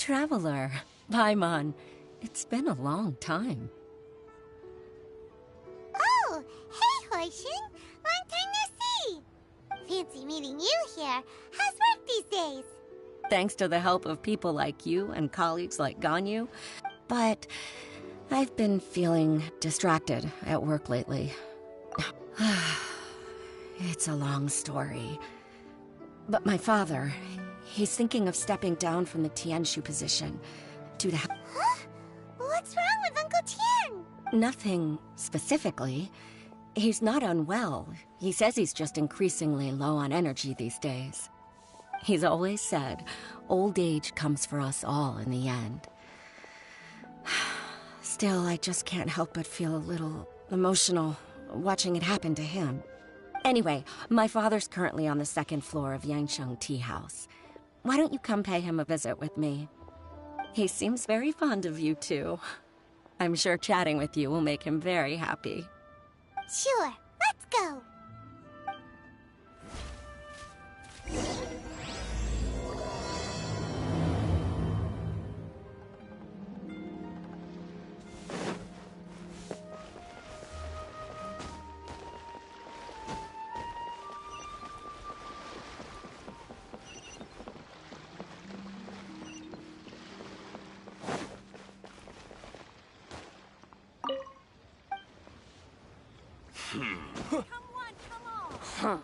traveler. Paimon. It's been a long time. Oh, hey, Hoishin. Long time no see. Fancy meeting you here. How's work these days? Thanks to the help of people like you and colleagues like Ganyu. But I've been feeling distracted at work lately. It's a long story. But my father, he's thinking of stepping down from the Tianshu position due to... Huh? What's wrong with Uncle Tian? Nothing specifically. He's not unwell. He says he's just increasingly low on energy these days. He's always said, old age comes for us all in the end. Still, I just can't help but feel a little emotional watching it happen to him. Anyway, my father's currently on the second floor of Yangsheng Tea House. Why don't you come pay him a visit with me? He seems very fond of you, too. I'm sure chatting with you will make him very happy. Sure, let's go. Huh.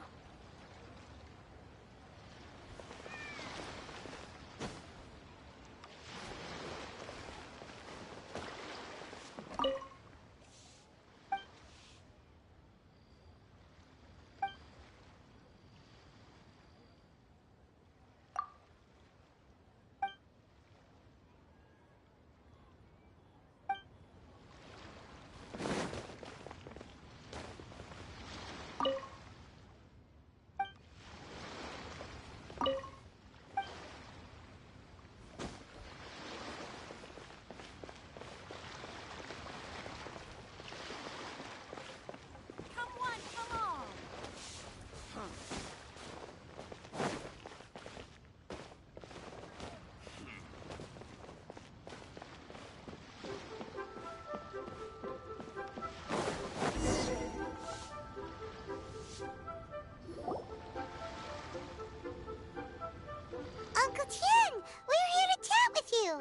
Uncle Tian, we're here to chat with you.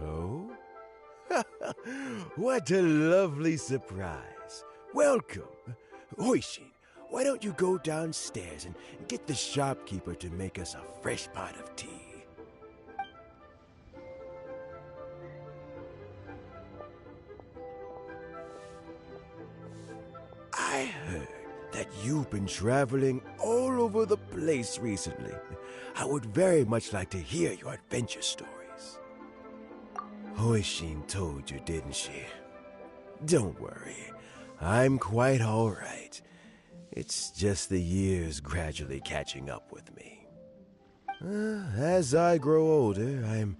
Oh? What a lovely surprise. Welcome. Hoishin, why don't you go downstairs and get the shopkeeper to make us a fresh pot of tea? I heard that you've been traveling all over the place recently. I would very much like to hear your adventure stories. Hoishin told you, didn't she? Don't worry, I'm quite all right. It's just the years gradually catching up with me. As I grow older, I'm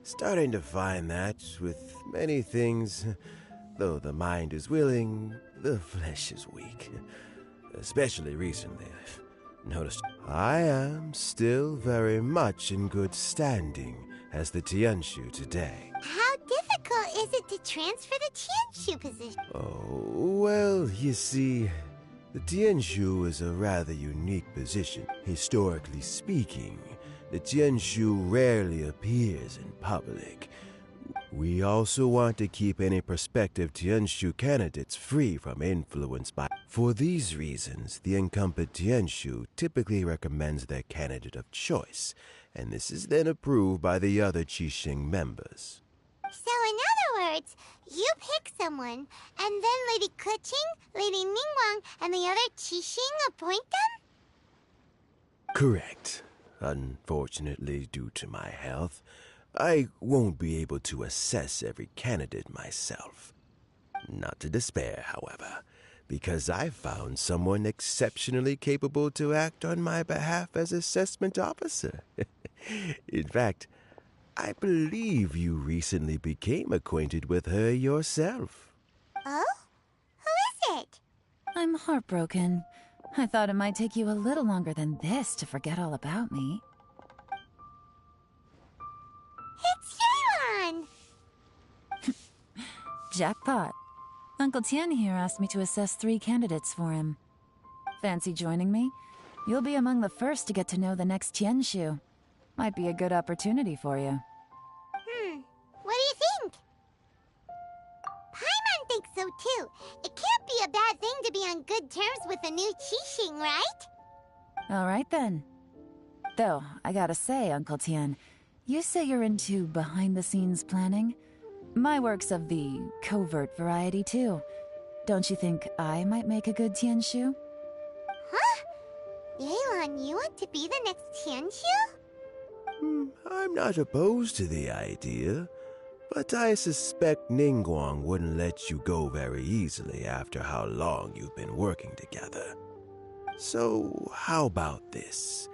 starting to find that with many things, though the mind is willing, the flesh is weak. Especially recently, I've noticed I am still very much in good standing as the Tianshu today. How difficult is it to transfer the Tianshu position? Oh, well, you see, the Tianshu is a rather unique position. Historically speaking, the Tianshu rarely appears in public. We also want to keep any prospective Tianshu candidates free from influence by... For these reasons, the incumbent Tianshu typically recommends their candidate of choice, and this is then approved by the other Qixing members. So in other words, you pick someone, and then Lady Keqing, Lady Ningguang, and the other Qixing appoint them? Correct. Unfortunately, due to my health, I won't be able to assess every candidate myself. Not to despair, however, because I found someone exceptionally capable to act on my behalf as assessment officer. In fact, I believe you recently became acquainted with her yourself. Oh? Who is it? I'm heartbroken. I thought it might take you a little longer than this to forget all about me. Jackpot. Uncle Tian here asked me to assess 3 candidates for him. Fancy joining me? You'll be among the first to get to know the next Tianshu. Might be a good opportunity for you. What do you think? Paimon thinks so too. It can't be a bad thing to be on good terms with a new Qixing, right? Alright then. Though, I gotta say, Uncle Tian, you say you're into behind-the-scenes planning? My work's of the covert variety too. Don't you think I might make a good Tianshu? Huh? Yelan, you want to be the next Tianshu? I'm not opposed to the idea, but I suspect Ningguang wouldn't let you go very easily after how long you've been working together. So, how about this?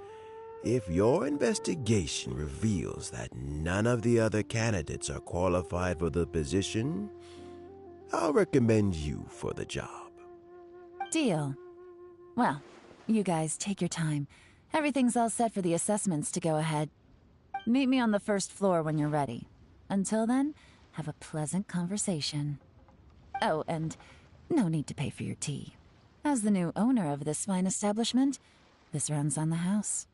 If your investigation reveals that none of the other candidates are qualified for the position, I'll recommend you for the job. Deal. Well, you guys take your time. Everything's all set for the assessments to go ahead. Meet me on the first floor when you're ready. Until then, have a pleasant conversation. Oh, and no need to pay for your tea. As the new owner of this fine establishment, this runs on the house.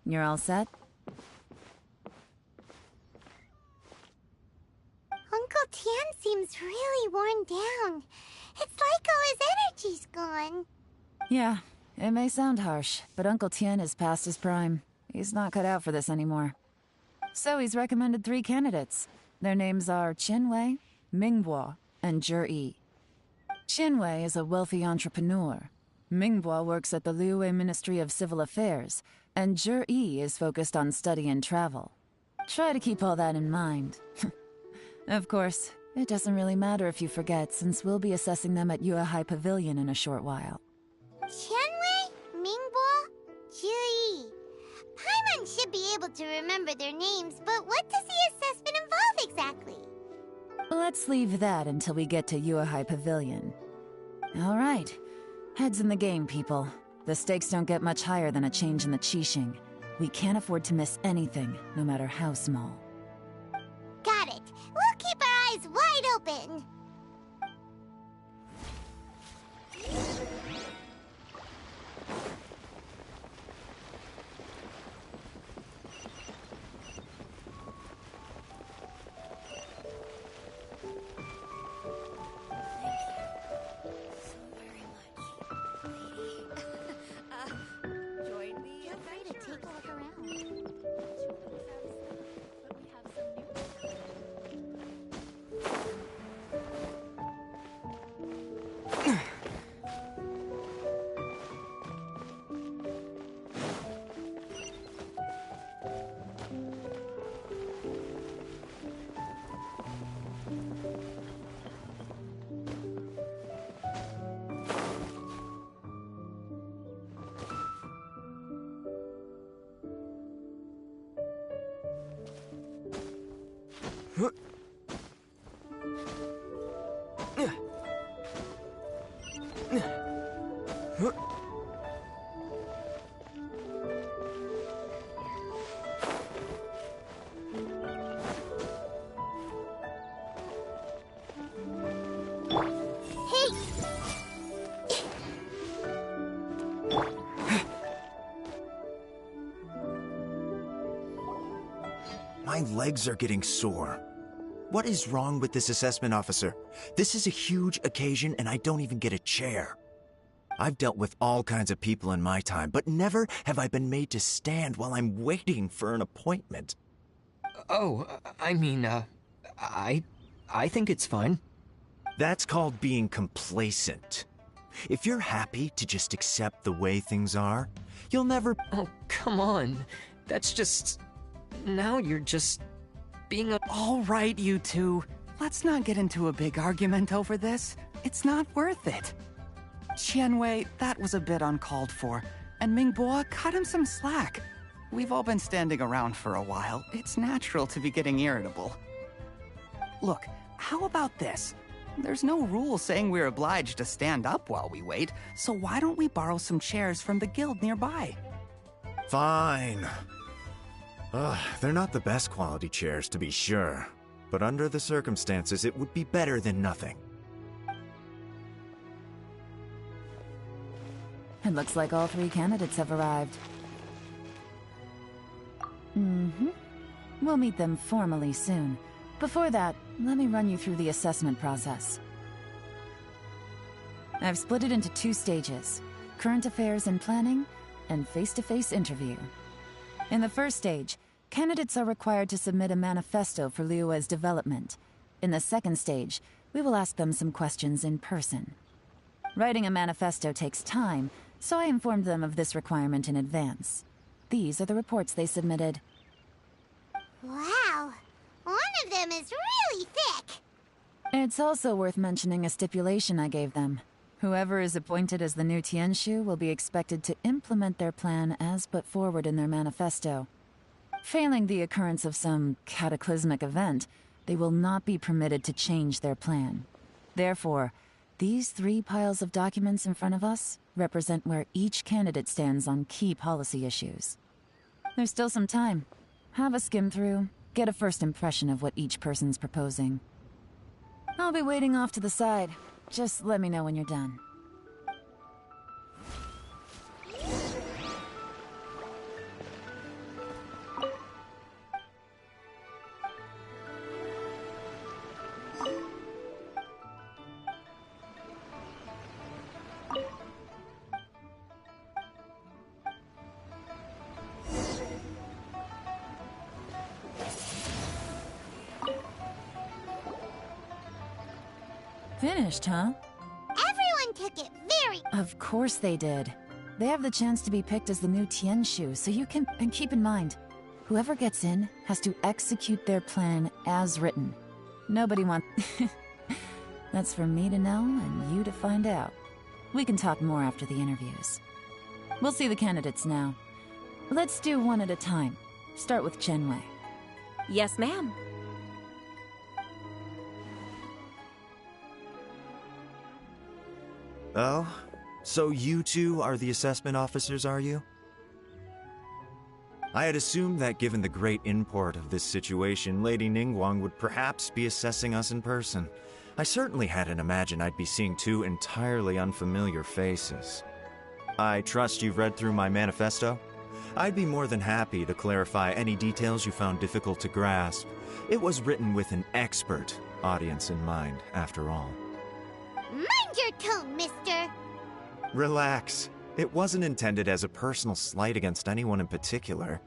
You're all set? Uncle Tian seems really worn down. It's like all his energy's gone. Yeah, it may sound harsh, but Uncle Tian is past his prime. He's not cut out for this anymore. So he's recommended 3 candidates. Their names are Qinwei, Mingbo, and Zhi. Qinwei is a wealthy entrepreneur. Mingbo works at the Liyue Ministry of Civil Affairs, and Zhi is focused on study and travel. Try to keep all that in mind. Of course, it doesn't really matter if you forget, since we'll be assessing them at Yuehai Pavilion in a short while. Qianwei, Mingbo, Zhi. Paimon should be able to remember their names, but what does the assessment involve exactly? Let's leave that until we get to Yuehai Pavilion. All right. Heads in the game, people. The stakes don't get much higher than a change in the Qixing. We can't afford to miss anything, no matter how small. Got it. We'll keep our eyes wide open. My legs are getting sore. What is wrong with this assessment officer? This is a huge occasion and I don't even get a chair. I've dealt with all kinds of people in my time, but never have I been made to stand while I'm waiting for an appointment. Oh, I think it's fine. That's called being complacent. If you're happy to just accept the way things are, you'll never... Oh, come on. That's just... Now you're just being a... All right, you two. Let's not get into a big argument over this. It's not worth it. Qianwei, that was a bit uncalled for. And Mingbo, cut him some slack. We've all been standing around for a while. It's natural to be getting irritable. Look, how about this? There's no rule saying we're obliged to stand up while we wait, so why don't we borrow some chairs from the guild nearby? Fine. They're not the best quality chairs, to be sure. But under the circumstances, it would be better than nothing. It looks like all 3 candidates have arrived. We'll meet them formally soon. Before that, let me run you through the assessment process. I've split it into 2 stages: current affairs and planning, and face-to-face interview. In the first stage, candidates are required to submit a manifesto for Liyue's development. In the second stage, we will ask them some questions in person. Writing a manifesto takes time, so I informed them of this requirement in advance. These are the reports they submitted. Wow, one of them is really thick. It's also worth mentioning a stipulation I gave them. Whoever is appointed as the new Tianshu will be expected to implement their plan as put forward in their manifesto. Failing the occurrence of some cataclysmic event, they will not be permitted to change their plan. Therefore, these 3 piles of documents in front of us represent where each candidate stands on key policy issues. There's still some time. Have a skim through, get a first impression of what each person's proposing. I'll be waiting off to the side. Just let me know when you're done. Finished, huh? Everyone took it very... Of course they did. They have the chance to be picked as the new Tianshu, so you can... And keep in mind, whoever gets in has to execute their plan as written. Nobody wants... That's for me to know and you to find out. We can talk more after the interviews. We'll see the candidates now. Let's do one at a time. Start with Chenwei. Yes, ma'am. Oh? So you 2 are the assessment officers, are you? I had assumed that given the great import of this situation, Lady Ningguang would perhaps be assessing us in person. I certainly hadn't imagined I'd be seeing 2 entirely unfamiliar faces. I trust you've read through my manifesto? I'd be more than happy to clarify any details you found difficult to grasp. It was written with an expert audience in mind, after all. Mind your tone, mister. Relax. It wasn't intended as a personal slight against anyone in particular.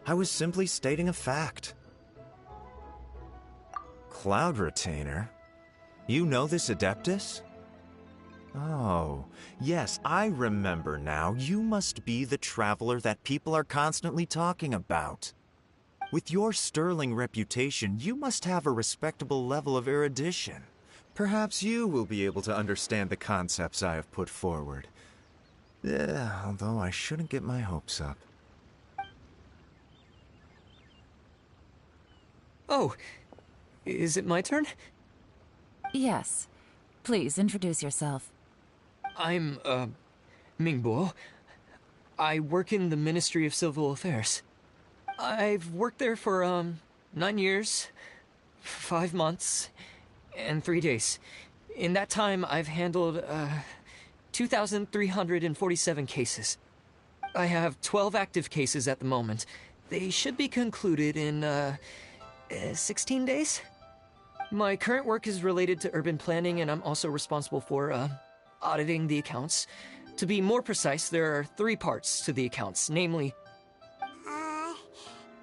I was simply stating a fact. Cloud Retainer? You know this Adeptus? Oh, yes, I remember now. You must be the traveler that people are constantly talking about. With your sterling reputation, you must have a respectable level of erudition. Perhaps you will be able to understand the concepts I have put forward. Although I shouldn't get my hopes up. Oh, is it my turn? Yes. Please, introduce yourself. I'm, Mingbo. I work in the Ministry of Civil Affairs. I've worked there for, 9 years, 5 months, and 3 days. In that time, I've handled, 2,347 cases. I have 12 active cases at the moment. They should be concluded in, 16 days? My current work is related to urban planning, and I'm also responsible for, auditing the accounts. To be more precise, there are 3 parts to the accounts, namely...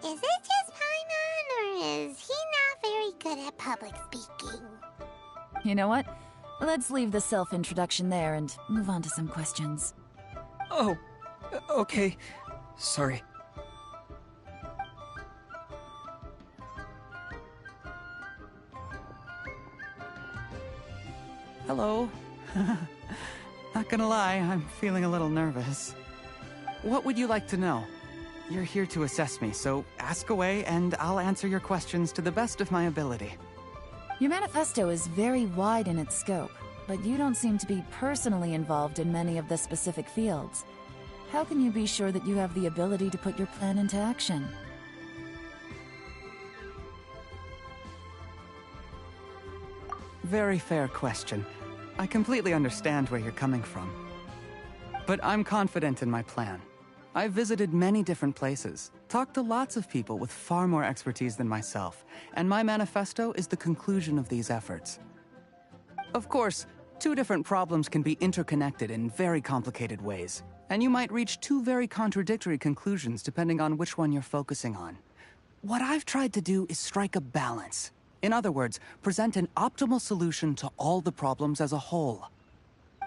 Is it just Paimon, or is he not very good at public speaking? You know what? Let's leave the self-introduction there and move on to some questions. Oh, okay. Sorry. Hello. Not gonna lie, I'm feeling a little nervous. What would you like to know? You're here to assess me, so ask away and I'll answer your questions to the best of my ability. Your manifesto is very wide in its scope, but you don't seem to be personally involved in many of the specific fields. How can you be sure that you have the ability to put your plan into action? Very fair question. I completely understand where you're coming from. But I'm confident in my plan. I've visited many different places, talked to lots of people with far more expertise than myself, and my manifesto is the conclusion of these efforts. Of course, two different problems can be interconnected in very complicated ways, and you might reach two very contradictory conclusions depending on which one you're focusing on. What I've tried to do is strike a balance. In other words, present an optimal solution to all the problems as a whole.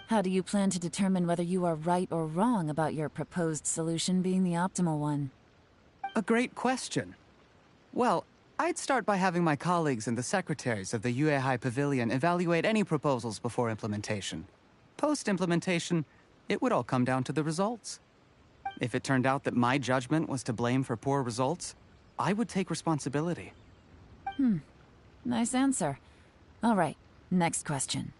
How do you plan to determine whether you are right or wrong about your proposed solution being the optimal one? A great question. Well, I'd start by having my colleagues and the secretaries of the Yuehai Pavilion evaluate any proposals before implementation. Post-implementation, it would all come down to the results. If it turned out that my judgment was to blame for poor results, I would take responsibility. Nice answer. All right, next question.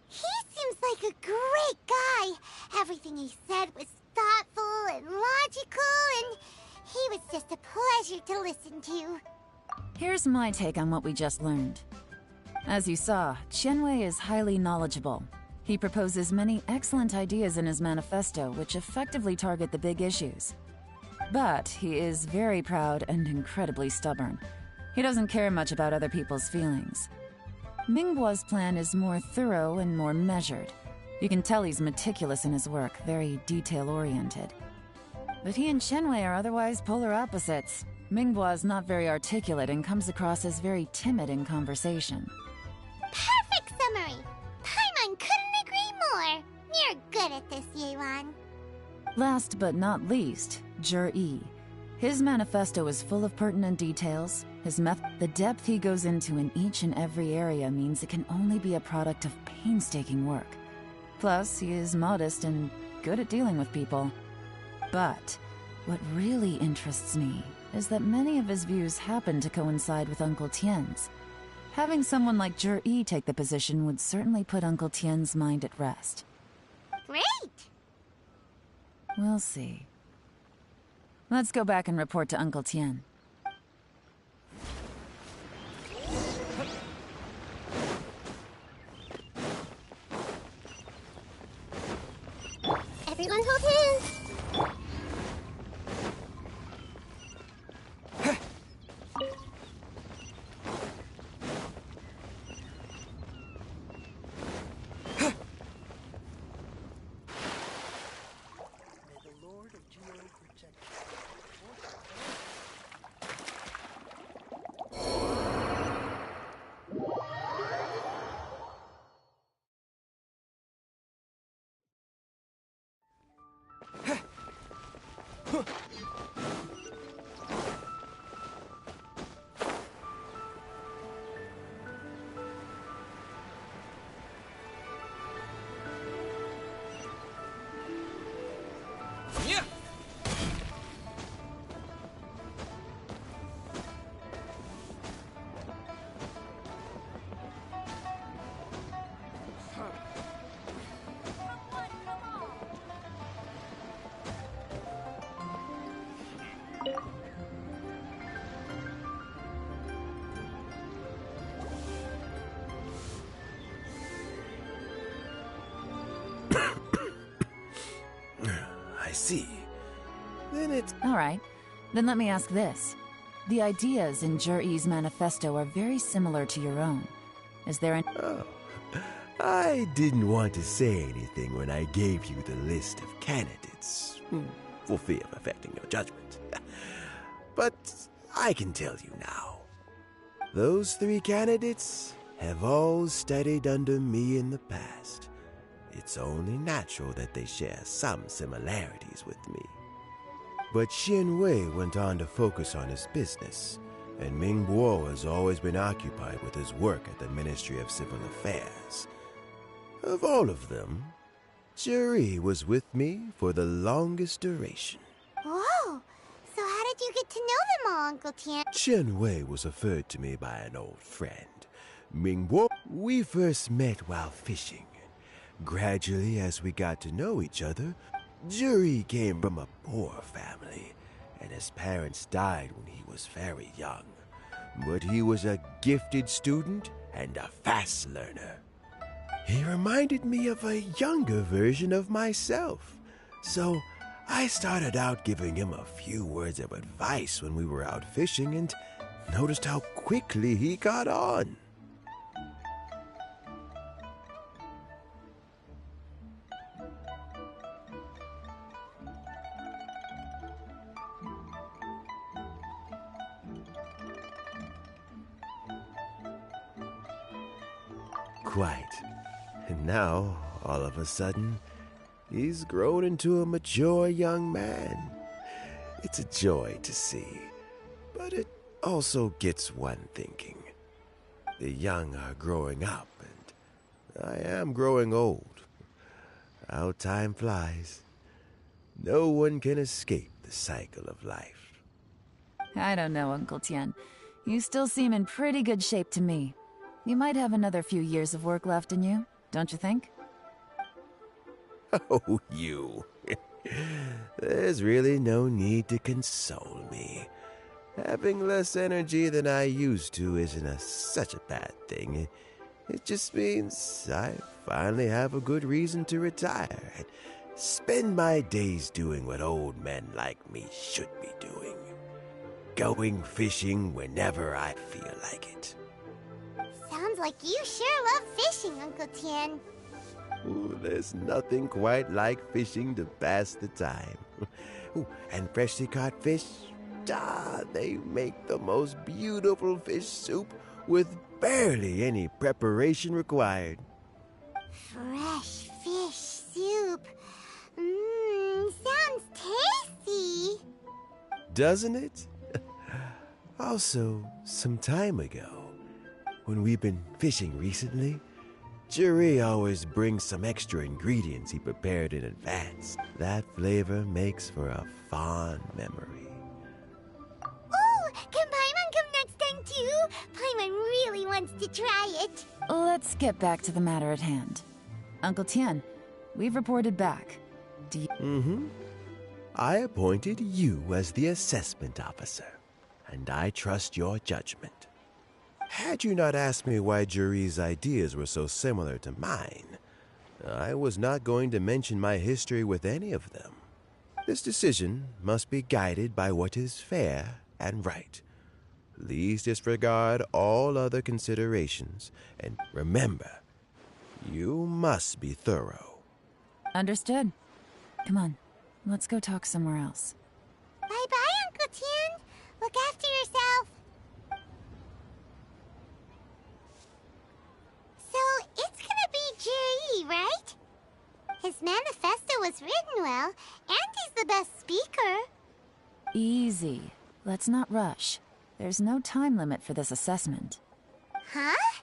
He seems like a great guy. Everything he said was thoughtful and logical, and he was just a pleasure to listen to. Here's my take on what we just learned. As you saw, Qianwei is highly knowledgeable. He proposes many excellent ideas in his manifesto which effectively target the big issues. But he is very proud and incredibly stubborn. He doesn't care much about other people's feelings. Mingguo's plan is more thorough and more measured. You can tell he's meticulous in his work, very detail-oriented. But he and Qianwei are otherwise polar opposites. Mingguo is not very articulate and comes across as very timid in conversation. Perfect summary! Paimon couldn't agree more. You're good at this, Yelan. Last but not least, Zhi. His manifesto is full of pertinent details. The depth he goes into in each and every area means it can only be a product of painstaking work. Plus, he is modest and good at dealing with people. But what really interests me is that many of his views happen to coincide with Uncle Tien's. Having someone like Zhi take the position would certainly put Uncle Tien's mind at rest. Great! We'll see. Let's go back and report to Uncle Tien. Everyone hold hands! I see. Then it's... All right. Then let me ask this. The ideas in Zhi's manifesto are very similar to your own. Is there an... Oh, I didn't want to say anything when I gave you the list of candidates, for fear of affecting your judgment. But I can tell you now. Those 3 candidates have all studied under me in the past. It's only natural that they share some similarities with me. But Qianwei went on to focus on his business, and Mingguo has always been occupied with his work at the Ministry of Civil Affairs. Of all of them, Zhi was with me for the longest duration. Whoa! So how did you get to know them all, Uncle Tien? Qianwei was referred to me by an old friend. Mingguo, we first met while fishing. Gradually, as we got to know each other, Zhi came from a poor family, and his parents died when he was very young. but he was a gifted student and a fast learner. He reminded me of a younger version of myself, so I started out giving him a few words of advice when we were out fishing and noticed how quickly he caught on. Quite. And now, all of a sudden, he's grown into a mature young man. It's a joy to see, but it also gets one thinking. The young are growing up, and I am growing old. How time flies. No one can escape the cycle of life. I don't know, Uncle Tian. You still seem in pretty good shape to me. You might have another few years of work left in you, don't you think? Oh, you. There's really no need to console me. Having less energy than I used to isn't such a bad thing. It just means I finally have a good reason to retire and spend my days doing what old men like me should be doing. Going fishing whenever I feel like it. Sounds like you sure love fishing, Uncle Tian. Ooh, there's nothing quite like fishing to pass the time. Ooh, and freshly caught fish, they make the most beautiful fish soup with barely any preparation required. Fresh fish soup. Sounds tasty. Doesn't it? Also, some time ago, when we've been fishing recently, Jerry always brings some extra ingredients he prepared in advance. That flavor makes for a fond memory. Oh, can Paimon come next time too? Paimon really wants to try it. Let's get back to the matter at hand. Uncle Tian, we've reported back. Do you... I appointed you as the assessment officer, and I trust your judgment. Had you not asked me why Jerry's ideas were so similar to mine, I was not going to mention my history with any of them. This decision must be guided by what is fair and right. Please disregard all other considerations, and remember, you must be thorough. Understood. Come on, let's go talk somewhere else. Bye-bye, Uncle Tian. Look after yourself. So, it's gonna be Jerry, right? His manifesto was written well, and he's the best speaker. Easy. Let's not rush. There's no time limit for this assessment. Huh?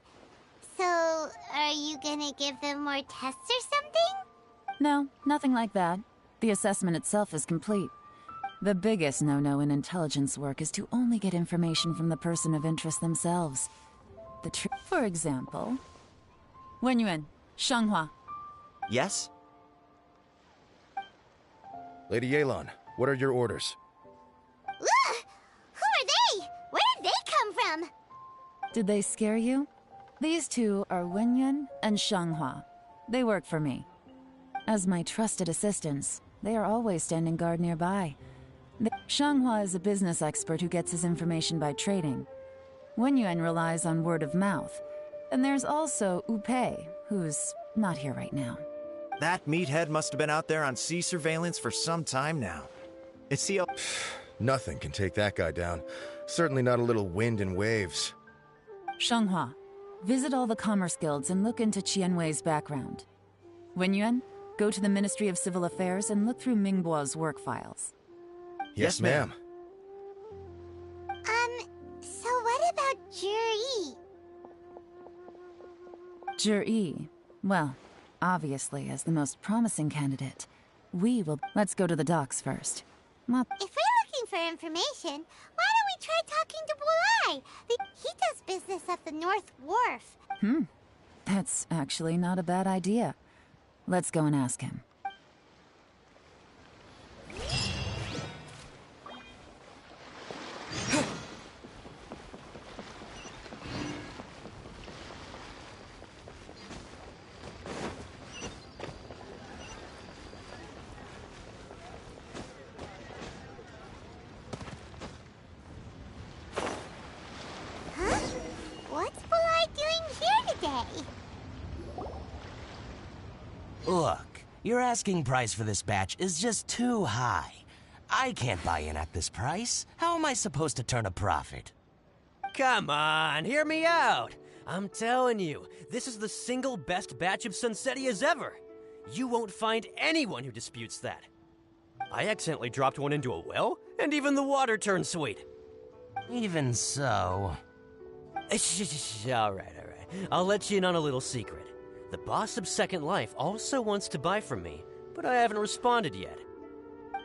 So, are you gonna give them more tests or something? No, nothing like that. The assessment itself is complete. The biggest no-no in intelligence work is to only get information from the person of interest themselves. For example... Wenyuan, Shanghua. Yes? Lady Yelan, what are your orders? Ugh! Who are they? Where did they come from? Did they scare you? These two are Wenyuan and Shanghua. They work for me. As my trusted assistants, they are always standing guard nearby. Shanghua is a business expert who gets his information by trading. Wenyuan relies on word of mouth. And there's also Upei, who's not here right now. That meathead must have been out there on sea surveillance for some time now. Is he... Nothing can take that guy down. Certainly not a little wind and waves. Shanghua, visit all the commerce guilds and look into Qianwei's background. Wenyuan, go to the Ministry of Civil Affairs and look through Mingbo's work files. Yes, ma'am. So what about Jerry? Jerry, well, obviously as the most promising candidate, we will... Let's go to the docks first. If we're looking for information, why don't we try talking to Bulai? He does business at the North Wharf. That's actually not a bad idea. Let's go and ask him. say? Look, your asking price for this batch is just too high. I can't buy in at this price. How am I supposed to turn a profit? Come on, hear me out. I'm telling you, this is the single best batch of Sunsetias ever. You won't find anyone who disputes that. I accidentally dropped one into a well, and even the water turned sweet. Even so... All right. I'll let you in on a little secret. The boss of Second Life also wants to buy from me, but I haven't responded yet.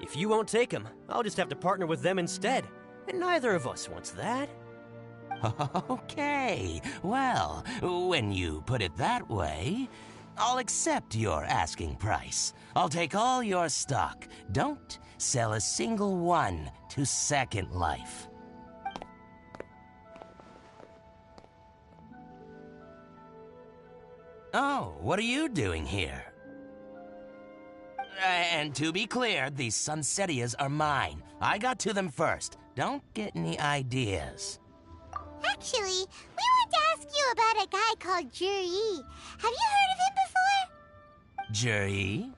If you won't take him, I'll just have to partner with them instead, and neither of us wants that. Okay, well, when you put it that way, I'll accept your asking price. I'll take all your stock. Don't sell a single one to Second Life. Oh, what are you doing here? And to be clear, these Sunsetias are mine. I got to them first. Don't get any ideas. Actually, we want to ask you about a guy called Juri. Have you heard of him before? Juri?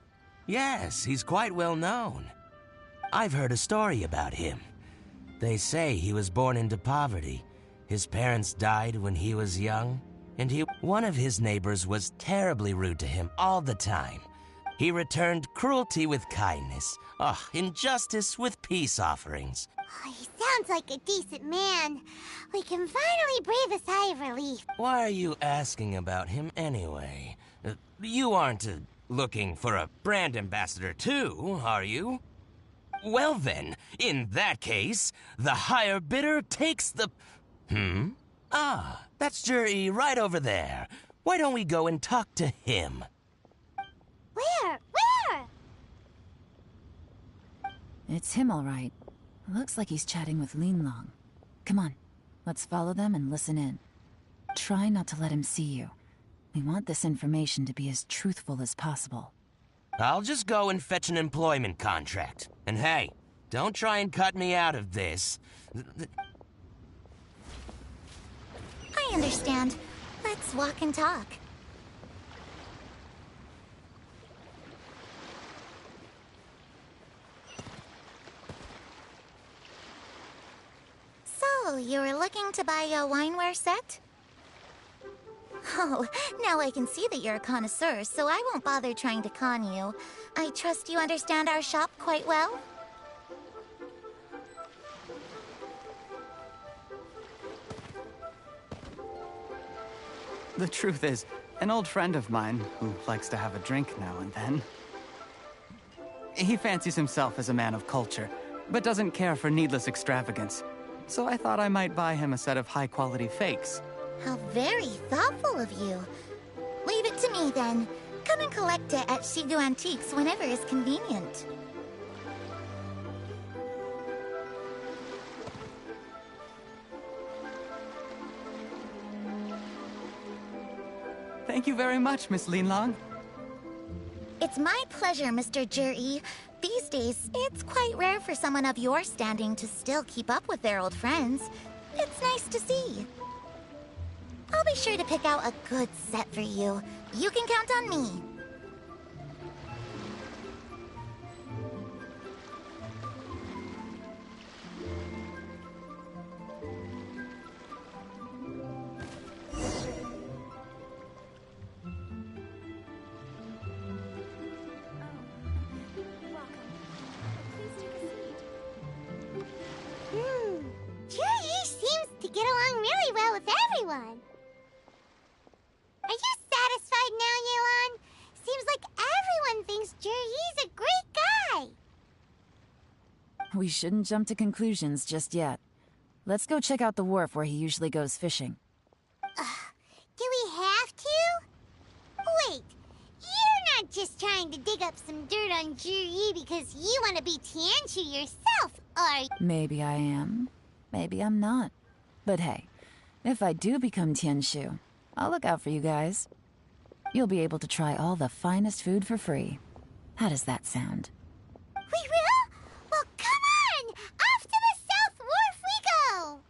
Yes, he's quite well known. I've heard a story about him. They say he was born into poverty. His parents died when he was young, and one of his neighbors was terribly rude to him all the time. He returned cruelty with kindness, injustice with peace offerings. Oh, he sounds like a decent man. We can finally breathe a sigh of relief. Why are you asking about him anyway? You aren't looking for a brand ambassador too, are you? Well then, in that case, the higher bidder takes the... That's Juri right over there. Why don't we go and talk to him? Where? It's him, all right. Looks like he's chatting with Linlong. Come on, let's follow them and listen in. Try not to let him see you. We want this information to be as truthful as possible. I'll just go and fetch an employment contract. And hey, don't try and cut me out of this. I understand. Let's walk and talk. So, you were looking to buy a wineware set? Oh, now I can see that you're a connoisseur, so I won't bother trying to con you. I trust you understand our shop quite well? The truth is, an old friend of mine, who likes to have a drink now and then, he fancies himself as a man of culture, but doesn't care for needless extravagance. So I thought I might buy him a set of high-quality fakes. How very thoughtful of you. Leave it to me, then. Come and collect it at Shigu Antiques whenever is convenient. Thank you very much, Miss Linlong. It's my pleasure, Mr. Juri. These days, it's quite rare for someone of your standing to still keep up with their old friends. It's nice to see. I'll be sure to pick out a good set for you. You can count on me. Juri seems to get along really well with everyone. Are you satisfied now, Yelan? Seems like everyone thinks Juri's a great guy. We shouldn't jump to conclusions just yet. Let's go check out the wharf where he usually goes fishing. Do we have to? Wait, you're not just trying to dig up some dirt on Juri because you want to be Tianshu yourself, are you? Maybe I am. Maybe I'm not. But hey, if I do become Tianshu, I'll look out for you guys. You'll be able to try all the finest food for free. How does that sound? We will? Well, come on! Off to the South Wharf we go!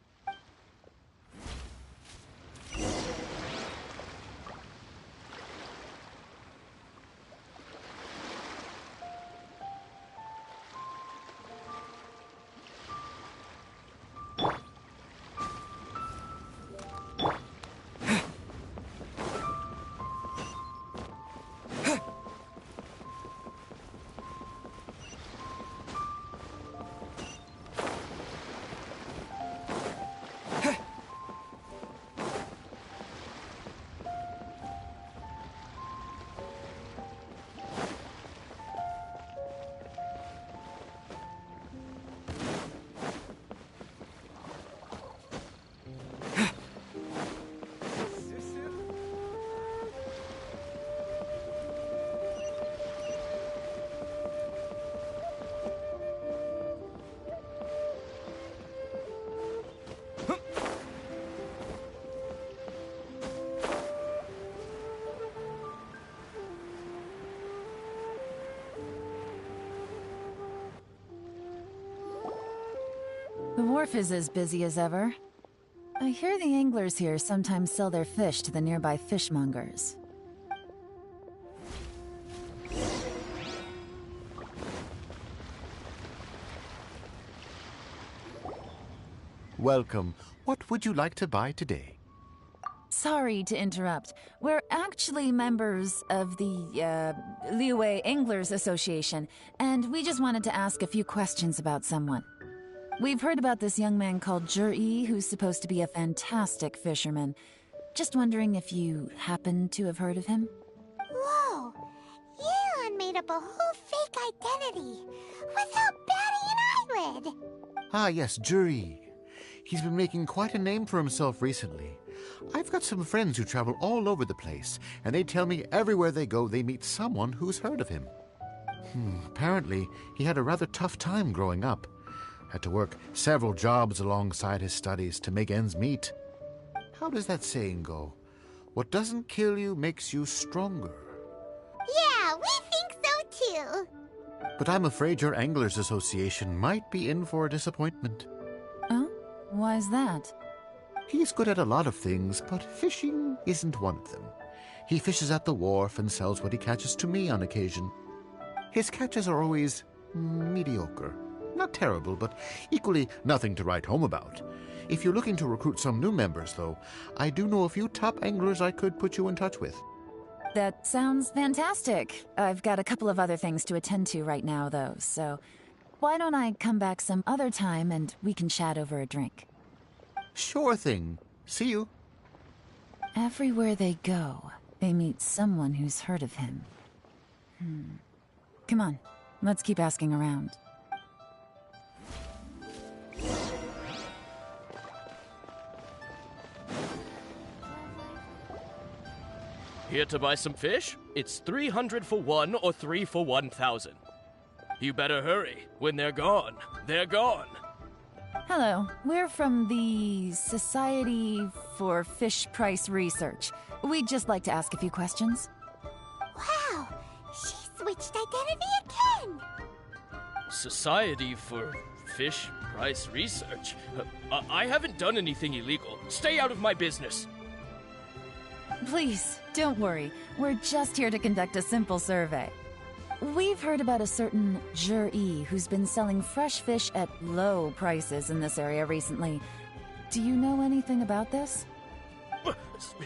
The wharf is as busy as ever. I hear the anglers here sometimes sell their fish to the nearby fishmongers. Welcome. What would you like to buy today? Sorry to interrupt. We're actually members of the, Liyue Anglers Association, and we just wanted to ask a few questions about someone. We've heard about this young man called Zhi, who's supposed to be a fantastic fisherman. Just wondering if you happen to have heard of him? Whoa! Yelan made up a whole fake identity without batting an eyelid! Ah, yes, Zhi. He's been making quite a name for himself recently. I've got some friends who travel all over the place, and they tell me everywhere they go they meet someone who's heard of him. Apparently, he had a rather tough time growing up. Had to work several jobs alongside his studies to make ends meet. How does that saying go? What doesn't kill you makes you stronger. Yeah, we think so too! But I'm afraid your Anglers Association might be in for a disappointment. Oh? Why's that? He's good at a lot of things, but fishing isn't one of them. He fishes at the wharf and sells what he catches to me on occasion. His catches are always mediocre. Not terrible, but equally nothing to write home about. If you're looking to recruit some new members, though, I do know a few top anglers I could put you in touch with. That sounds fantastic. I've got a couple of other things to attend to right now, though, so why don't I come back some other time and we can chat over a drink? Sure thing. See you. Everywhere they go, they meet someone who's heard of him. Come on, let's keep asking around. Here to buy some fish? It's 300 for 1 or 3 for 1,000. You better hurry. When they're gone, they're gone. Hello, we're from the Society for Fish Price Research. We'd just like to ask a few questions. Wow! She switched identity again! Society for Fish Price Research? I haven't done anything illegal. Stay out of my business. Please, don't worry. We're just here to conduct a simple survey. We've heard about a certain Zhi who's been selling fresh fish at low prices in this area recently. Do you know anything about this?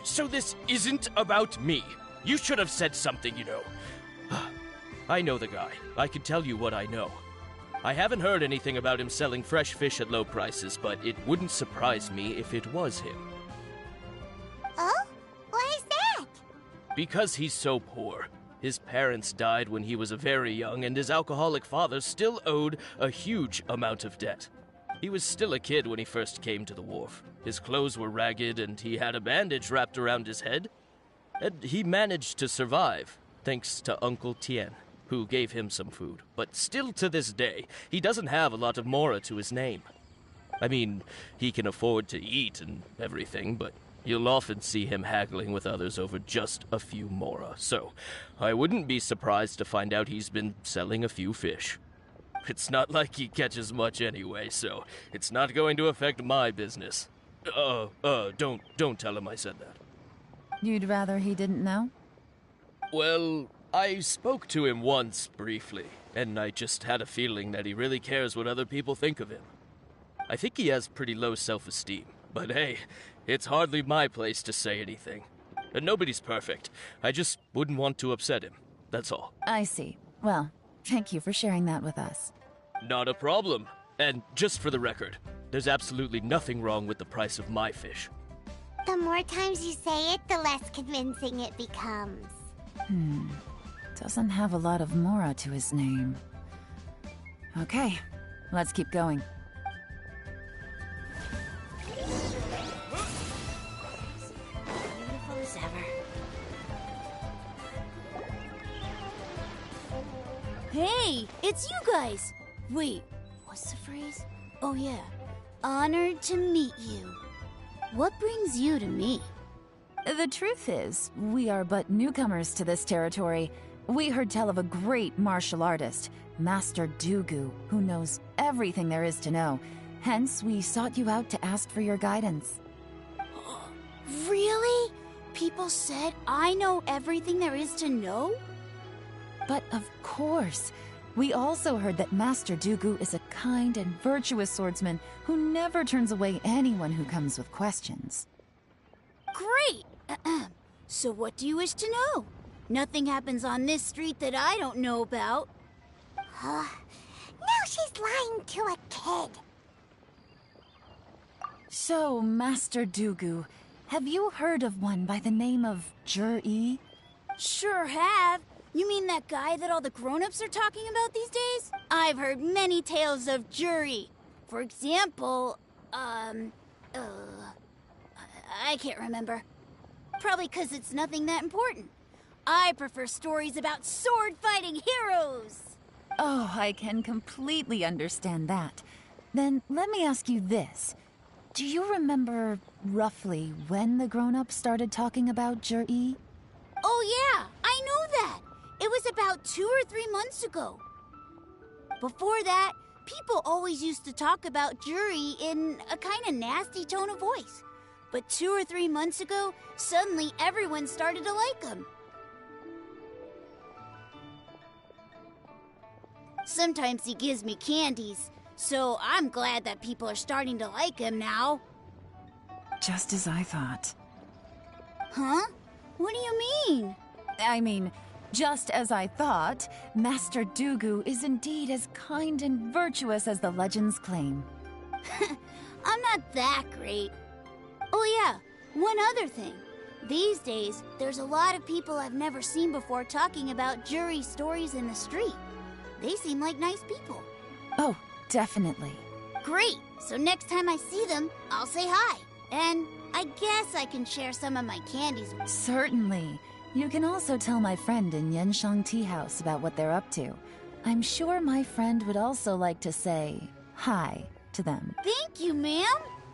So this isn't about me. You should have said something, you know. I know the guy. I can tell you what I know. I haven't heard anything about him selling fresh fish at low prices, but it wouldn't surprise me if it was him. Oh? Why is that? Because he's so poor. His parents died when he was very young, and his alcoholic father still owed a huge amount of debt. He was still a kid when he first came to the wharf. His clothes were ragged, and he had a bandage wrapped around his head. And he managed to survive, thanks to Uncle Tien, who gave him some food. But still to this day, he doesn't have a lot of mora to his name. I mean, he can afford to eat and everything, but you'll often see him haggling with others over just a few mora, so I wouldn't be surprised to find out he's been selling a few fish. It's not like he catches much anyway, so it's not going to affect my business. Don't tell him I said that. You'd rather he didn't know? Well, I spoke to him once, briefly, and I just had a feeling that he really cares what other people think of him. I think he has pretty low self-esteem, but hey, it's hardly my place to say anything. And nobody's perfect. I just wouldn't want to upset him, that's all. I see. Well, thank you for sharing that with us. Not a problem. And just for the record, there's absolutely nothing wrong with the price of my fish. The more times you say it, the less convincing it becomes. Doesn't have a lot of mora to his name. Okay, let's keep going. Beautiful as ever. Hey, it's you guys! Wait, what's the phrase? Oh yeah, honored to meet you. What brings you to me? The truth is, we are but newcomers to this territory. We heard tell of a great martial artist, Master Dugu, who knows everything there is to know, Hence, we sought you out to ask for your guidance. Really? People said I know everything there is to know? But of course, we also heard that Master Dugu is a kind and virtuous swordsman who never turns away anyone who comes with questions. Great! So what do you wish to know? Nothing happens on this street that I don't know about. Now she's lying to a kid. So, Master Dugu, have you heard of one by the name of Jur-E? Sure have. You mean that guy that all the grown-ups are talking about these days? I've heard many tales of Jur-E. For example, I can't remember. Probably 'cause it's nothing that important. I prefer stories about sword-fighting heroes. Oh, I can completely understand that. Then let me ask you this. Do you remember roughly when the grown-ups started talking about Jur-E? Oh yeah, I know that. It was about 2 or 3 months ago. Before that, people always used to talk about Jur-E in a kind of nasty tone of voice. But 2 or 3 months ago, suddenly everyone started to like him. Sometimes he gives me candies, so I'm glad that people are starting to like him now. Just as I thought. Huh? What do you mean? I mean, just as I thought, Master Dugu is indeed as kind and virtuous as the legends claim. I'm not that great. Oh yeah, one other thing. These days, there's a lot of people I've never seen before talking about Jur-E stories in the street. They seem like nice people. Oh, definitely. Great! So next time I see them, I'll say hi. And I guess I can share some of my candies. Certainly. You can also tell my friend in Yenshang Tea House about what they're up to. I'm sure my friend would also like to say hi to them. Thank you, ma'am.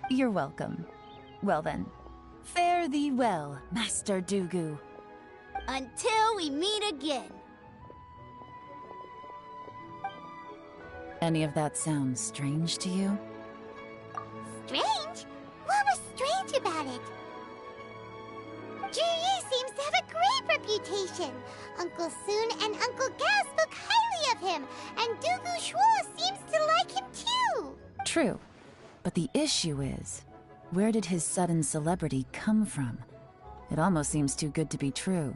You're welcome. Well then, fare thee well, Master Dugu. Until we meet again. Any of that sound strange to you? Strange? What was strange about it? Jur-E seems to have a great reputation. Uncle Soon and Uncle Gao spoke highly of him, and Dugu Shuo seems to like him too. True, but the issue is, where did his sudden celebrity come from? It almost seems too good to be true.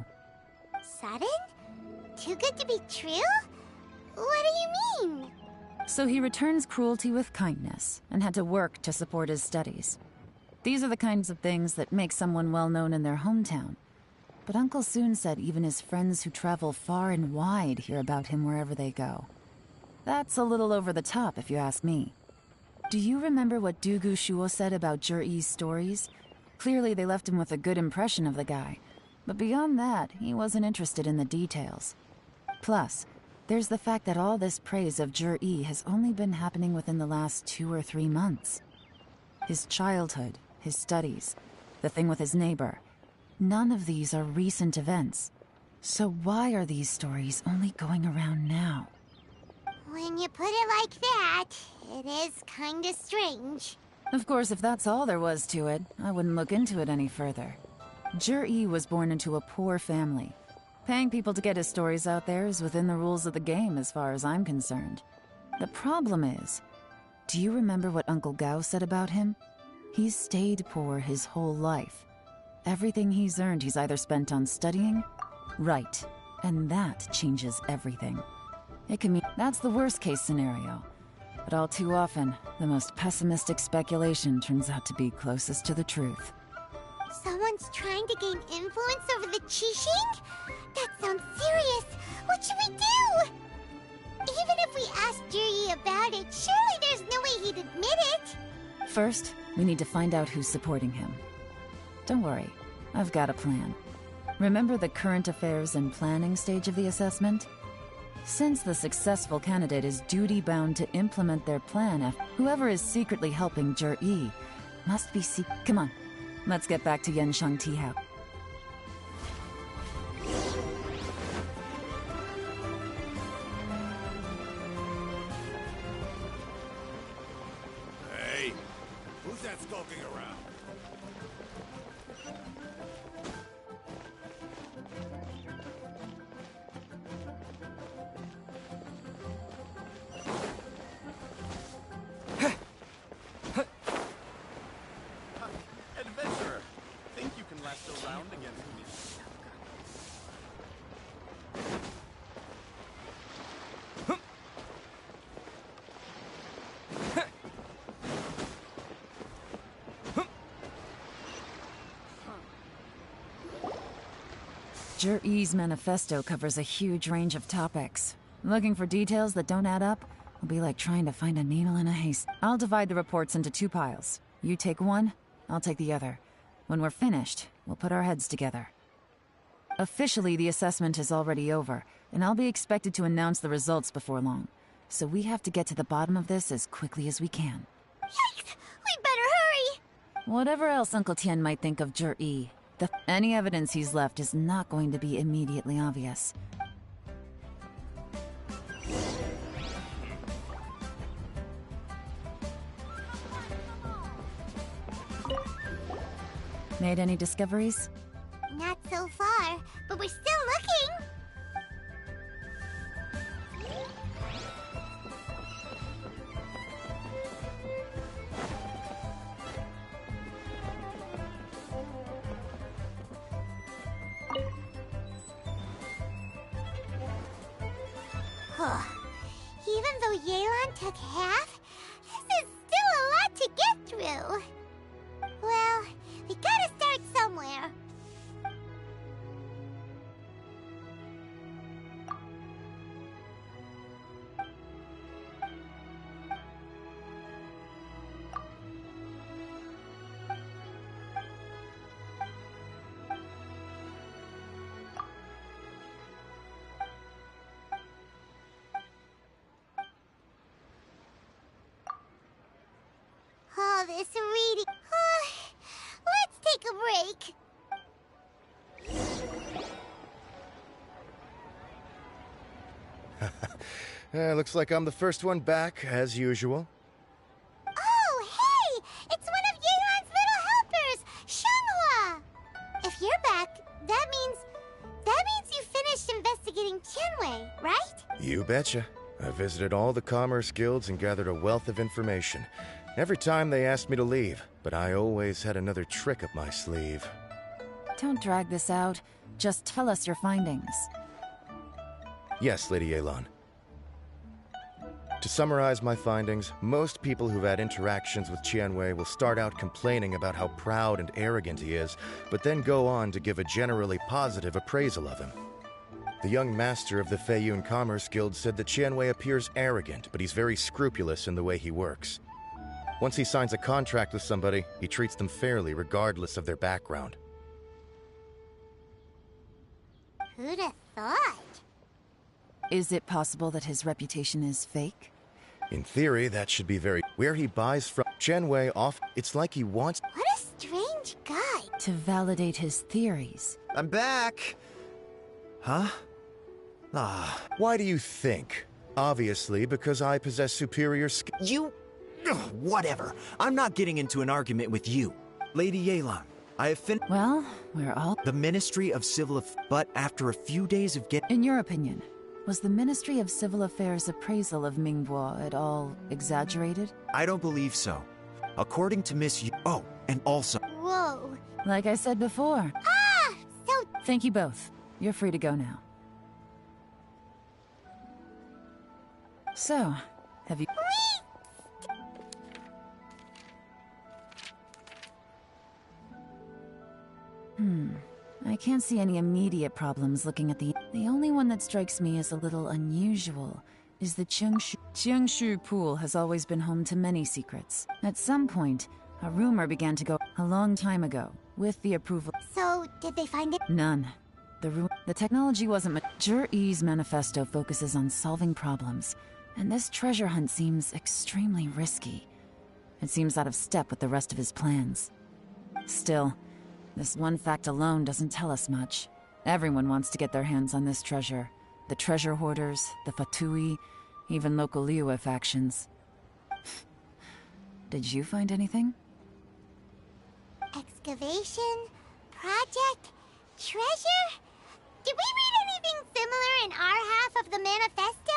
Sudden? Too good to be true? What do you mean? So he returns cruelty with kindness, and had to work to support his studies. These are the kinds of things that make someone well known in their hometown. But Uncle Soon said even his friends who travel far and wide hear about him wherever they go. That's a little over the top, if you ask me. Do you remember what Dugu Shuo said about Jur-E's stories? Clearly they left him with a good impression of the guy. But beyond that, he wasn't interested in the details. Plus, there's the fact that all this praise of Jur-E has only been happening within the last 2 or 3 months. His childhood, his studies, the thing with his neighbor. None of these are recent events. So why are these stories only going around now? When you put it like that, it is kinda strange. Of course, if that's all there was to it, I wouldn't look into it any further. Jur-E was born into a poor family. Paying people to get his stories out there is within the rules of the game as far as I'm concerned. The problem is, do you remember what Uncle Gao said about him? He's stayed poor his whole life. Everything he's earned he's either spent on studying, right, and that changes everything. It can mean that's the worst case scenario. But all too often, the most pessimistic speculation turns out to be closest to the truth. Someone's trying to gain influence over the Qixing? That sounds serious. What should we do? Even if we asked Jur-E about it, surely there's no way he'd admit it. First, we need to find out who's supporting him. Don't worry, I've got a plan. Remember the current affairs and planning stage of the assessment? Since the successful candidate is duty-bound to implement their plan, whoever is secretly helping Jur-E must be Come on, let's get back to Yenshang Tea House. Who's that skulking around? Adventurer, think you can last a round against me? Jur-E's manifesto covers a huge range of topics. Looking for details that don't add up will be like trying to find a needle in a haystack. I'll divide the reports into 2 piles. You take one, I'll take the other. When we're finished, we'll put our heads together. Officially, the assessment is already over, and I'll be expected to announce the results before long. So we have to get to the bottom of this as quickly as we can. Yikes! We better hurry! Whatever else Uncle Tien might think of Jur-E, any evidence he's left is not going to be immediately obvious. Made any discoveries? Not so far, but we're still looking. Even though Yelan took half, this is still a lot to get through. Well, we gotta start somewhere. Oh, this reading. Let's take a break. Looks like I'm the first one back, as usual. Oh, hey! It's one of Yelan's little helpers, Shanghua! If you're back, that means you finished investigating Tianwei, right? You betcha. I visited all the commerce guilds and gathered a wealth of information. Every time they asked me to leave, but I always had another trick up my sleeve. Don't drag this out. Just tell us your findings. Yes, Lady Yelan. To summarize my findings, most people who've had interactions with Tianwei will start out complaining about how proud and arrogant he is, but then go on to give a generally positive appraisal of him. The young master of the Feiyun Commerce Guild said that Tianwei appears arrogant, but he's very scrupulous in the way he works. Once he signs a contract with somebody, he treats them fairly regardless of their background. Who'd have thought? Is it possible that his reputation is fake? In theory, that should be very... Where he buys from Tianwei off, it's like he wants... What a strange guy. To validate his theories. I'm back! Huh? Why do you think? Obviously, because I possess superior skill. You... Ugh, whatever. I'm not getting into an argument with you. Lady Yelan, I have finished... Well, we're all... The Ministry of Civil Affairs... But after a few days of In your opinion, was the Ministry of Civil Affairs' appraisal of Mingbo at all exaggerated? I don't believe so. According to Miss Oh, and also... Whoa. Like I said before. So... Thank you both. You're free to go now. So, have you... I can't see any immediate problems looking at the only one that strikes me as a little unusual is the Qiangshu Pool has always been home to many secrets. At some point, a rumor began to go a long time ago, with the approval... So, did they find it? None. The technology wasn't... Jur-E's manifesto focuses on solving problems, and this treasure hunt seems extremely risky. It seems out of step with the rest of his plans. Still, this one fact alone doesn't tell us much. Everyone wants to get their hands on this treasure. The treasure hoarders, the Fatui, even local Liyue factions. Did you find anything? Motivation, project, treasure? Did we read anything similar in our half of the manifesto?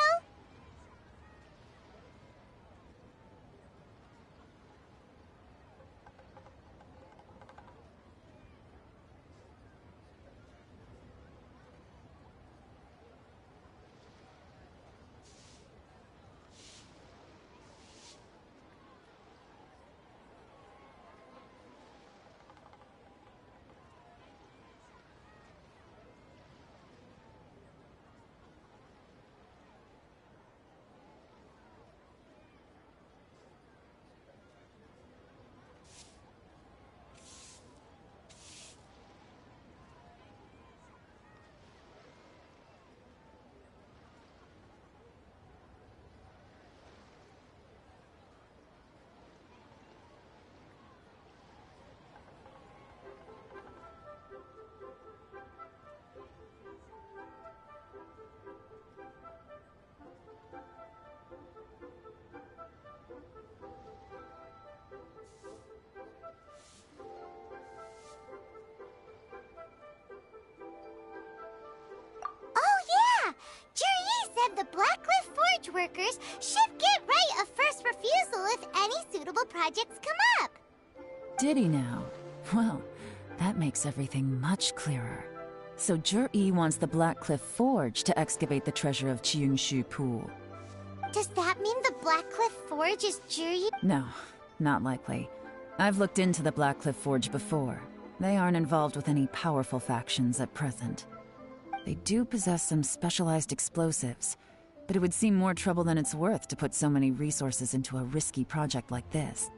The Blackcliff Forge workers should get right of first refusal if any suitable projects come up. Did he now? Well, that makes everything much clearer. So Jur-E wants the Blackcliff Forge to excavate the treasure of Qiungshu Pool. Does that mean the Blackcliff Forge is Jur-E? No, not likely. I've looked into the Blackcliff Forge before. They aren't involved with any powerful factions at present. They do possess some specialized explosives, but it would seem more trouble than it's worth to put so many resources into a risky project like this.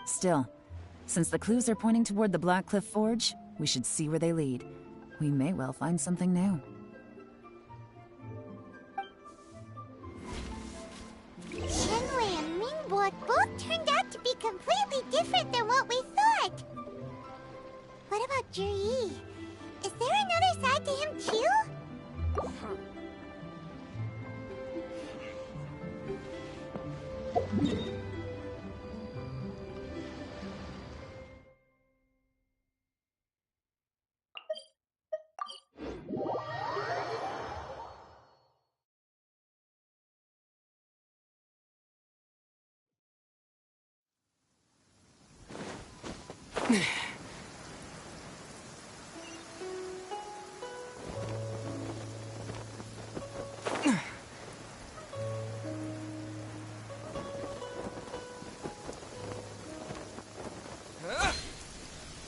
Still, since the clues are pointing toward the Blackcliff Forge, we should see where they lead. We may well find something new. Shenwei and Mingbo both turned out to be completely different than what we thought. What about Jur-E? Is there another side to him too?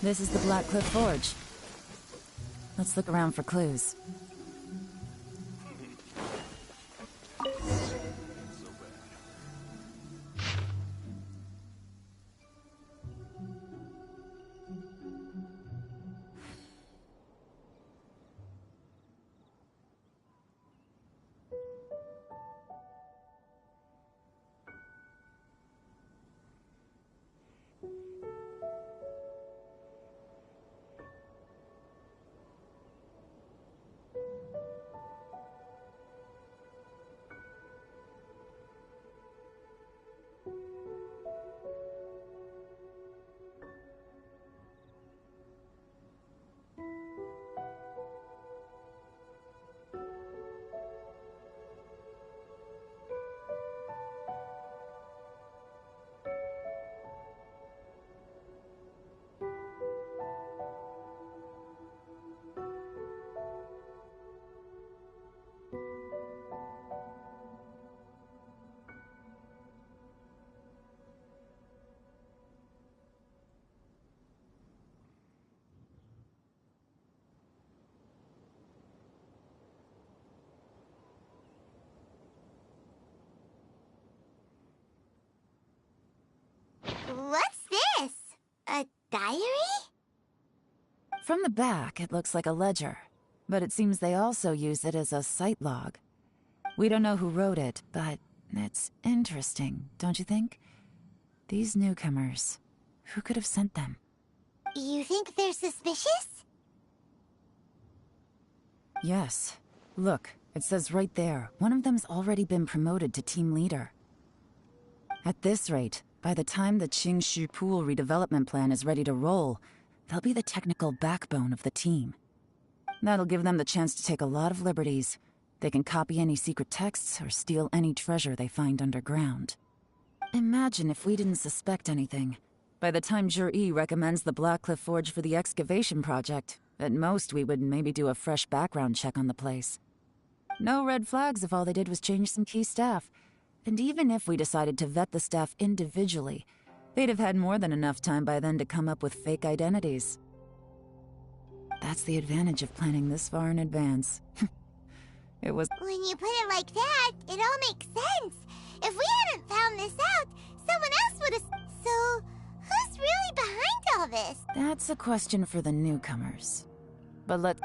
This is the Blackcliff Forge. Let's look around for clues. What's this? A diary? From the back, it looks like a ledger, but it seems they also use it as a site log. We don't know who wrote it, but it's interesting, don't you think? These newcomers, who could have sent them? You think they're suspicious? Yes. Look, it says right there, one of them's already been promoted to team leader. At this rate, By the time the Qingshu Pool redevelopment plan is ready to roll, they'll be the technical backbone of the team. That'll give them the chance to take a lot of liberties. They can copy any secret texts or steal any treasure they find underground. Imagine if we didn't suspect anything. By the time Jur-E recommends the Blackcliff Forge for the excavation project, at most we would maybe do a fresh background check on the place. No red flags if all they did was change some key staff. And even if we decided to vet the staff individually, they'd have had more than enough time by then to come up with fake identities. That's the advantage of planning this far in advance. It was— When you put it like that, it all makes sense. If we hadn't found this out, someone else would have— So, who's really behind all this? That's a question for the newcomers. But let—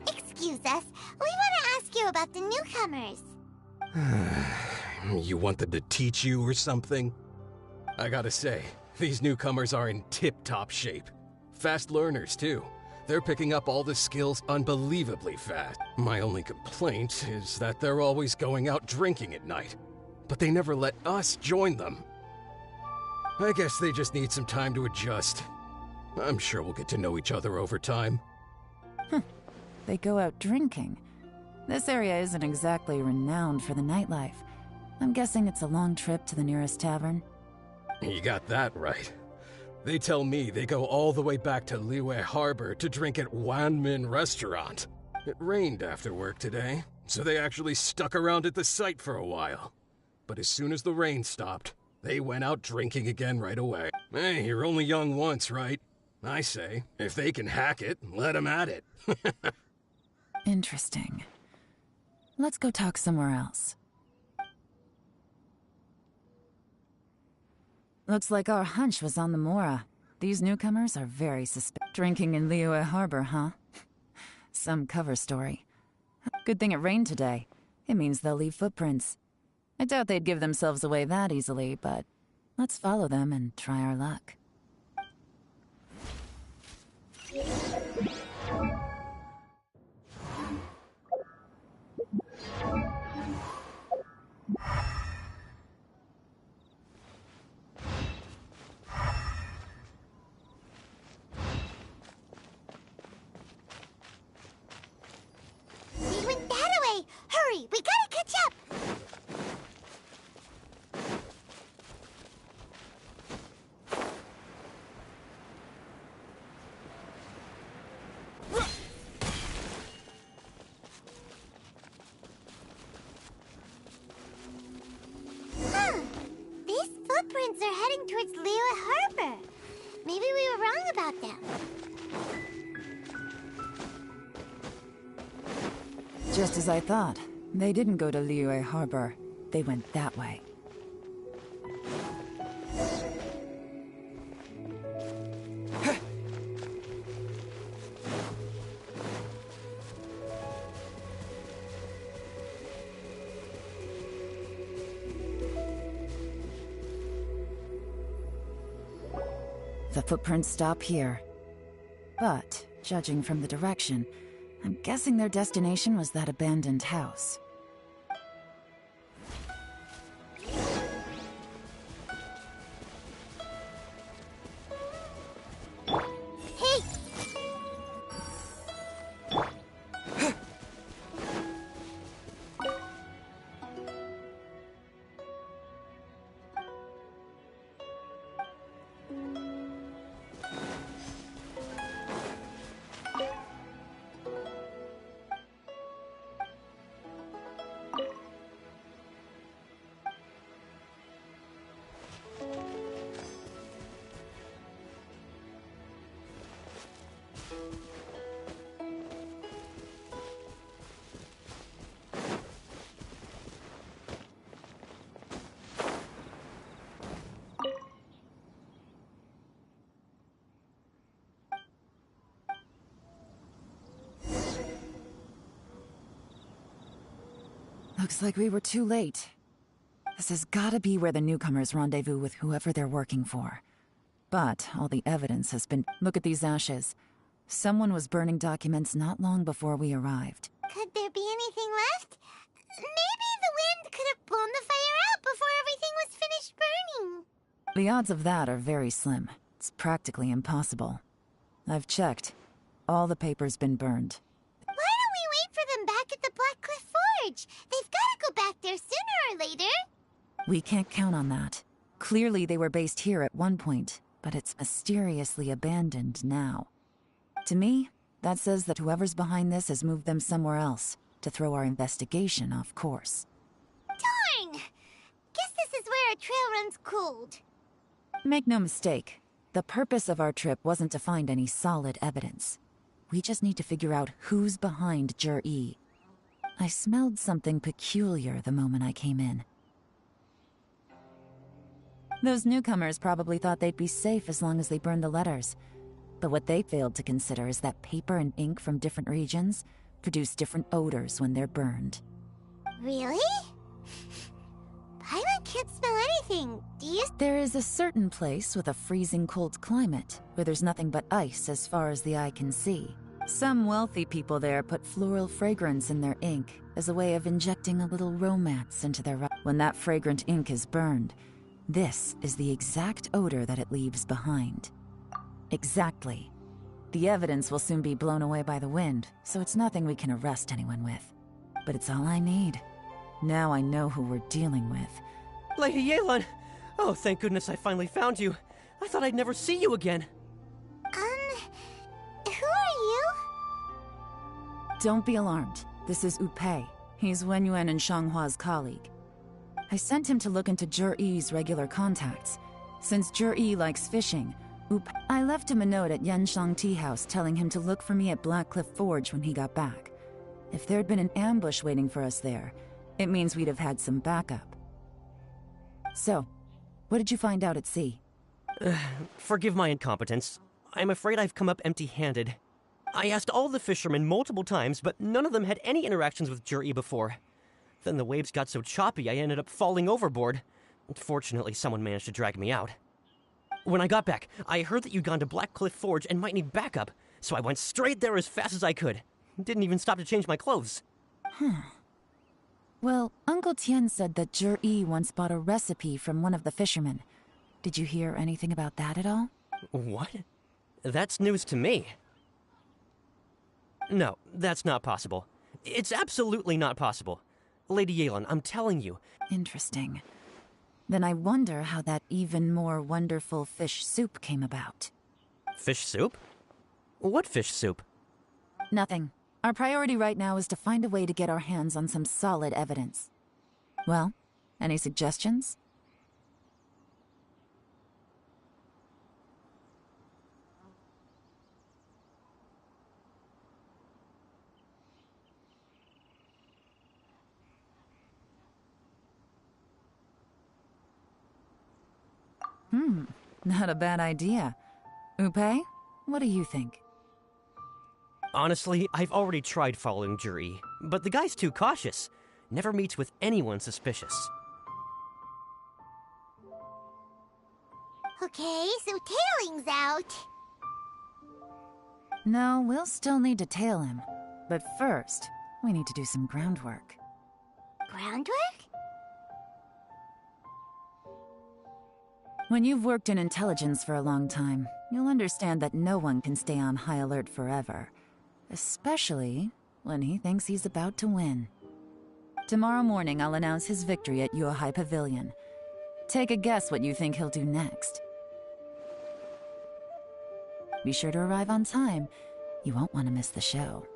Excuse us. We want to ask you about the newcomers. You want them to teach you or something? I gotta say, these newcomers are in tip-top shape. Fast learners, too. They're picking up all the skills unbelievably fast. My only complaint is that they're always going out drinking at night. But they never let us join them. I guess they just need some time to adjust. I'm sure we'll get to know each other over time. They go out drinking. This area isn't exactly renowned for the nightlife. I'm guessing it's a long trip to the nearest tavern. You got that right. They tell me they go all the way back to Liyue Harbor to drink at Wanmin Restaurant. It rained after work today, so they actually stuck around at the site for a while. But as soon as the rain stopped, they went out drinking again right away. Hey, you're only young once, right? I say, if they can hack it, let them at it. Interesting. Let's go talk somewhere else. Looks like our hunch was on the Mora. These newcomers are very suspicious. Drinking in Liyue Harbor, huh? Some cover story. Good thing it rained today. It means they'll leave footprints. I doubt they'd give themselves away that easily, but let's follow them and try our luck. He went that way! Hurry, we gotta catch up! These footprints are heading towards Liyue Harbor. Maybe we were wrong about them. Just as I thought. They didn't go to Liyue Harbor. They went that way. The footprints stop here. But, judging from the direction, I'm guessing their destination was that abandoned house. Hey! Looks like we were too late. This has gotta be where the newcomers rendezvous with whoever they're working for. But all the evidence has been— Look at these ashes. Someone was burning documents not long before we arrived. Could there be anything left? Maybe the wind could have blown the fire out before everything was finished burning. The odds of that are very slim. It's practically impossible. I've checked. All the paper's been burned. Why don't we wait for them back at the Black Cliff Forge? They've got to go back there sooner or later. We can't count on that. Clearly they were based here at one point, but it's mysteriously abandoned now. To me, that says that whoever's behind this has moved them somewhere else to throw our investigation off course. Darn! Guess this is where a trail runs cold. Make no mistake, the purpose of our trip wasn't to find any solid evidence. We just need to figure out who's behind Jur-E. I smelled something peculiar the moment I came in. Those newcomers probably thought they'd be safe as long as they burned the letters. But what they failed to consider is that paper and ink from different regions produce different odors when they're burned. Really? Paimon can't smell anything. Do you? There is a certain place with a freezing cold climate where there's nothing but ice as far as the eye can see. Some wealthy people there put floral fragrance in their ink as a way of injecting a little romance into their... When that fragrant ink is burned, this is the exact odor that it leaves behind. Exactly. The evidence will soon be blown away by the wind, so it's nothing we can arrest anyone with. But it's all I need. Now I know who we're dealing with. Lady Yelan! Oh, thank goodness I finally found you. I thought I'd never see you again. Who are you? Don't be alarmed. This is Upei. He's Wenyuan and Shanghua's colleague. I sent him to look into Jur-E's regular contacts. Since Jur-E likes fishing, I left him a note at Yanshang Tea House telling him to look for me at Black Cliff Forge when he got back. If there'd been an ambush waiting for us there, it means we'd have had some backup. So, what did you find out at sea? Forgive my incompetence. I'm afraid I've come up empty-handed. I asked all the fishermen multiple times, but none of them had any interactions with Jur-E before. Then the waves got so choppy I ended up falling overboard. Fortunately, someone managed to drag me out. When I got back, I heard that you'd gone to Black Cliff Forge and might need backup, so I went straight there as fast as I could. Didn't even stop to change my clothes. Well, Uncle Tian said that Jur-E once bought a recipe from one of the fishermen. Did you hear anything about that at all? What? That's news to me. No, that's not possible. It's absolutely not possible. Lady Yelan, I'm telling you. Interesting. Then I wonder how that even more wonderful fish soup came about. Fish soup? What fish soup? Nothing. Our priority right now is to find a way to get our hands on some solid evidence. Well, any suggestions? Not a bad idea. Upei, what do you think? Honestly, I've already tried following Jur-E, but the guy's too cautious. Never meets with anyone suspicious. Okay, so tailing's out. No, we'll still need to tail him. But first, we need to do some groundwork. Groundwork? When you've worked in intelligence for a long time, you'll understand that no one can stay on high alert forever. Especially when he thinks he's about to win. Tomorrow morning, I'll announce his victory at Yuehai Pavilion. Take a guess what you think he'll do next. Be sure to arrive on time. You won't want to miss the show.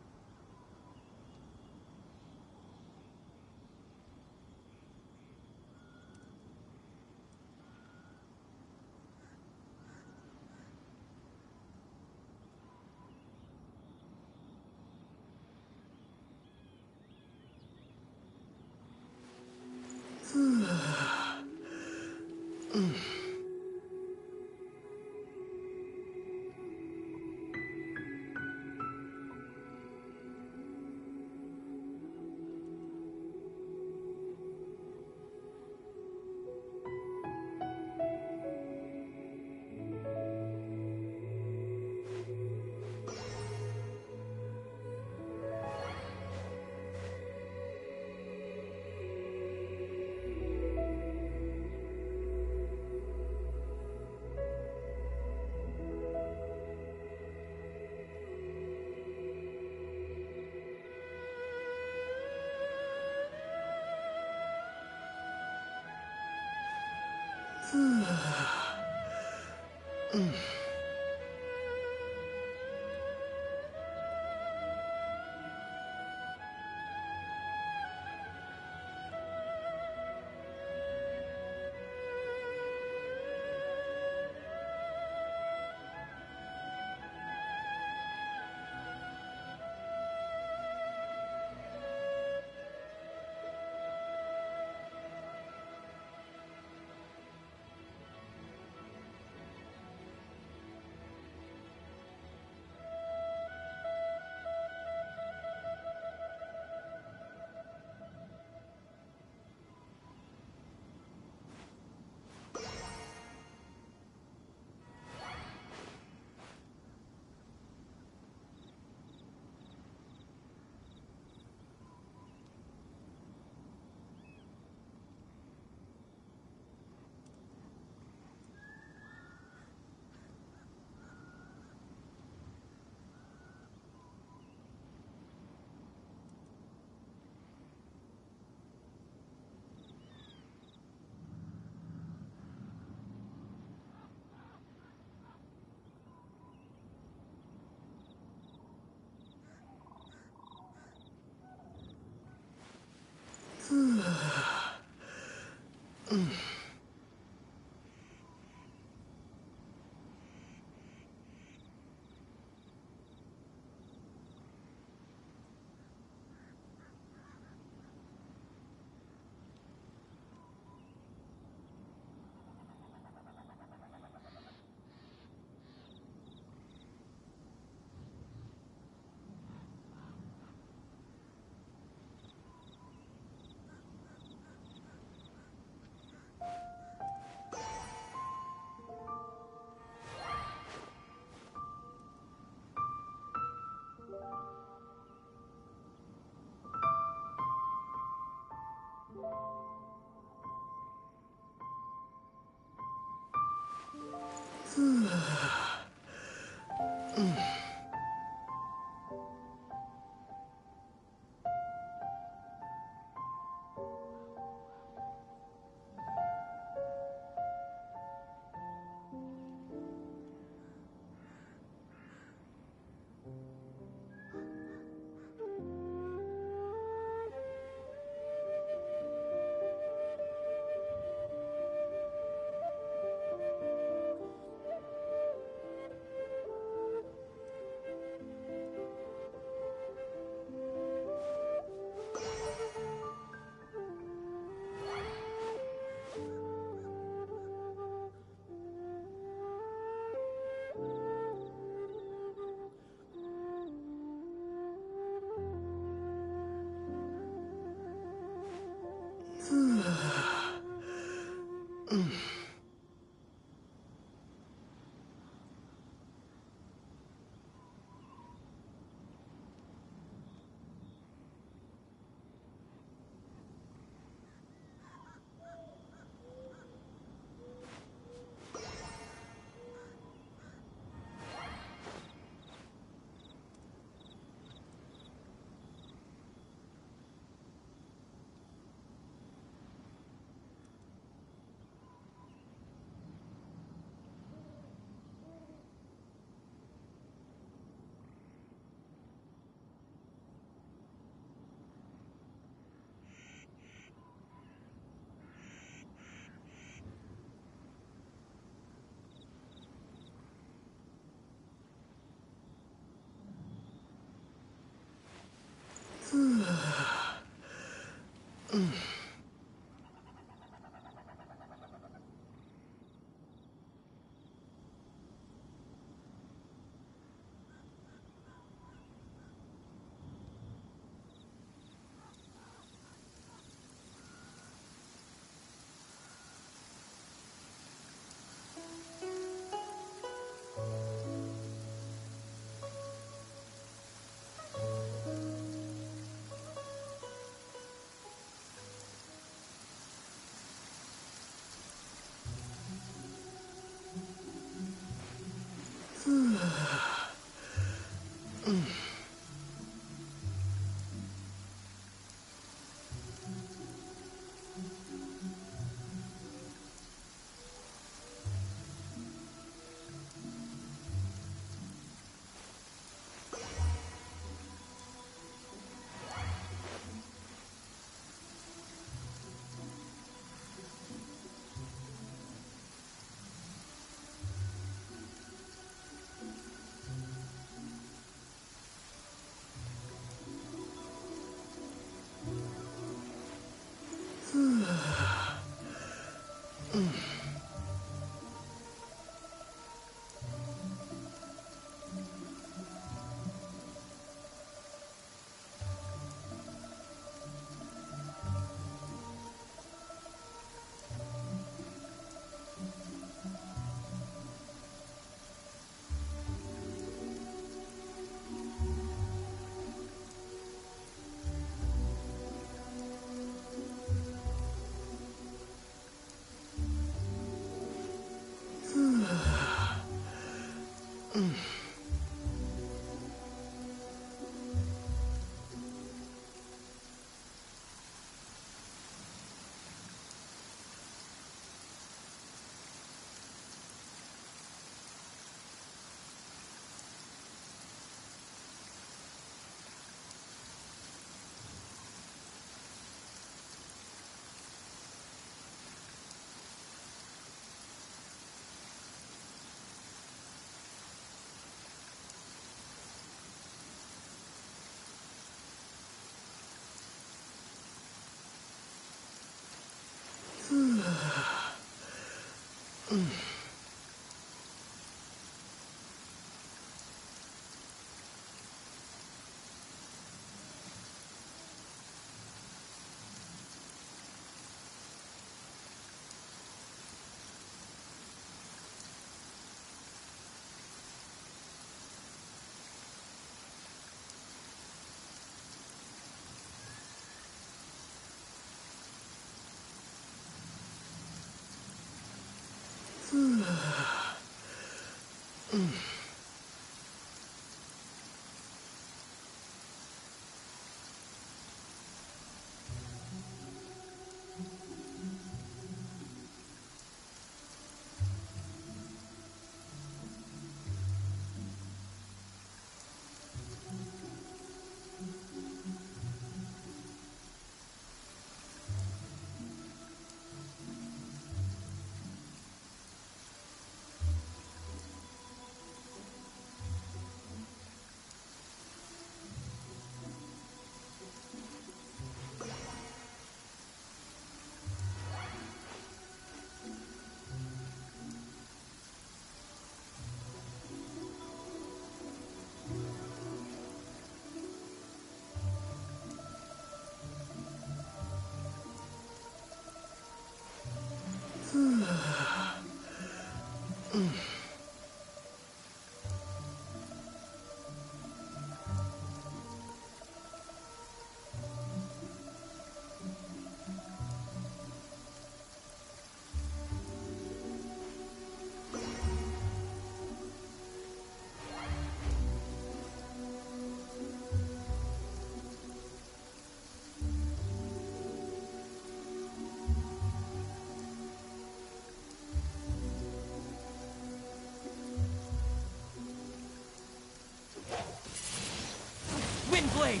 Windblade!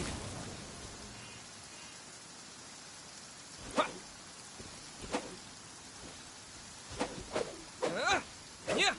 Yeah!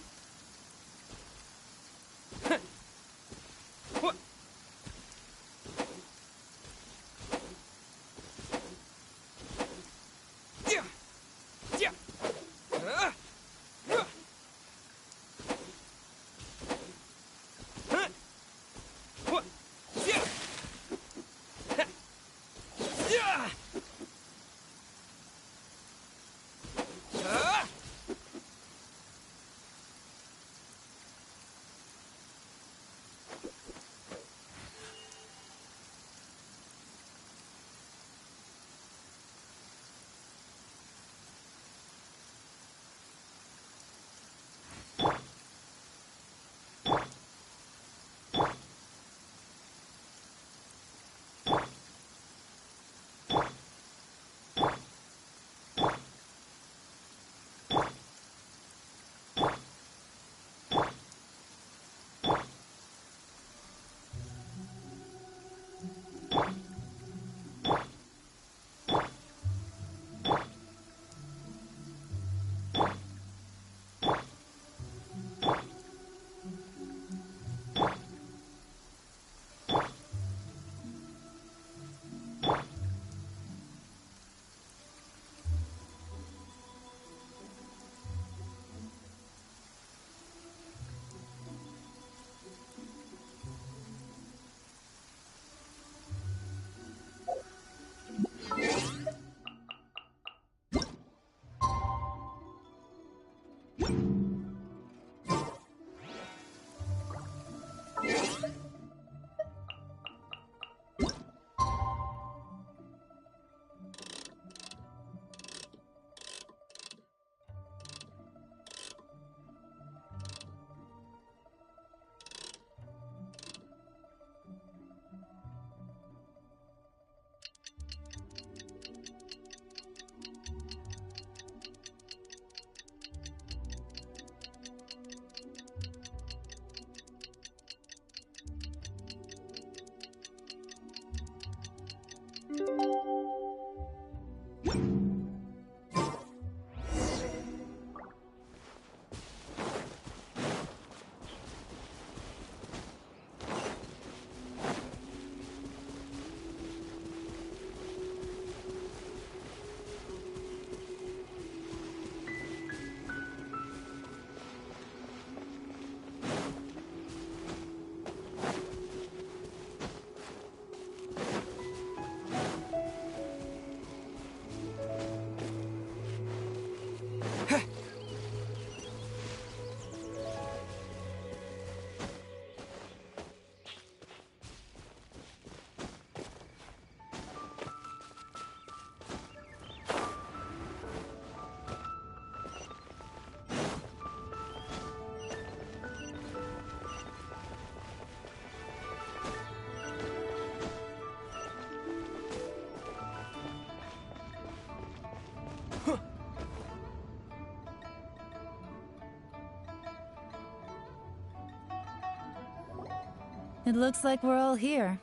It looks like we're all here.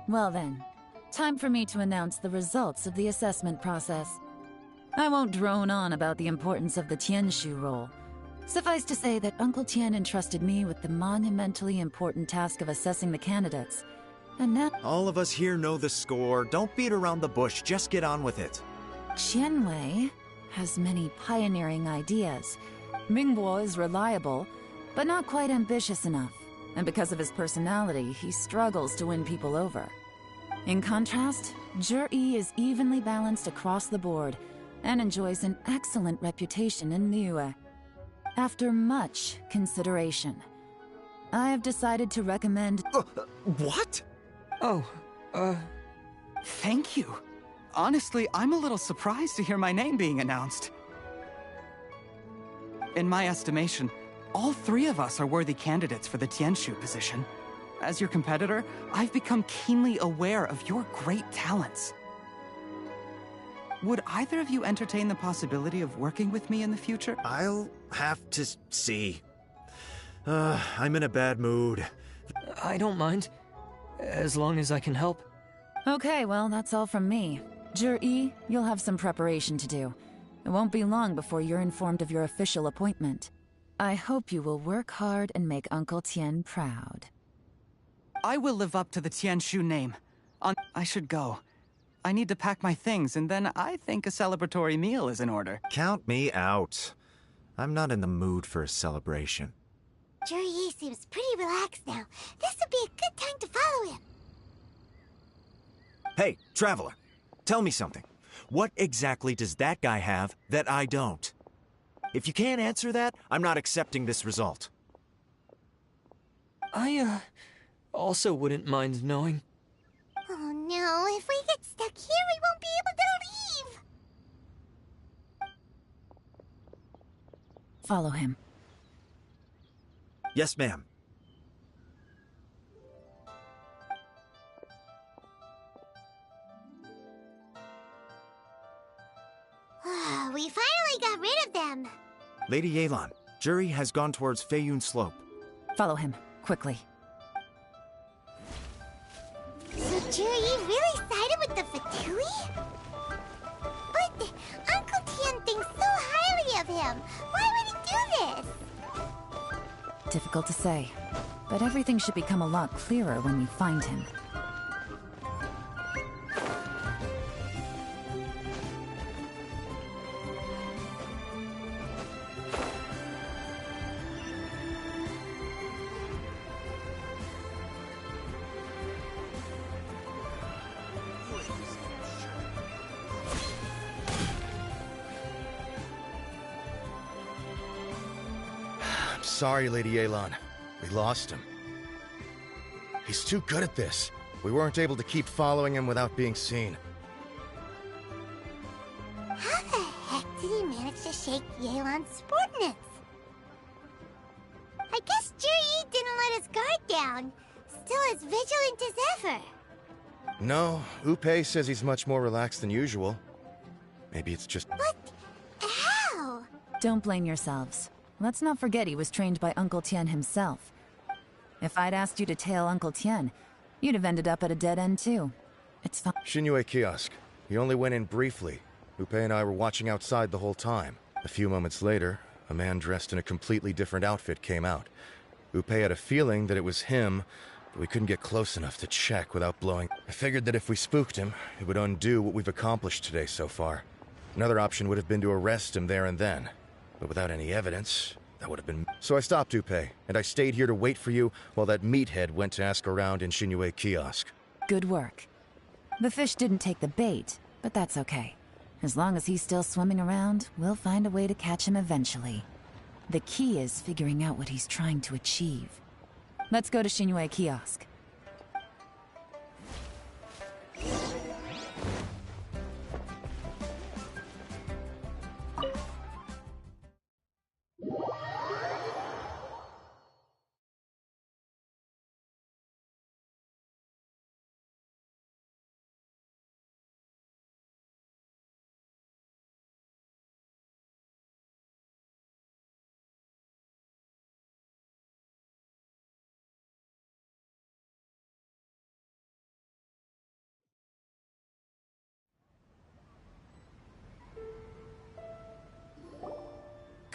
Well then, time for me to announce the results of the assessment process. I won't drone on about the importance of the Tianshu role. Suffice to say that Uncle Tian entrusted me with the monumentally important task of assessing the candidates. And now— All of us here know the score. Don't beat around the bush, just get on with it. Qianwei has many pioneering ideas. Mingguo is reliable, but not quite ambitious enough. And because of his personality, he struggles to win people over. In contrast, Zhi is evenly balanced across the board and enjoys an excellent reputation in Liyue. After much consideration, I have decided to recommend— What? Oh, Thank you. Honestly, I'm a little surprised to hear my name being announced. In my estimation, all three of us are worthy candidates for the Tianshu position. As your competitor, I've become keenly aware of your great talents. Would either of you entertain the possibility of working with me in the future? I'll have to see. I'm in a bad mood. I don't mind. As long as I can help. Okay, well, that's all from me. Zhi, you'll have some preparation to do. It won't be long before you're informed of your official appointment. I hope you will work hard and make Uncle Tian proud. I will live up to the Tianshu name. I should go. I need to pack my things, and then I think a celebratory meal is in order. Count me out. I'm not in the mood for a celebration. Zhi seems pretty relaxed now. This would be a good time to follow him. Hey, Traveler, tell me something. What exactly does that guy have that I don't? If you can't answer that, I'm not accepting this result. I, also wouldn't mind knowing. Oh no, if we get stuck here, we won't be able to leave! Follow him. Yes, ma'am. We finally got rid of them! Lady Yelan, Zhi has gone towards Feiyun Slope. Follow him, quickly. So Zhi really sided with the Fatui? But Uncle Tian thinks so highly of him. Why would he do this? Difficult to say, but everything should become a lot clearer when we find him. Sorry, Lady Yelan. We lost him. He's too good at this. We weren't able to keep following him without being seen. How the heck did he manage to shake Yelan's subordinates? I guess Zhi didn't let his guard down. Still as vigilant as ever. No, Upei says he's much more relaxed than usual. Maybe it's just— But how? Don't blame yourselves. Let's not forget he was trained by Uncle Tian himself. If I'd asked you to tail Uncle Tian, you'd have ended up at a dead end too. It's fine. Xinyue kiosk. He only went in briefly. Upei and I were watching outside the whole time. A few moments later, a man dressed in a completely different outfit came out. Upei had a feeling that it was him, but we couldn't get close enough to check without blowing. I figured that if we spooked him, it would undo what we've accomplished today so far. Another option would have been to arrest him there and then. But without any evidence, that would have been— So I stopped Upei, and I stayed here to wait for you while that meathead went to ask around in Xinyue kiosk. Good work. The fish didn't take the bait, but that's okay. As long as he's still swimming around, we'll find a way to catch him eventually. The key is figuring out what he's trying to achieve. Let's go to Xinyue kiosk.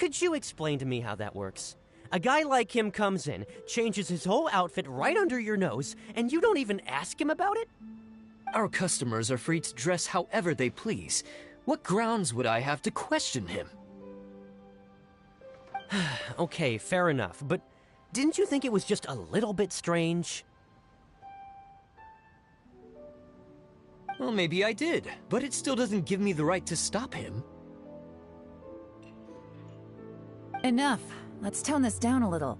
Could you explain to me how that works? A guy like him comes in, changes his whole outfit right under your nose, and you don't even ask him about it? Our customers are free to dress however they please. What grounds would I have to question him? Okay, fair enough, but didn't you think it was just a little bit strange? Well, maybe I did, but it still doesn't give me the right to stop him. Enough. Let's tone this down a little.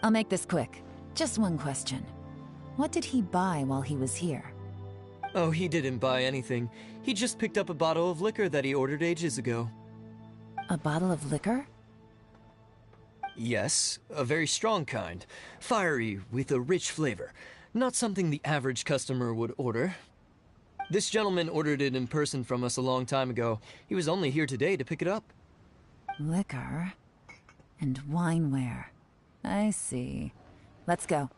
I'll make this quick. Just one question. What did he buy while he was here? Oh, he didn't buy anything. He just picked up a bottle of liquor that he ordered ages ago. A bottle of liquor? Yes, a very strong kind. Fiery, with a rich flavor. Not something the average customer would order. This gentleman ordered it in person from us a long time ago. He was only here today to pick it up. Liquor and wineware. I see. Let's go.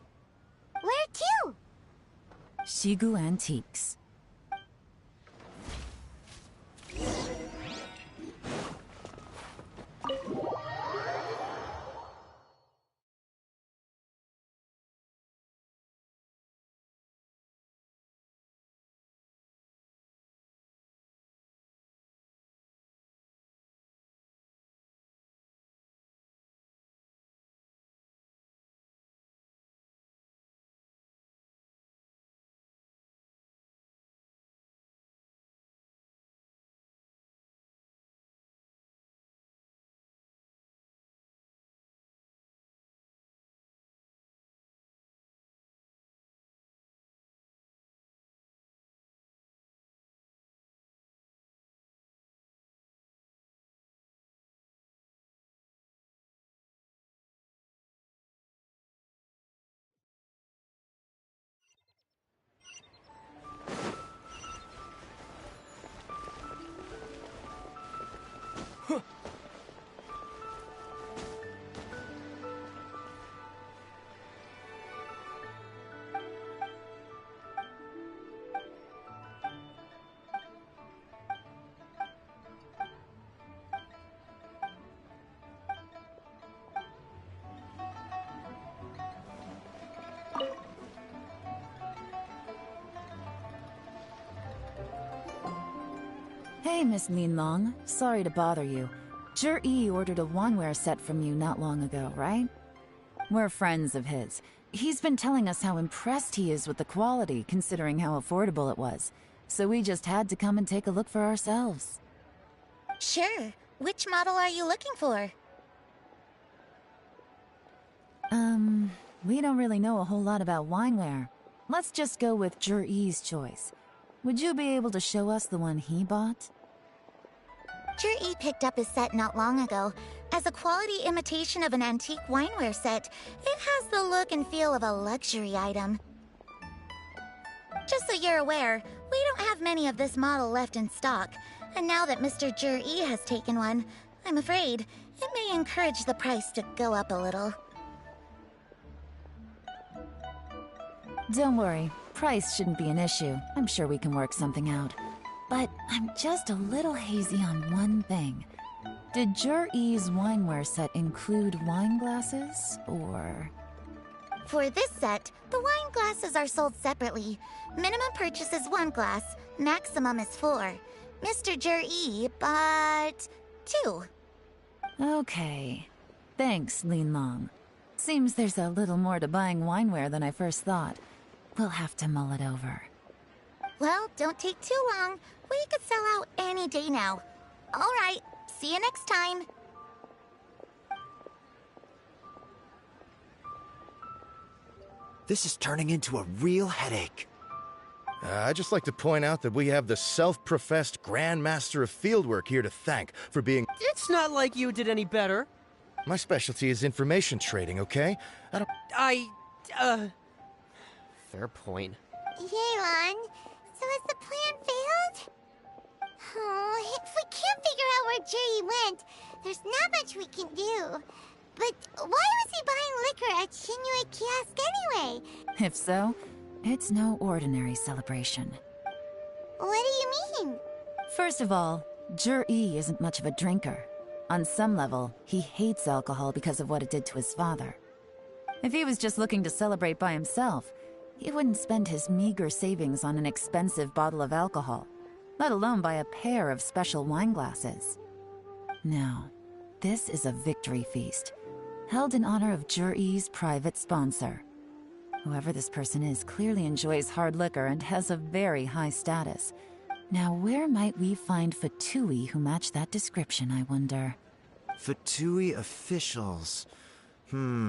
Where to? Shigu Antiques. Hey, Miss Linlong. Sorry to bother you. Zhi ordered a wanware set from you not long ago, right? We're friends of his. He's been telling us how impressed he is with the quality, considering how affordable it was. So we just had to come and take a look for ourselves. Sure. Which model are you looking for? We don't really know a whole lot about wineware. Let's just go with Zhi's choice. Would you be able to show us the one he bought? Zhi picked up his set not long ago. As a quality imitation of an antique wineware set, it has the look and feel of a luxury item. Just so you're aware, we don't have many of this model left in stock, and now that Mr. Zhi has taken one, I'm afraid it may encourage the price to go up a little. Don't worry, price shouldn't be an issue. I'm sure we can work something out. But I'm just a little hazy on one thing. Did Zhi's wineware set include wine glasses, or...? For this set, the wine glasses are sold separately. Minimum purchase is 1 glass, maximum is 4. Mr. Zhi bought 2. Okay. Thanks, Linlong. Seems there's a little more to buying wineware than I first thought. We'll have to mull it over. Well, don't take too long. We could sell out any day now. All right, see you next time. This is turning into a real headache. I'd just like to point out that we have the self-professed Grand Master of Fieldwork here to thank for being... It's not like you did any better. My specialty is information trading, okay? Fair point. Yelan, so has the plan failed? Oh, if we can't figure out where Jerry went, there's not much we can do. But why was he buying liquor at Shinue Kiosk anyway? If so, it's no ordinary celebration. What do you mean? First of all, Zhi isn't much of a drinker. On some level, he hates alcohol because of what it did to his father. If he was just looking to celebrate by himself, he wouldn't spend his meager savings on an expensive bottle of alcohol, let alone buy a pair of special wine glasses. No, this is a victory feast, held in honor of Jur-E's private sponsor. Whoever this person is clearly enjoys hard liquor and has a very high status. Now, where might we find Fatui who match that description, I wonder? Fatui officials.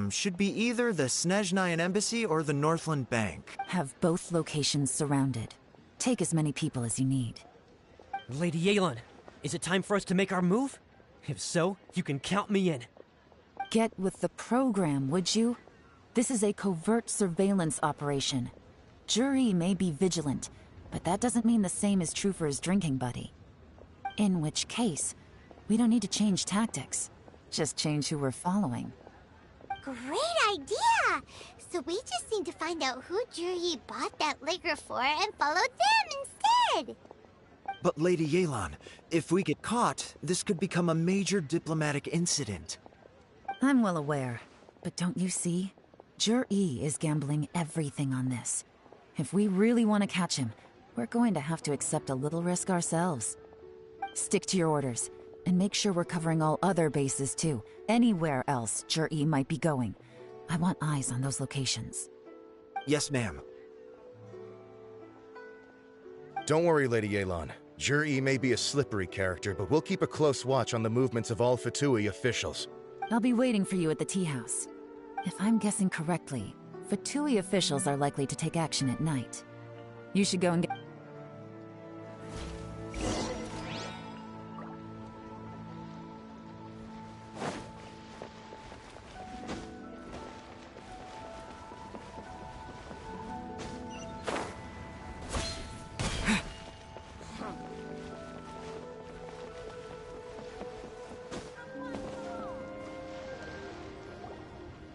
Should be either the Snezhnayan Embassy or the Northland Bank. Have both locations surrounded. Take as many people as you need. Lady Yelan, is it time for us to make our move? If so, you can count me in. Get with the program, would you? This is a covert surveillance operation. Jur-E may be vigilant, but that doesn't mean the same is true for his drinking buddy. In which case, we don't need to change tactics. Just change who we're following. Great idea! So we just need to find out who Jur-E bought that liquor for and follow them instead! But Lady Yelan, if we get caught, this could become a major diplomatic incident. I'm well aware, but don't you see? Jur-E is gambling everything on this. If we really want to catch him, we're going to have to accept a little risk ourselves. Stick to your orders. And make sure we're covering all other bases, too. Anywhere else Jur-E might be going. I want eyes on those locations. Yes, ma'am. Don't worry, Lady Yelan. Jur-E may be a slippery character, but we'll keep a close watch on the movements of all Fatui officials. I'll be waiting for you at the tea house. If I'm guessing correctly, Fatui officials are likely to take action at night. You should go and get...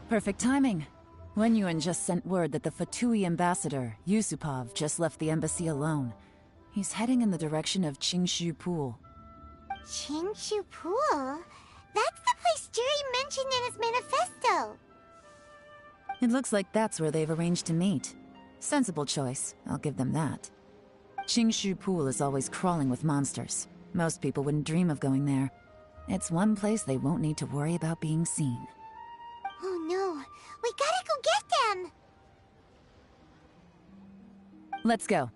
Perfect timing. Wenyuan just sent word that the Fatui ambassador, Yusupov, just left the embassy alone. He's heading in the direction of Qingshu Pool. Qingshu Pool? That's the place Jur-E mentioned in his manifesto! It looks like that's where they've arranged to meet. Sensible choice, I'll give them that. Qingshu Pool is always crawling with monsters. Most people wouldn't dream of going there. It's one place they won't need to worry about being seen. Oh no, we gotta go get them! Let's go.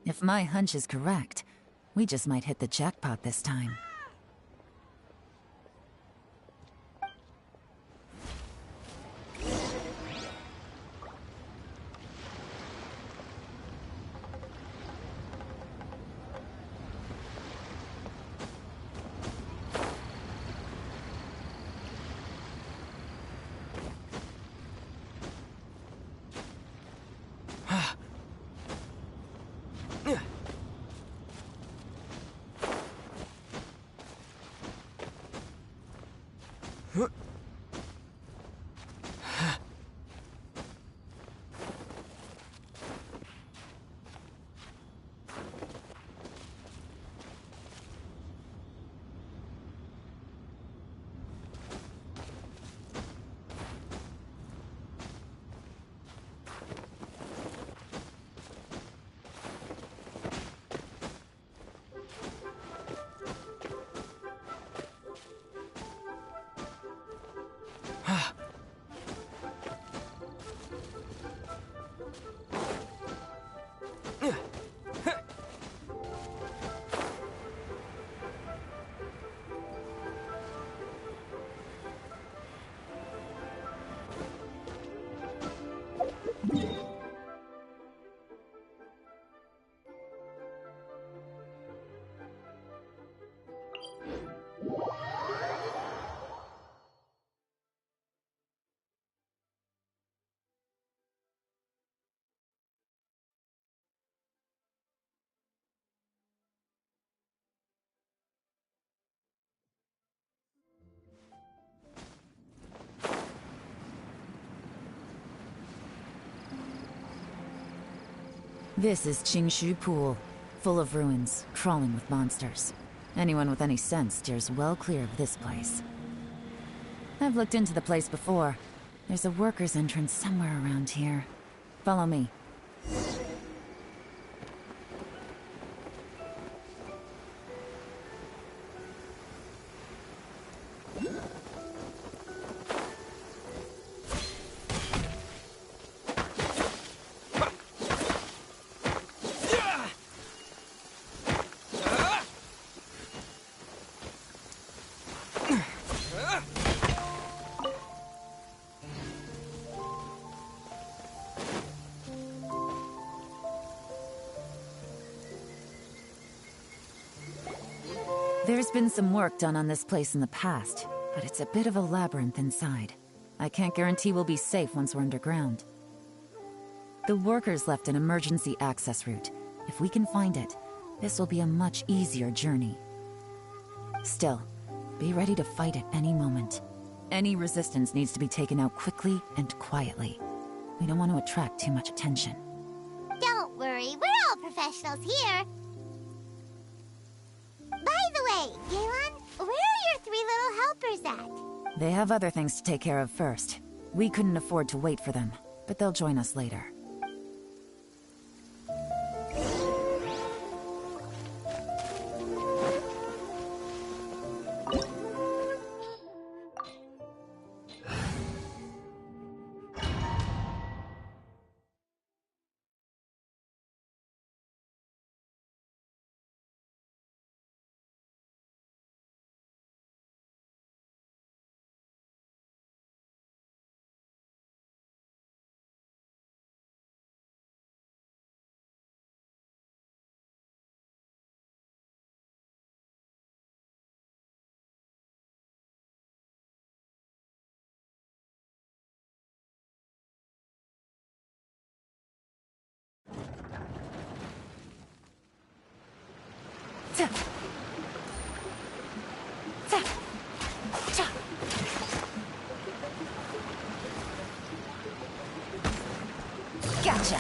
If my hunch is correct, we just might hit the jackpot this time. This is Qingshu Pool, full of ruins, crawling with monsters. Anyone with any sense steers well clear of this place. I've looked into the place before. There's a workers' entrance somewhere around here. Follow me. There's been some work done on this place in the past, but it's a bit of a labyrinth inside. I can't guarantee we'll be safe once we're underground. The workers left an emergency access route. If we can find it, this will be a much easier journey. Still, be ready to fight at any moment. Any resistance needs to be taken out quickly and quietly. We don't want to attract too much attention. Don't worry, we're all professionals here. By the way, Yelan, where are your 3 little helpers at? They have other things to take care of first. We couldn't afford to wait for them, but they'll join us later. Gotcha.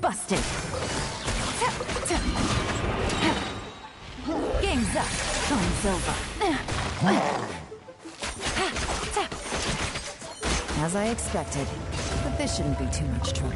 Busted. Game's up. Game's over. As I expected, but this shouldn't be too much trouble.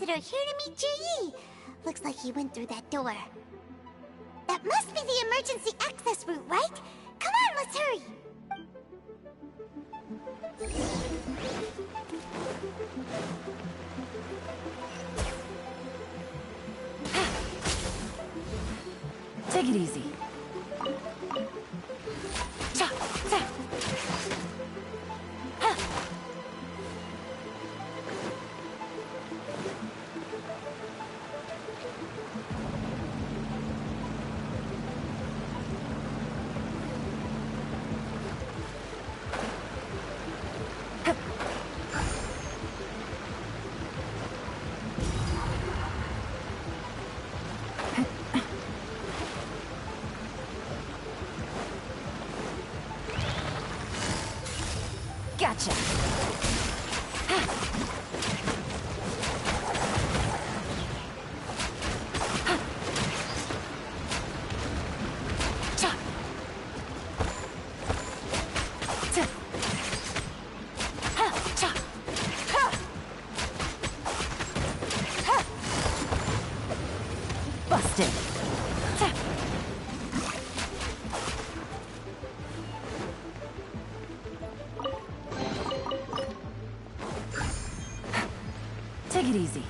Here to meet Ji. Looks like he went through that door. That must be the emergency access route, right? Come on, let's hurry. Take it easy. Gotcha. Busted. Take it easy.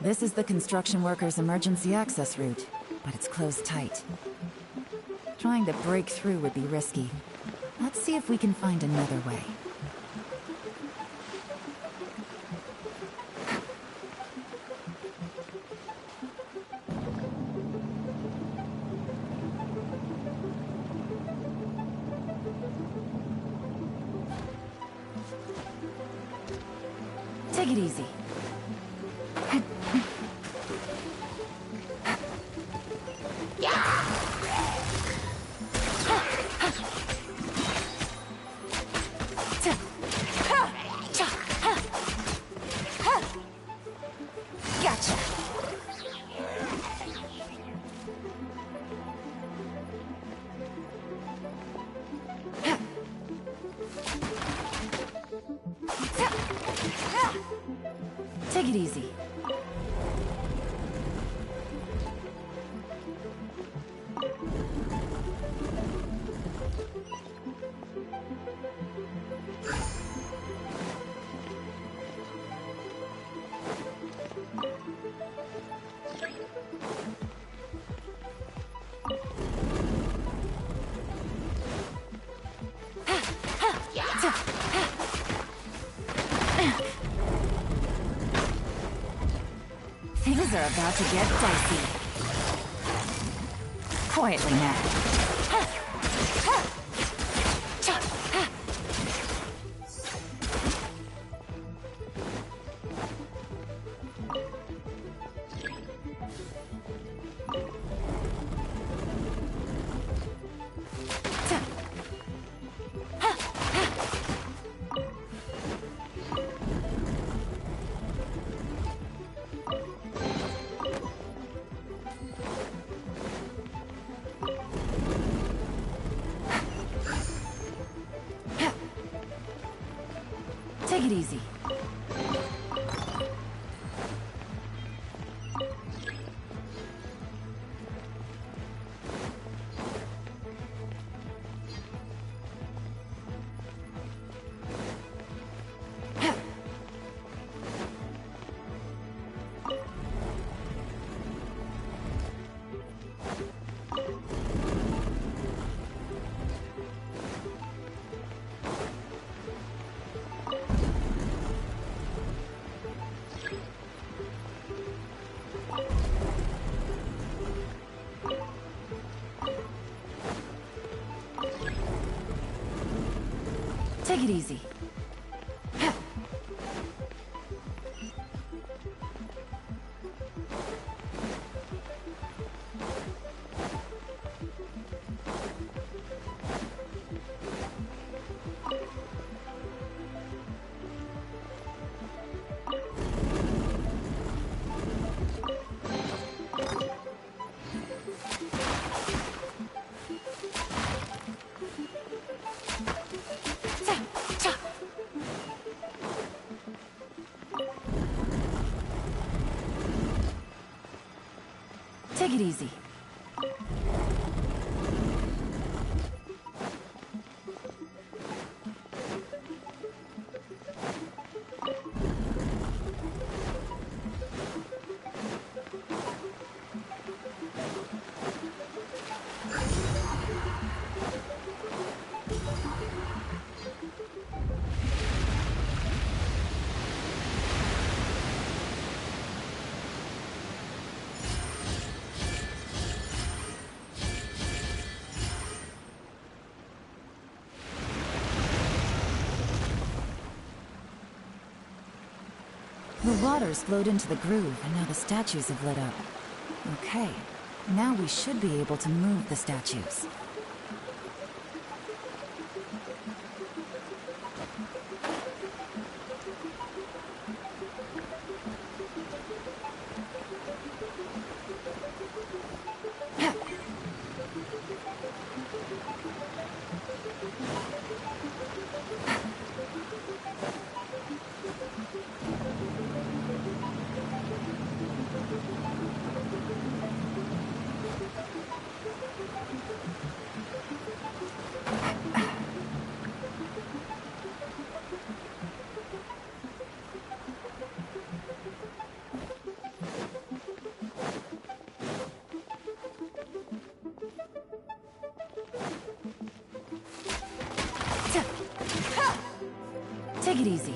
This is the construction workers' emergency access route, but it's closed tight. Trying to break through would be risky. Let's see if we can find another way. Take it easy. Gotcha. Take it easy. Things are about to get dicey. Quietly now. Take it easy. Take it easy. Take it easy. The water's flowed into the groove, and now the statues have lit up. Okay, now we should be able to move the statues. Take it easy.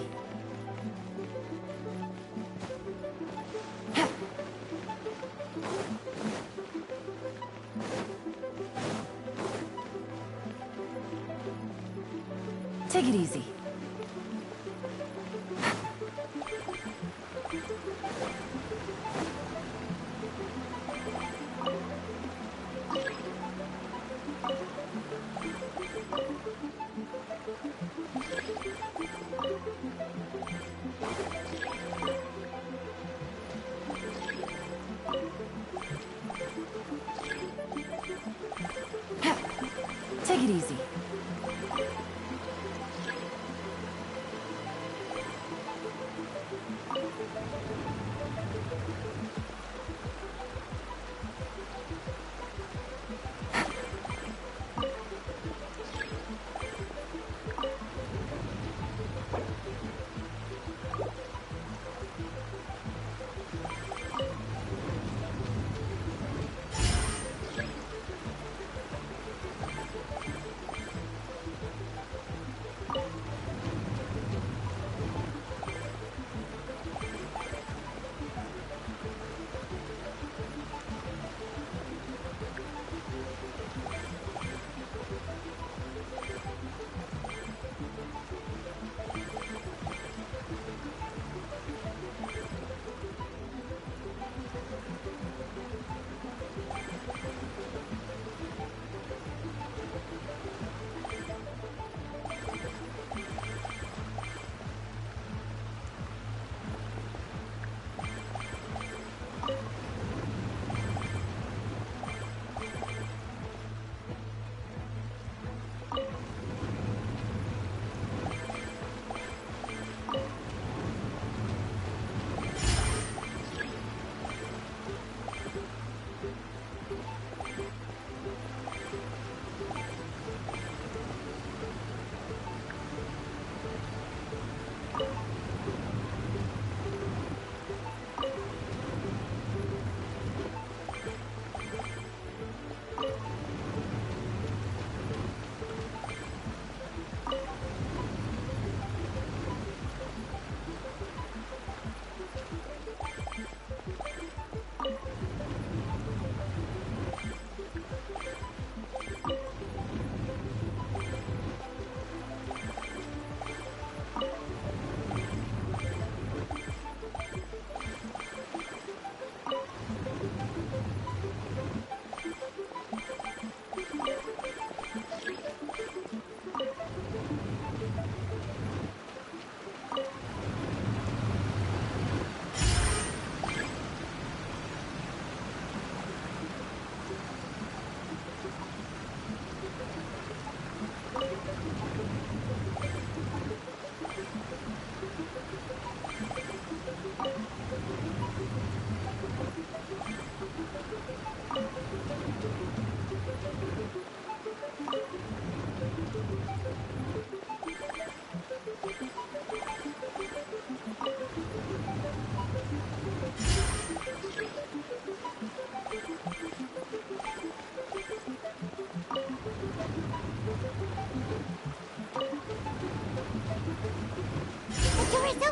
Take it easy. Take it easy.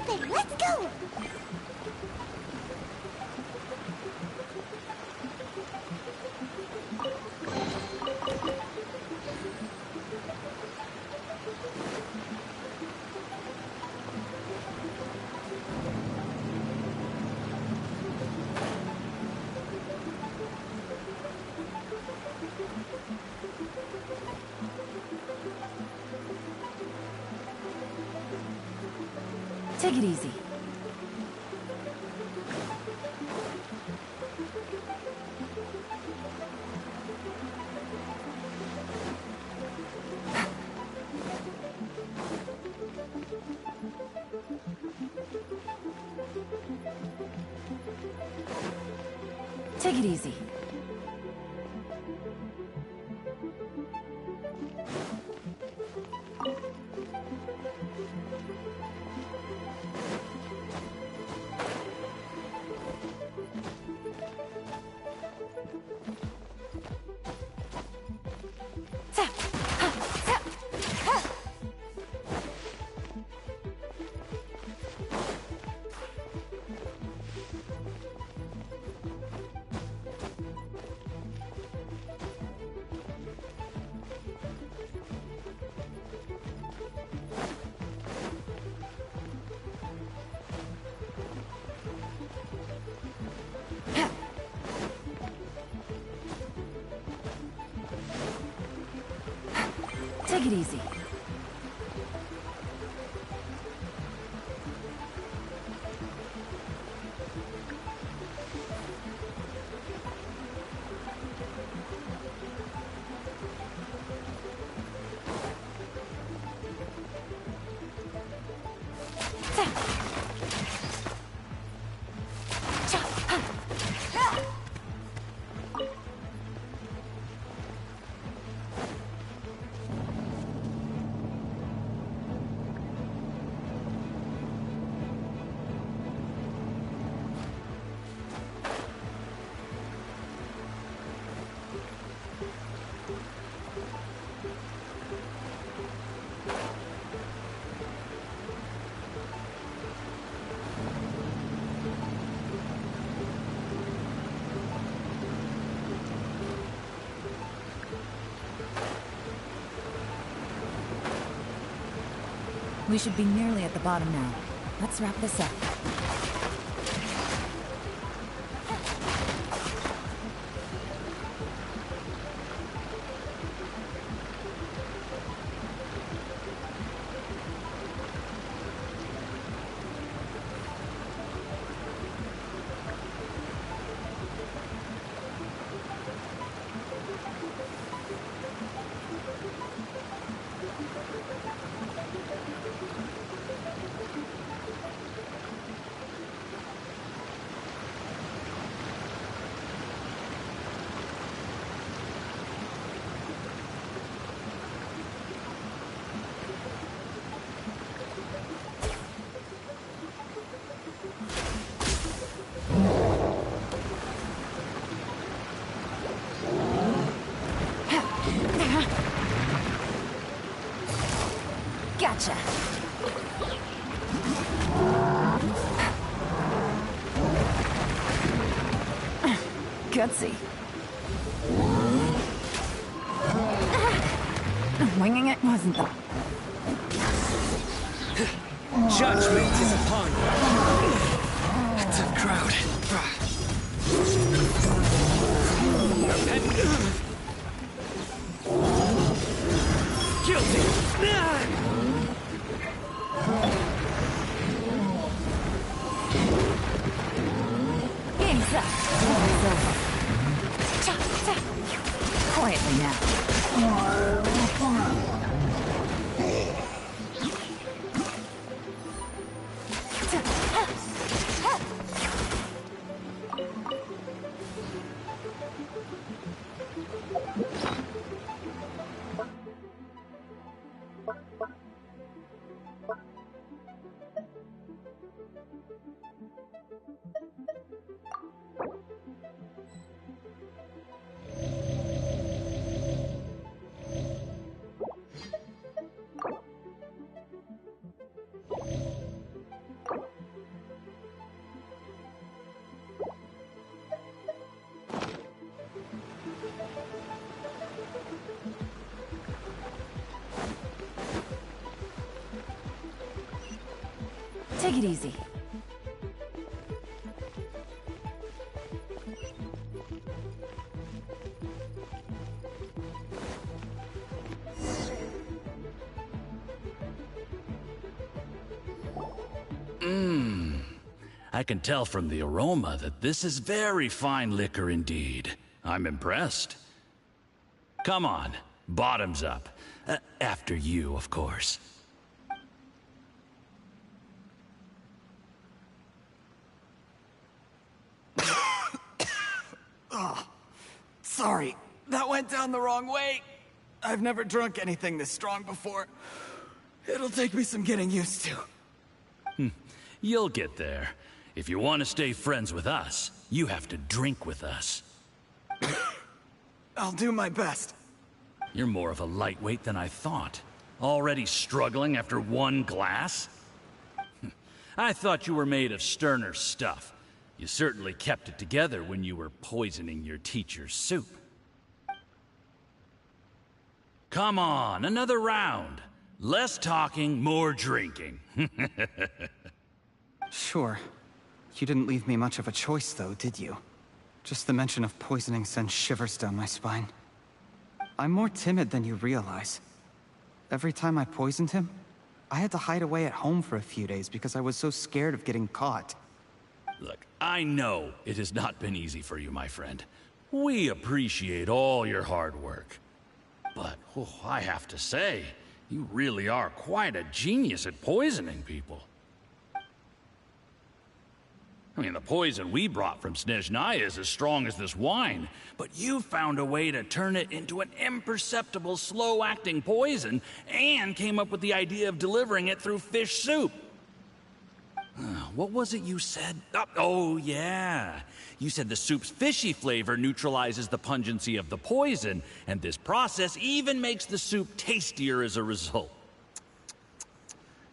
open! Let's go! Take it easy. Take it easy. Take it easy. We should be nearly at the bottom now. Let's wrap this up. Gotcha. Gutsy. Winging it wasn't the... Judgment is upon you. Tough crowd. Guilty. Game's up. It's over. Quietly now. Take it easy. I can tell from the aroma that this is very fine liquor indeed. I'm impressed. Come on, bottoms up. After you, of course. Oh, sorry. That went down the wrong way. I've never drunk anything this strong before. It'll take me some getting used to. You'll get there. If you want to stay friends with us, you have to drink with us. I'll do my best. You're more of a lightweight than I thought. Already struggling after one glass? I thought you were made of sterner stuff. You certainly kept it together when you were poisoning your teacher's soup. Come on, another round. Less talking, more drinking. Sure. You didn't leave me much of a choice, though, did you? Just the mention of poisoning sends shivers down my spine. I'm more timid than you realize. every time I poisoned him, I had to hide away at home for a few days because I was so scared of getting caught. Look, I know it has not been easy for you, my friend. We appreciate all your hard work. But, I have to say, you really are quite a genius at poisoning people. I mean, the poison we brought from Snezhnaya is as strong as this wine, but you found a way to turn it into an imperceptible, slow-acting poison, and came up with the idea of delivering it through fish soup. What was it you said? Oh, yeah. You said the soup's fishy flavor neutralizes the pungency of the poison, and this process even makes the soup tastier as a result.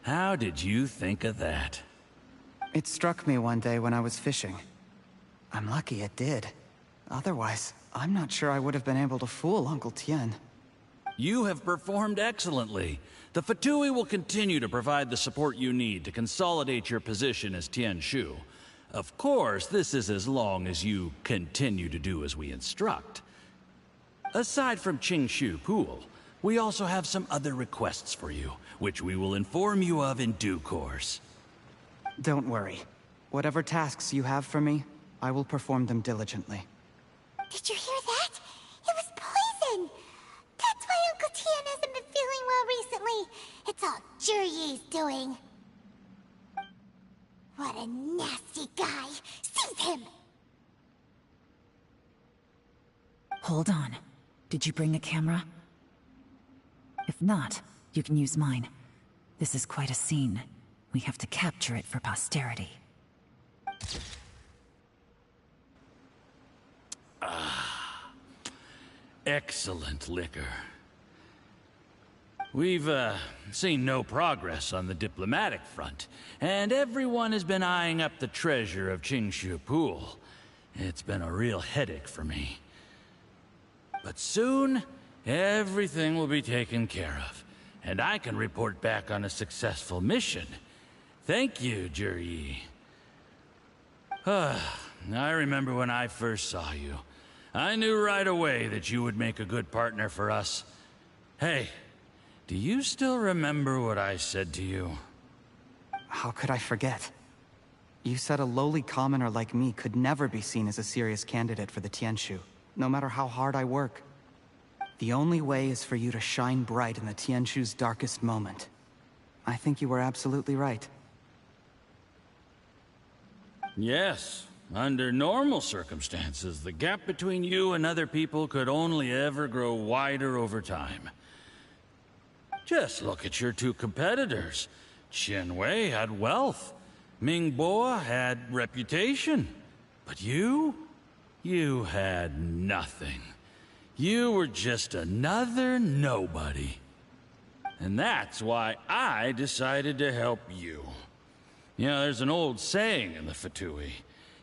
How did you think of that? It struck me one day when I was fishing. I'm lucky it did. Otherwise, I'm not sure I would have been able to fool Uncle Tien. You have performed excellently. The Fatui will continue to provide the support you need to consolidate your position as Tien Shu. Of course, this is as long as you continue to do as we instruct. Aside from Qing Shu Pool, we also have some other requests for you, which we will inform you of in due course. Don't worry. Whatever tasks you have for me, I will perform them diligently. Did you hear that? It was poison! That's why Uncle Tien hasn't been feeling well recently. It's all Zhiyi's doing. What a nasty guy! Seize him! Hold on. Did you bring a camera? If not, you can use mine. This is quite a scene. We have to capture it for posterity. Excellent liquor. We've, seen no progress on the diplomatic front, and everyone has been eyeing up the treasure of Qingshu Pool. It's been a real headache for me. But soon, everything will be taken care of, and I can report back on a successful mission. Thank you, Zhiyi. I remember when I first saw you. I knew right away that you would make a good partner for us. Hey, do you still remember what I said to you? How could I forget? You said a lowly commoner like me could never be seen as a serious candidate for the Tianshu, no matter how hard I work. The only way is for you to shine bright in the Tianshu's darkest moment. I think you were absolutely right. Yes. Under normal circumstances, the gap between you and other people could only ever grow wider over time. Just look at your two competitors. Qianwei had wealth. Mingbo had reputation. But you had nothing. You were just another nobody. And that's why I decided to help you. You know, there's an old saying in the Fatui.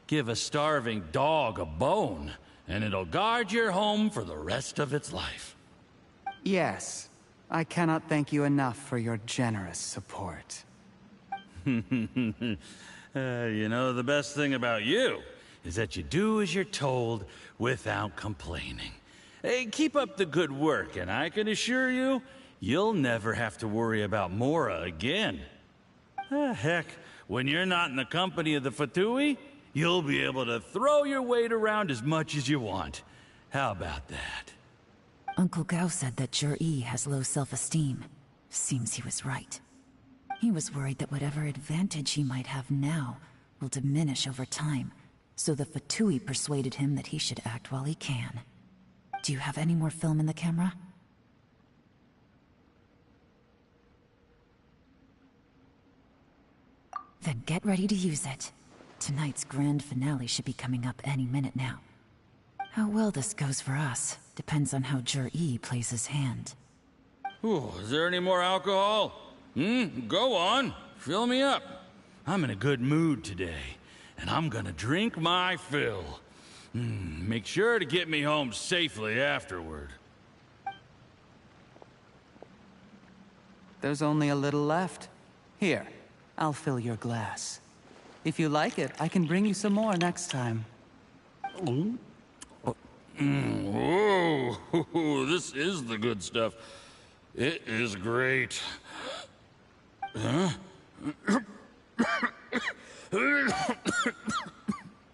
Give a starving dog a bone, and it'll guard your home for the rest of its life. Yes. I cannot thank you enough for your generous support. You know, the best thing about you is that you do as you're told without complaining. Hey, keep up the good work, and I can assure you, you'll never have to worry about Mora again. Heck, when you're not in the company of the Fatui, you'll be able to throw your weight around as much as you want. How about that? Uncle Gao said that Zhiyi has low self-esteem. Seems he was right. He was worried that whatever advantage he might have now will diminish over time, so the Fatui persuaded him that he should act while he can. Do you have any more film in the camera? Then get ready to use it. Tonight's grand finale should be coming up any minute now. How well this goes for us depends on how Zhiyi plays his hand. Ooh, is there any more alcohol? Go on. Fill me up. I'm in a good mood today, and I'm gonna drink my fill. Make sure to get me home safely afterward. There's only a little left. Here, I'll fill your glass. If you like it, I can bring you some more next time. Whoa, this is the good stuff. It is great. Huh?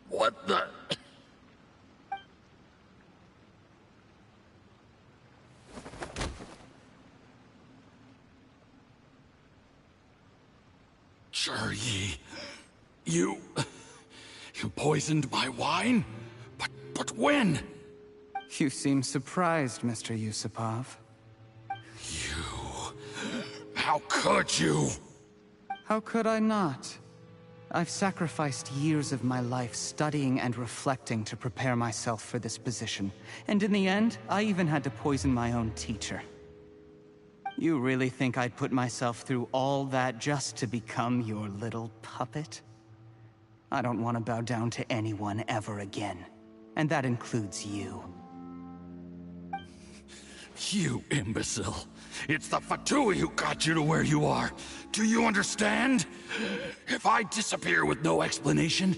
What the? Yi, you poisoned my wine? But when? You seem surprised, Mr. Yusupov. How could you? How could I not? I've sacrificed years of my life studying and reflecting to prepare myself for this position. And in the end, I even had to poison my own teacher. You really think I'd put myself through all that just to become your little puppet? I don't want to bow down to anyone ever again. And that includes you. You imbecile. It's the Fatui who got you to where you are. Do you understand? If I disappear with no explanation,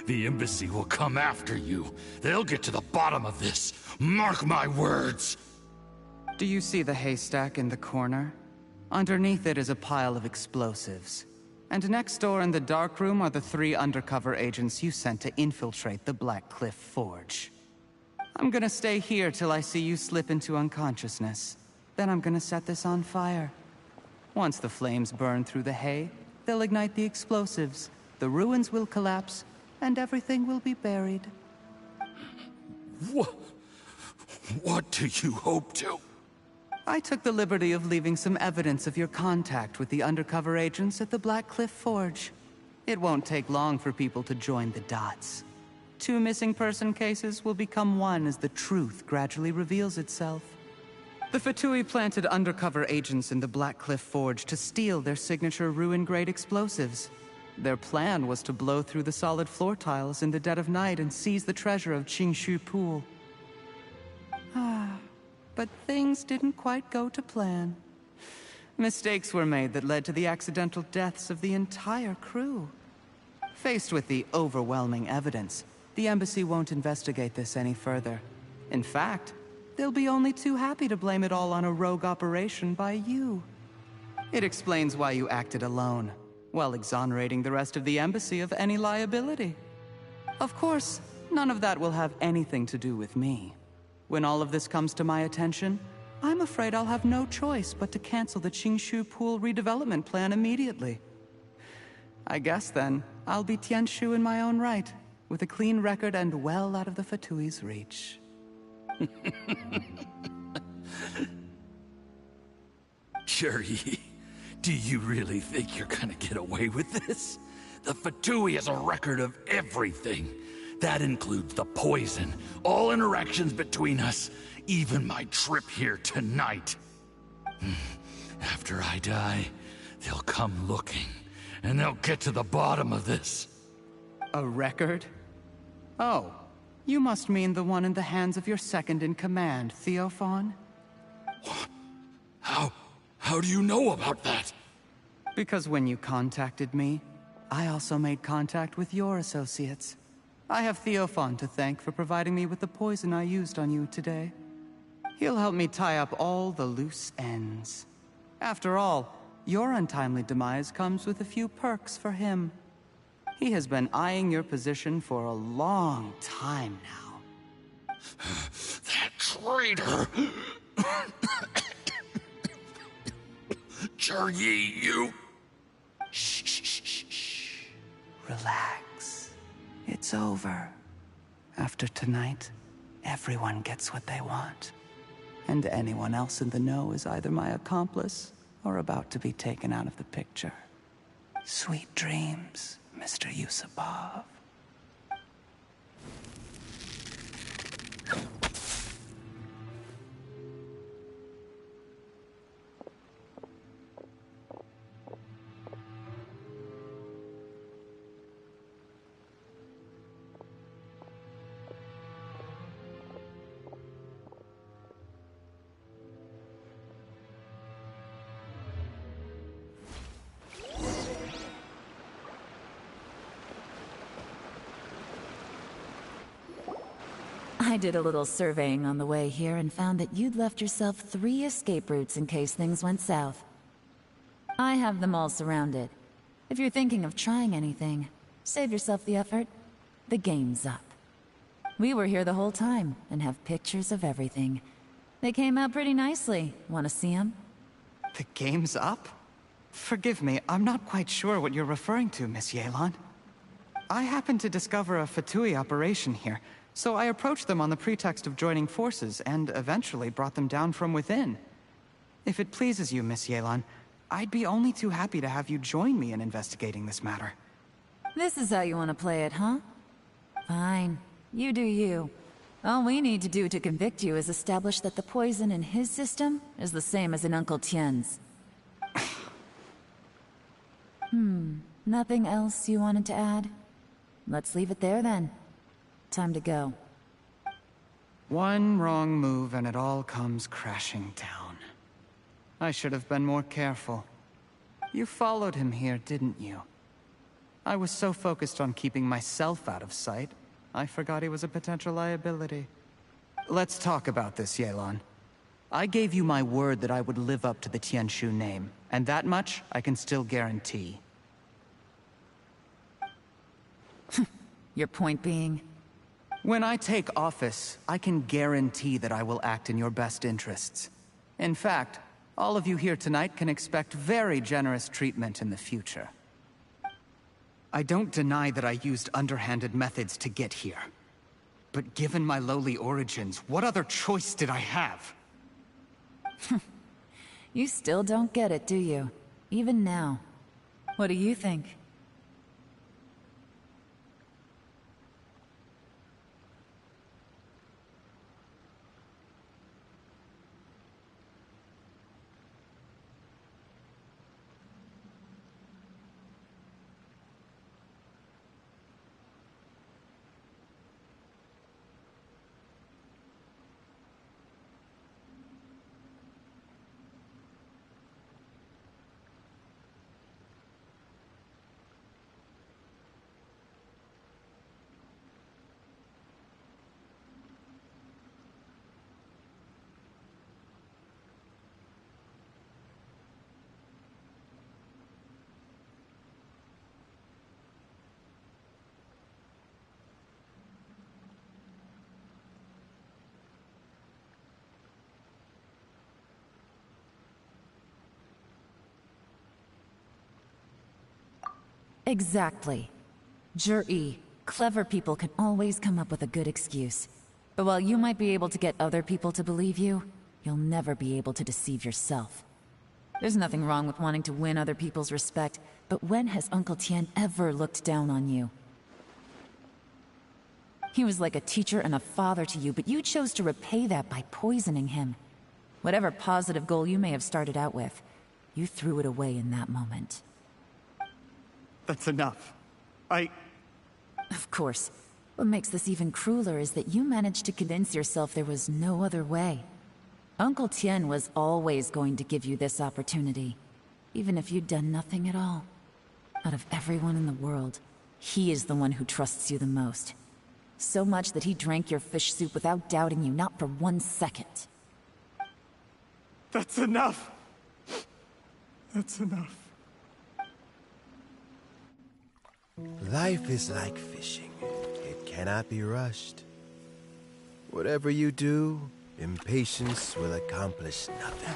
the embassy will come after you. They'll get to the bottom of this. Mark my words. Do you see the haystack in the corner? Underneath it is a pile of explosives. And next door in the dark room are the 3 undercover agents you sent to infiltrate the Black Cliff Forge. I'm gonna stay here till I see you slip into unconsciousness. Then I'm gonna set this on fire. Once the flames burn through the hay, they'll ignite the explosives, the ruins will collapse, and everything will be buried. What do you hope to? I took the liberty of leaving some evidence of your contact with the undercover agents at the Black Cliff Forge. It won't take long for people to join the dots. 2 missing person cases will become 1 as the truth gradually reveals itself. The Fatui planted undercover agents in the Black Cliff Forge to steal their signature ruin-grade explosives. Their plan was to blow through the solid floor tiles in the dead of night and seize the treasure of Qingshu Pool. But things didn't quite go to plan. Mistakes were made that led to the accidental deaths of the entire crew. Faced with the overwhelming evidence, the embassy won't investigate this any further. In fact, they'll be only too happy to blame it all on a rogue operation by you. It explains why you acted alone, while exonerating the rest of the embassy of any liability. Of course, none of that will have anything to do with me. When all of this comes to my attention, I'm afraid I'll have no choice but to cancel the Qingshu Pool redevelopment plan immediately. I guess then, I'll be Tianshu in my own right, with a clean record and well out of the Fatui's reach. Yi, do you really think you're gonna get away with this? The Fatui has a record of everything. That includes the poison, all interactions between us, even my trip here tonight. After I die, they'll come looking, and they'll get to the bottom of this. A record? Oh, you must mean the one in the hands of your second-in-command, Theophan? How do you know about that? Because when you contacted me, I also made contact with your associates. I have Theophan to thank for providing me with the poison I used on you today. He'll help me tie up all the loose ends. After all, your untimely demise comes with a few perks for him. He has been eyeing your position for a long time now. That traitor! Yi, you... Shh. Relax. It's over. After tonight, everyone gets what they want. And anyone else in the know is either my accomplice or about to be taken out of the picture. Sweet dreams, Mr. Yusupov. I did a little surveying on the way here and found that you'd left yourself 3 escape routes in case things went south. I have them all surrounded. If you're thinking of trying anything, save yourself the effort. The game's up. We were here the whole time and have pictures of everything. They came out pretty nicely. Want to see them? The game's up? Forgive me, I'm not quite sure what you're referring to, Miss Yelan. I happened to discover a Fatui operation here, so I approached them on the pretext of joining forces and eventually brought them down from within. If it pleases you, Miss Yelan, I'd be only too happy to have you join me in investigating this matter. This is how you want to play it, huh? Fine. You do you. All we need to do to convict you is establish that the poison in his system is the same as in Uncle Tien's. Nothing else you wanted to add? Let's leave it there then. Time to go. One wrong move and it all comes crashing down. I should have been more careful. You followed him here, didn't you? I was so focused on keeping myself out of sight, I forgot he was a potential liability. Let's talk about this, Yelan. I gave you my word that I would live up to the Tianshu name, and that much I can still guarantee. Your point being? When I take office, I can guarantee that I will act in your best interests. In fact, all of you here tonight can expect very generous treatment in the future. I don't deny that I used underhanded methods to get here. But given my lowly origins, what other choice did I have? You still don't get it, do you? Even now. What do you think? Exactly. Jur-E, clever people can always come up with a good excuse. But while you might be able to get other people to believe you, you'll never be able to deceive yourself. There's nothing wrong with wanting to win other people's respect, but when has Uncle Tien ever looked down on you? He was like a teacher and a father to you, but you chose to repay that by poisoning him. Whatever positive goal you may have started out with, you threw it away in that moment. That's enough. Of course. What makes this even crueler is that you managed to convince yourself there was no other way. Uncle Tien was always going to give you this opportunity, even if you'd done nothing at all. Out of everyone in the world, he is the one who trusts you the most. So much that he drank your fish soup without doubting you, not for 1 second. That's enough! That's enough. Life is like fishing. It cannot be rushed. Whatever you do, impatience will accomplish nothing.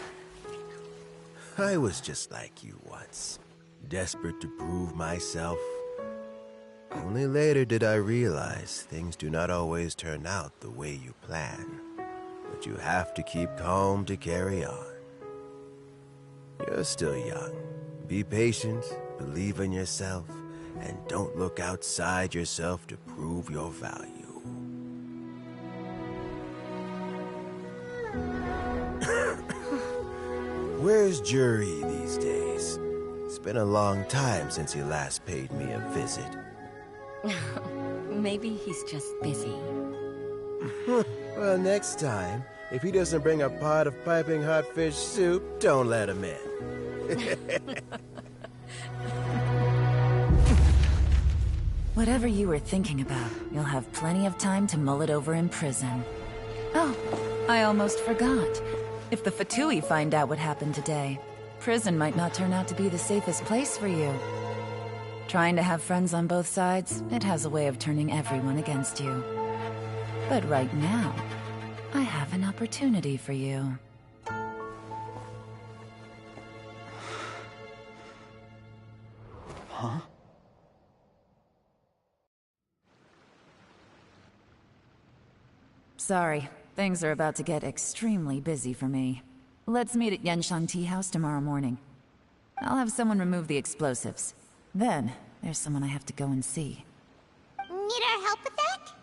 I was just like you once, desperate to prove myself. Only later did I realize things do not always turn out the way you plan. But you have to keep calm to carry on. You're still young. Be patient, believe in yourself, and don't look outside yourself to prove your value. Where's Jur-E these days? It's been a long time since he last paid me a visit. Maybe he's just busy. Well, next time, if he doesn't bring a pot of piping hot fish soup, don't let him in. Whatever you were thinking about, you'll have plenty of time to mull it over in prison. Oh, I almost forgot. If the Fatui find out what happened today, prison might not turn out to be the safest place for you. Trying to have friends on both sides, it has a way of turning everyone against you. But right now, I have an opportunity for you. Huh? Sorry, things are about to get extremely busy for me. Let's meet at Genshin Tea House tomorrow morning. I'll have someone remove the explosives. Then, there's someone I have to go and see. Need our help with that?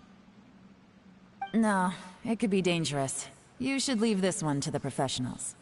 No, it could be dangerous. You should leave this one to the professionals.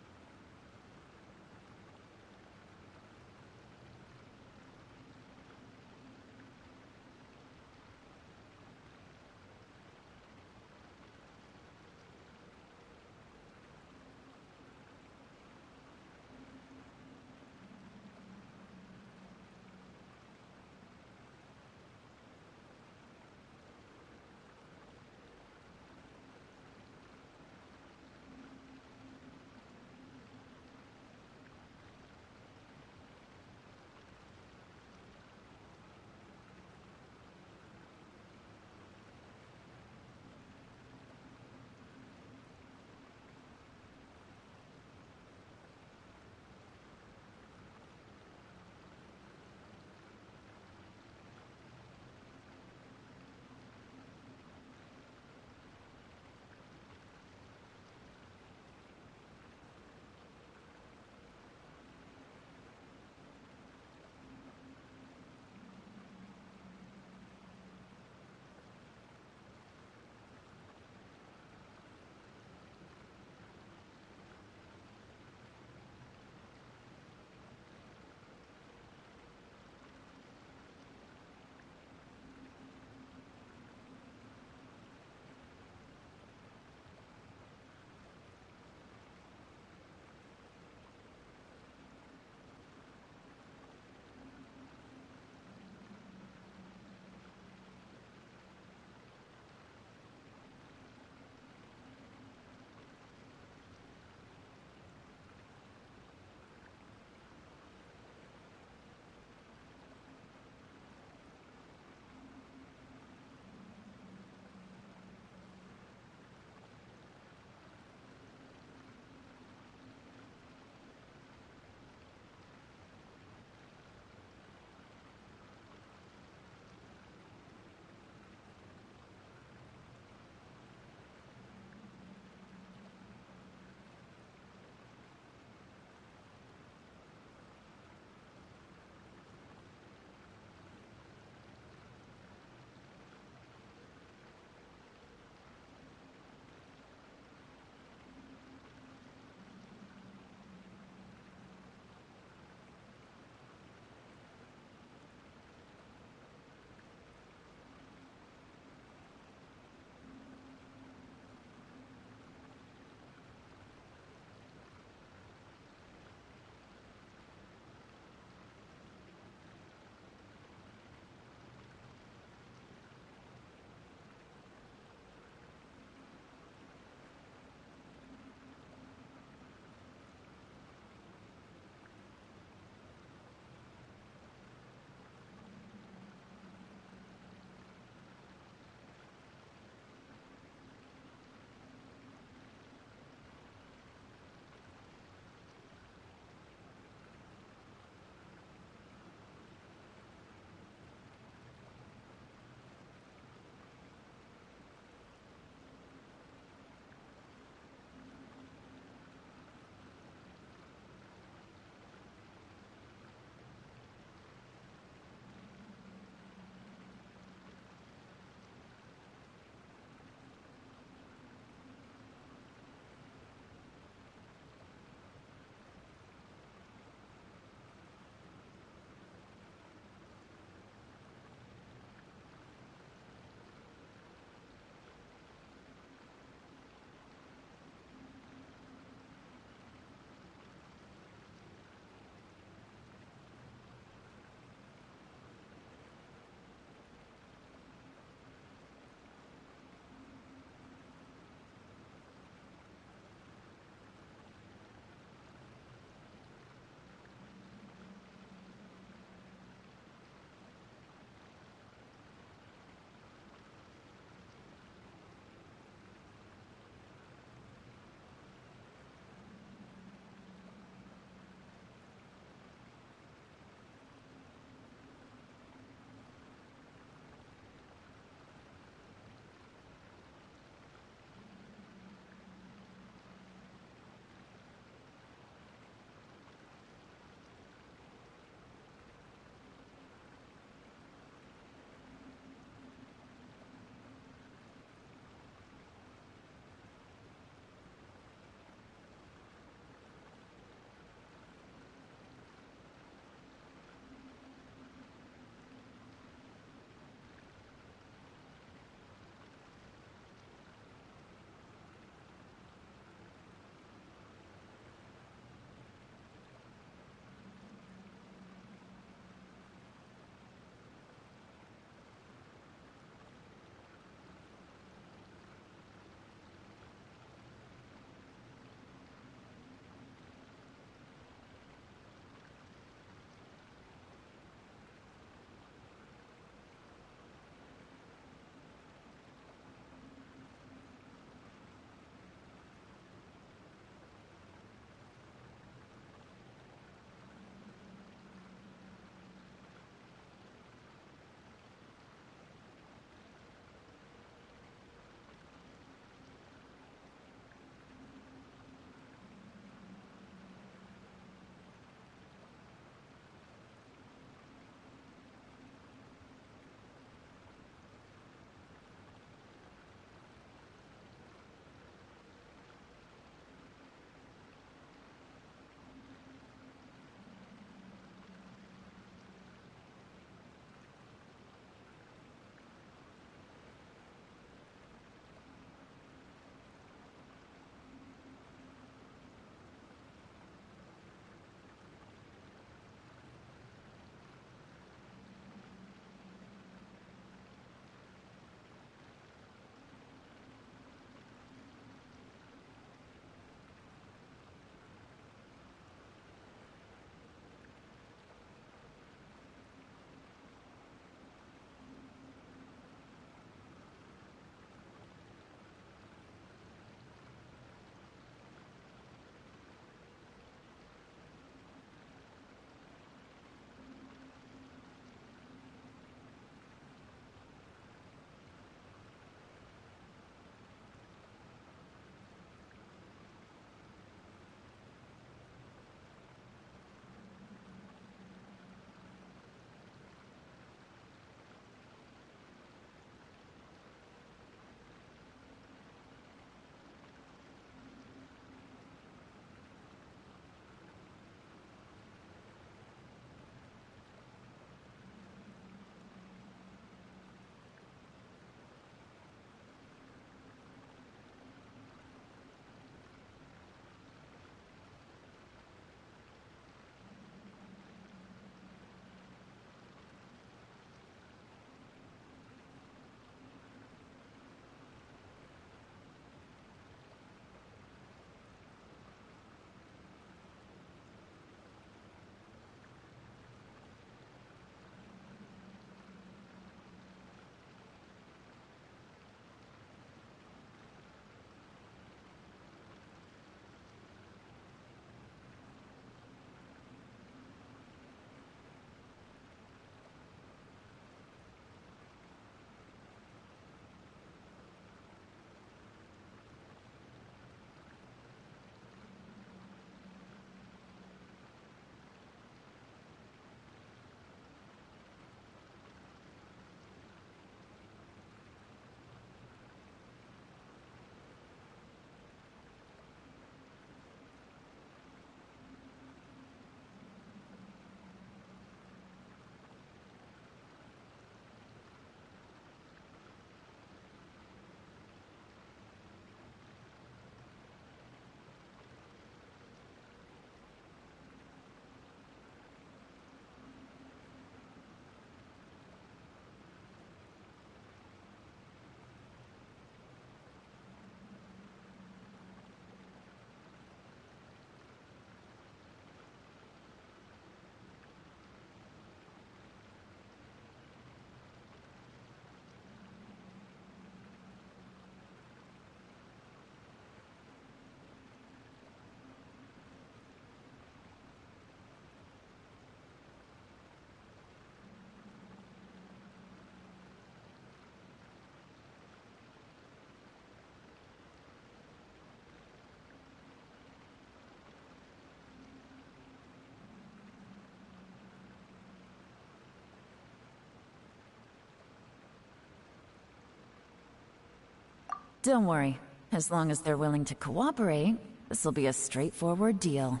Don't worry. As long as they're willing to cooperate, this'll be a straightforward deal.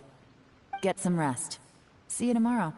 Get some rest. See you tomorrow.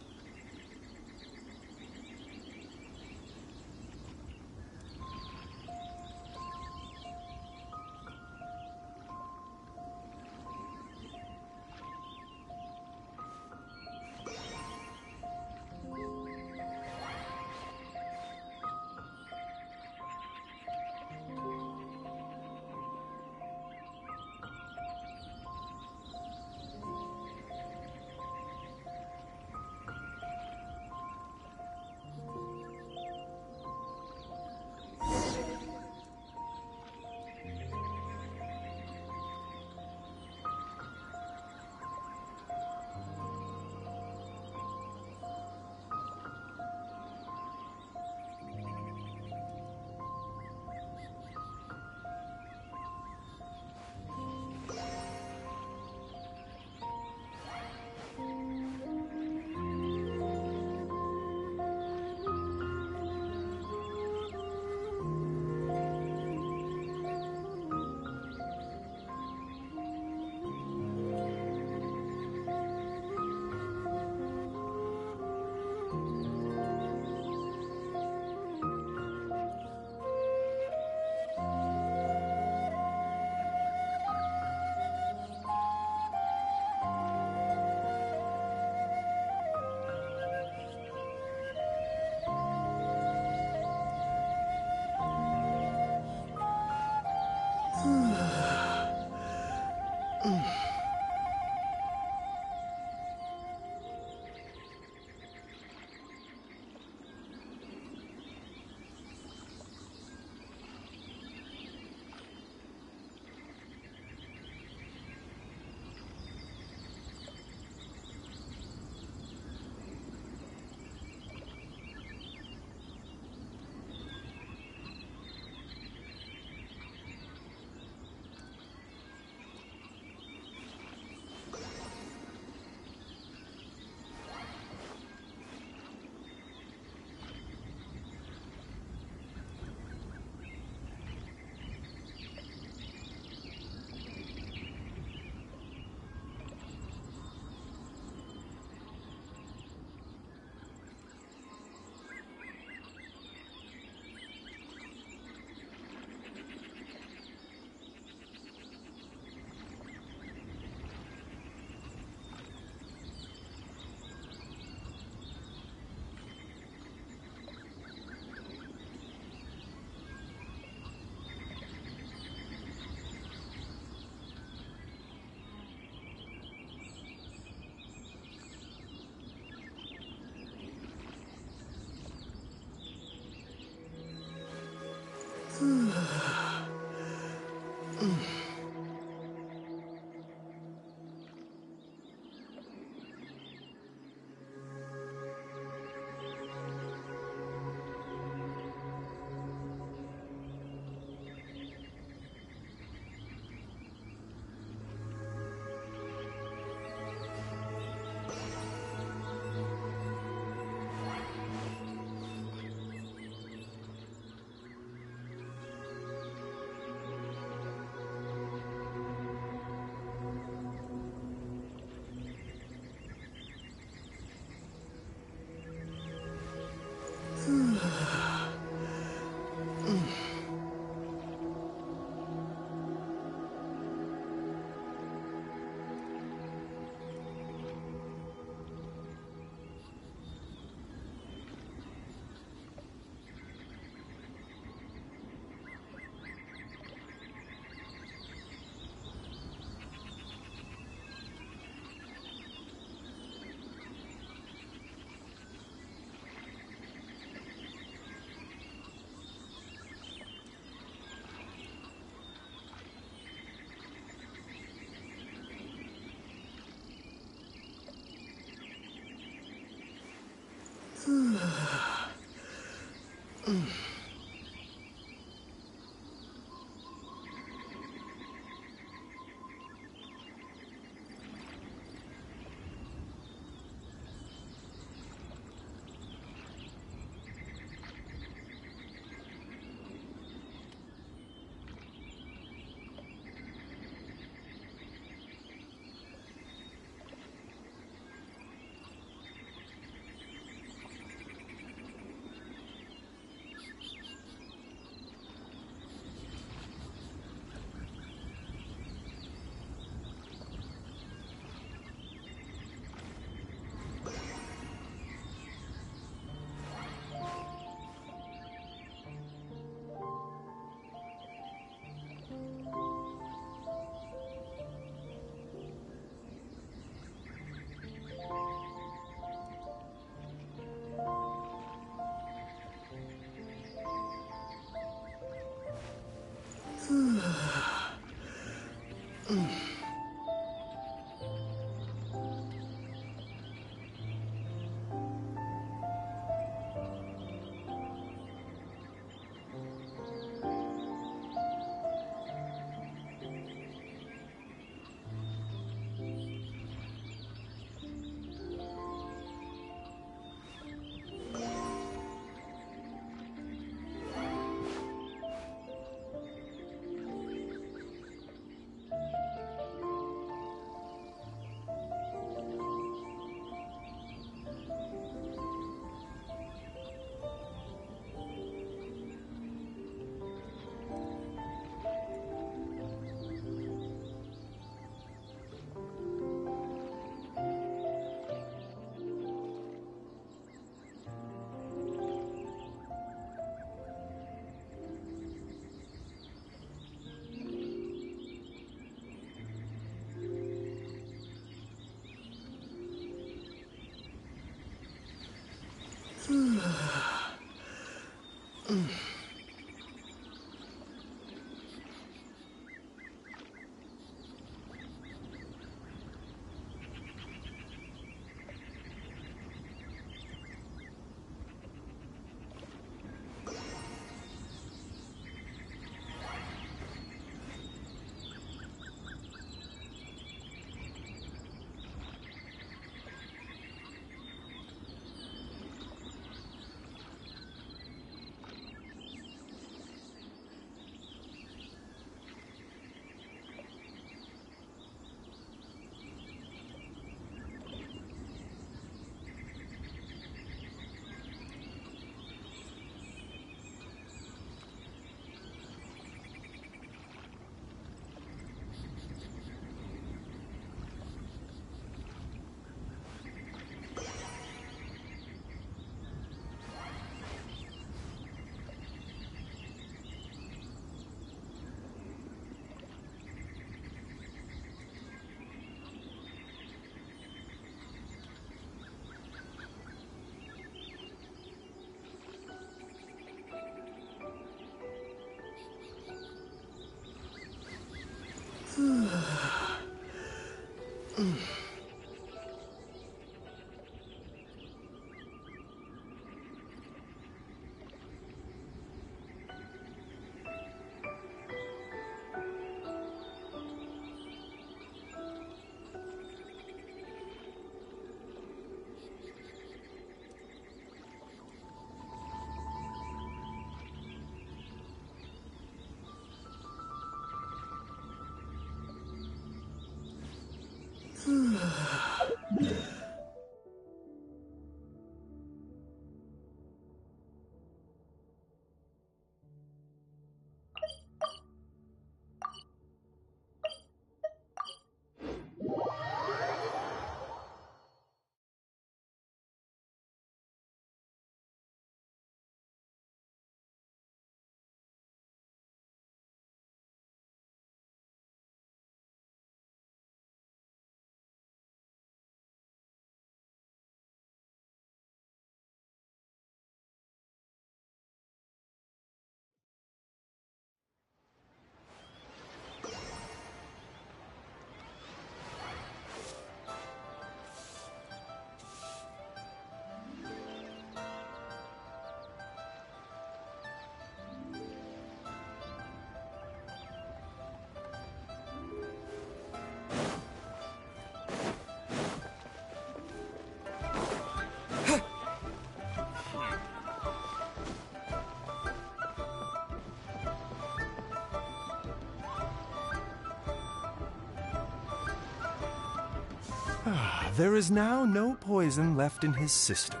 There is now no poison left in his system,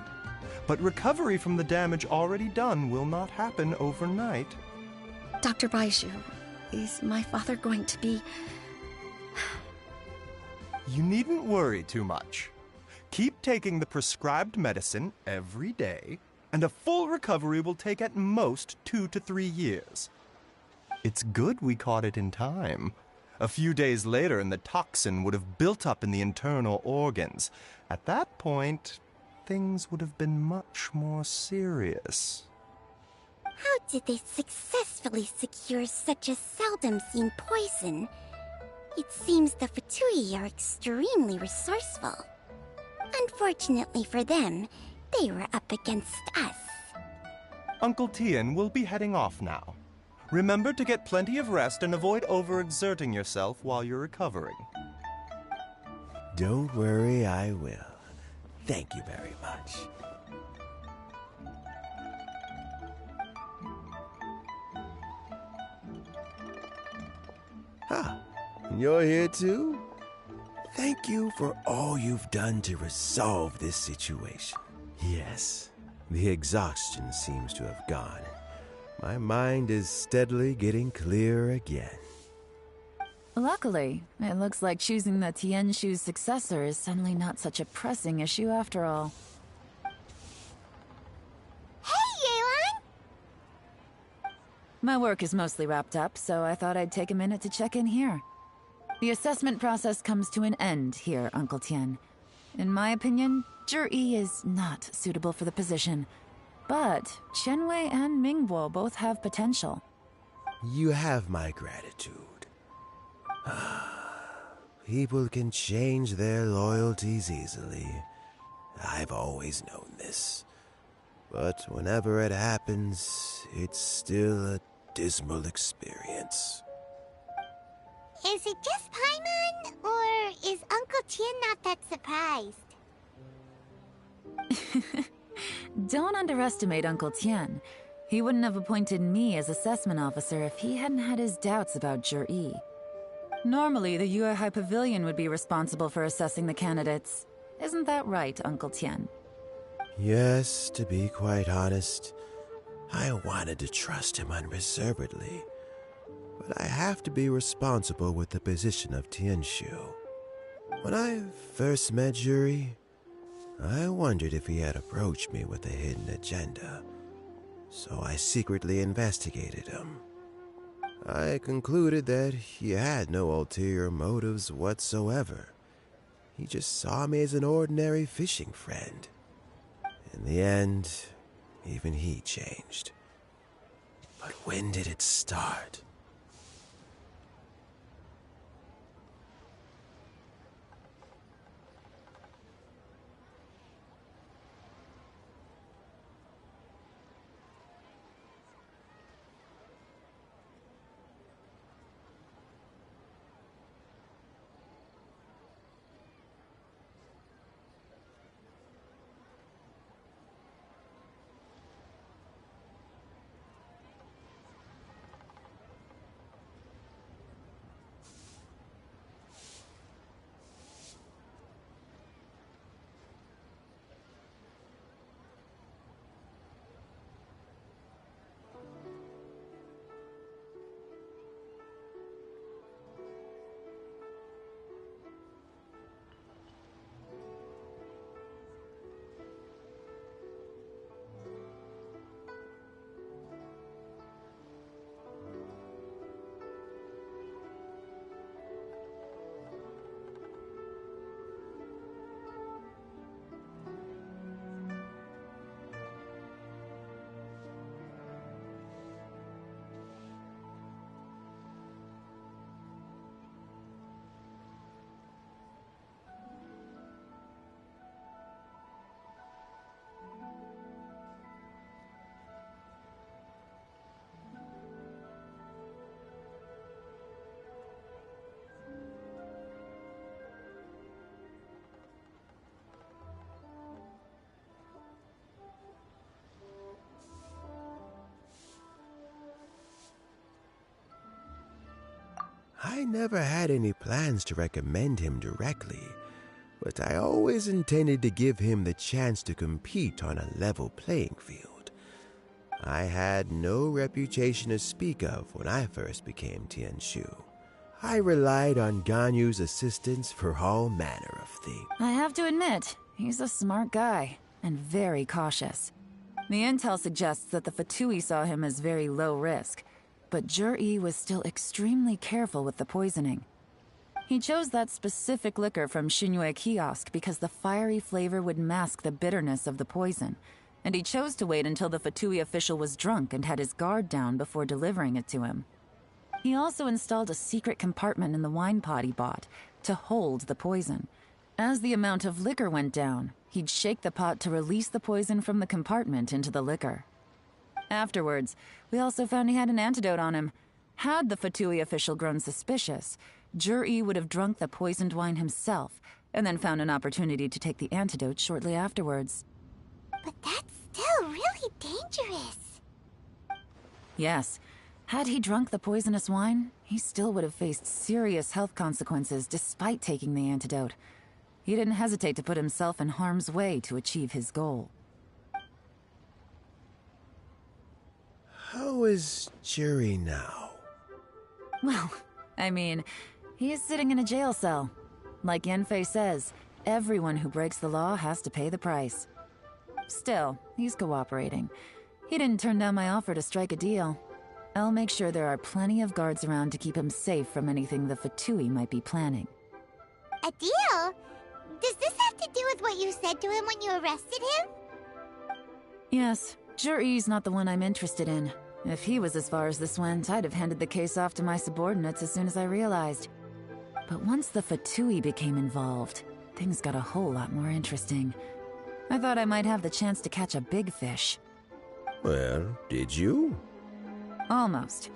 but recovery from the damage already done will not happen overnight. Dr. Baishu, is my father going to be... You needn't worry too much. Keep taking the prescribed medicine every day, and a full recovery will take at most 2 to 3 years. It's good we caught it in time. A few days later, and the toxin would have built up in the internal organs. At that point, things would have been much more serious. How did they successfully secure such a seldom-seen poison? It seems the Fatui are extremely resourceful. Unfortunately for them, they were up against us. Uncle Tian will be heading off now. Remember to get plenty of rest and avoid overexerting yourself while you're recovering. Don't worry, I will. Thank you very much. Ah, you're here too? Thank you for all you've done to resolve this situation. Yes, the exhaustion seems to have gone. My mind is steadily getting clearer again. Luckily, it looks like choosing the Tianshu's successor is suddenly not such a pressing issue after all. Hey, Yelan! My work is mostly wrapped up, so I thought I'd take a minute to check in here. The assessment process comes to an end here, Uncle Tian. In my opinion, Zhi is not suitable for the position. But Qianwei and Mingbo both have potential. You have my gratitude. People can change their loyalties easily. I've always known this. But whenever it happens, it's still a dismal experience. Is it just Paimon, or is Uncle Tien not that surprised? Don't underestimate Uncle Tien. He wouldn't have appointed me as assessment officer if he hadn't had his doubts about Zhi. Normally, the Yue High Pavilion would be responsible for assessing the candidates. Isn't that right, Uncle Tien? Yes, to be quite honest, I wanted to trust him unreservedly. But I have to be responsible with the position of Tianshu. When I first met Zhi, I wondered if he had approached me with a hidden agenda. So I secretly investigated him. I concluded that he had no ulterior motives whatsoever. He just saw me as an ordinary fishing friend. In the end, even he changed. But when did it start? I never had any plans to recommend him directly, but I always intended to give him the chance to compete on a level playing field. I had no reputation to speak of when I first became Tianshu. I relied on Ganyu's assistance for all manner of things. I have to admit, he's a smart guy, and very cautious. The intel suggests that the Fatui saw him as very low risk, but Zhi was still extremely careful with the poisoning. He chose that specific liquor from Xinyue kiosk because the fiery flavor would mask the bitterness of the poison, and he chose to wait until the Fatui official was drunk and had his guard down before delivering it to him. He also installed a secret compartment in the wine pot he bought to hold the poison. As the amount of liquor went down, he'd shake the pot to release the poison from the compartment into the liquor. Afterwards, we also found he had an antidote on him. Had the Fatui official grown suspicious, Zhi would have drunk the poisoned wine himself, and then found an opportunity to take the antidote shortly afterwards. But that's still really dangerous. Yes. Had he drunk the poisonous wine, he still would have faced serious health consequences despite taking the antidote. He didn't hesitate to put himself in harm's way to achieve his goal. How is Zhi now? Well, I mean, he is sitting in a jail cell. Like Yanfei says, everyone who breaks the law has to pay the price. Still, he's cooperating. He didn't turn down my offer to strike a deal. I'll make sure there are plenty of guards around to keep him safe from anything the Fatui might be planning. A deal? Does this have to do with what you said to him when you arrested him? Yes, Zhiyi's not the one I'm interested in. If he was as far as this went, I'd have handed the case off to my subordinates as soon as I realized. But once the Fatui became involved, things got a whole lot more interesting. I thought I might have the chance to catch a big fish. Well, did you? Almost.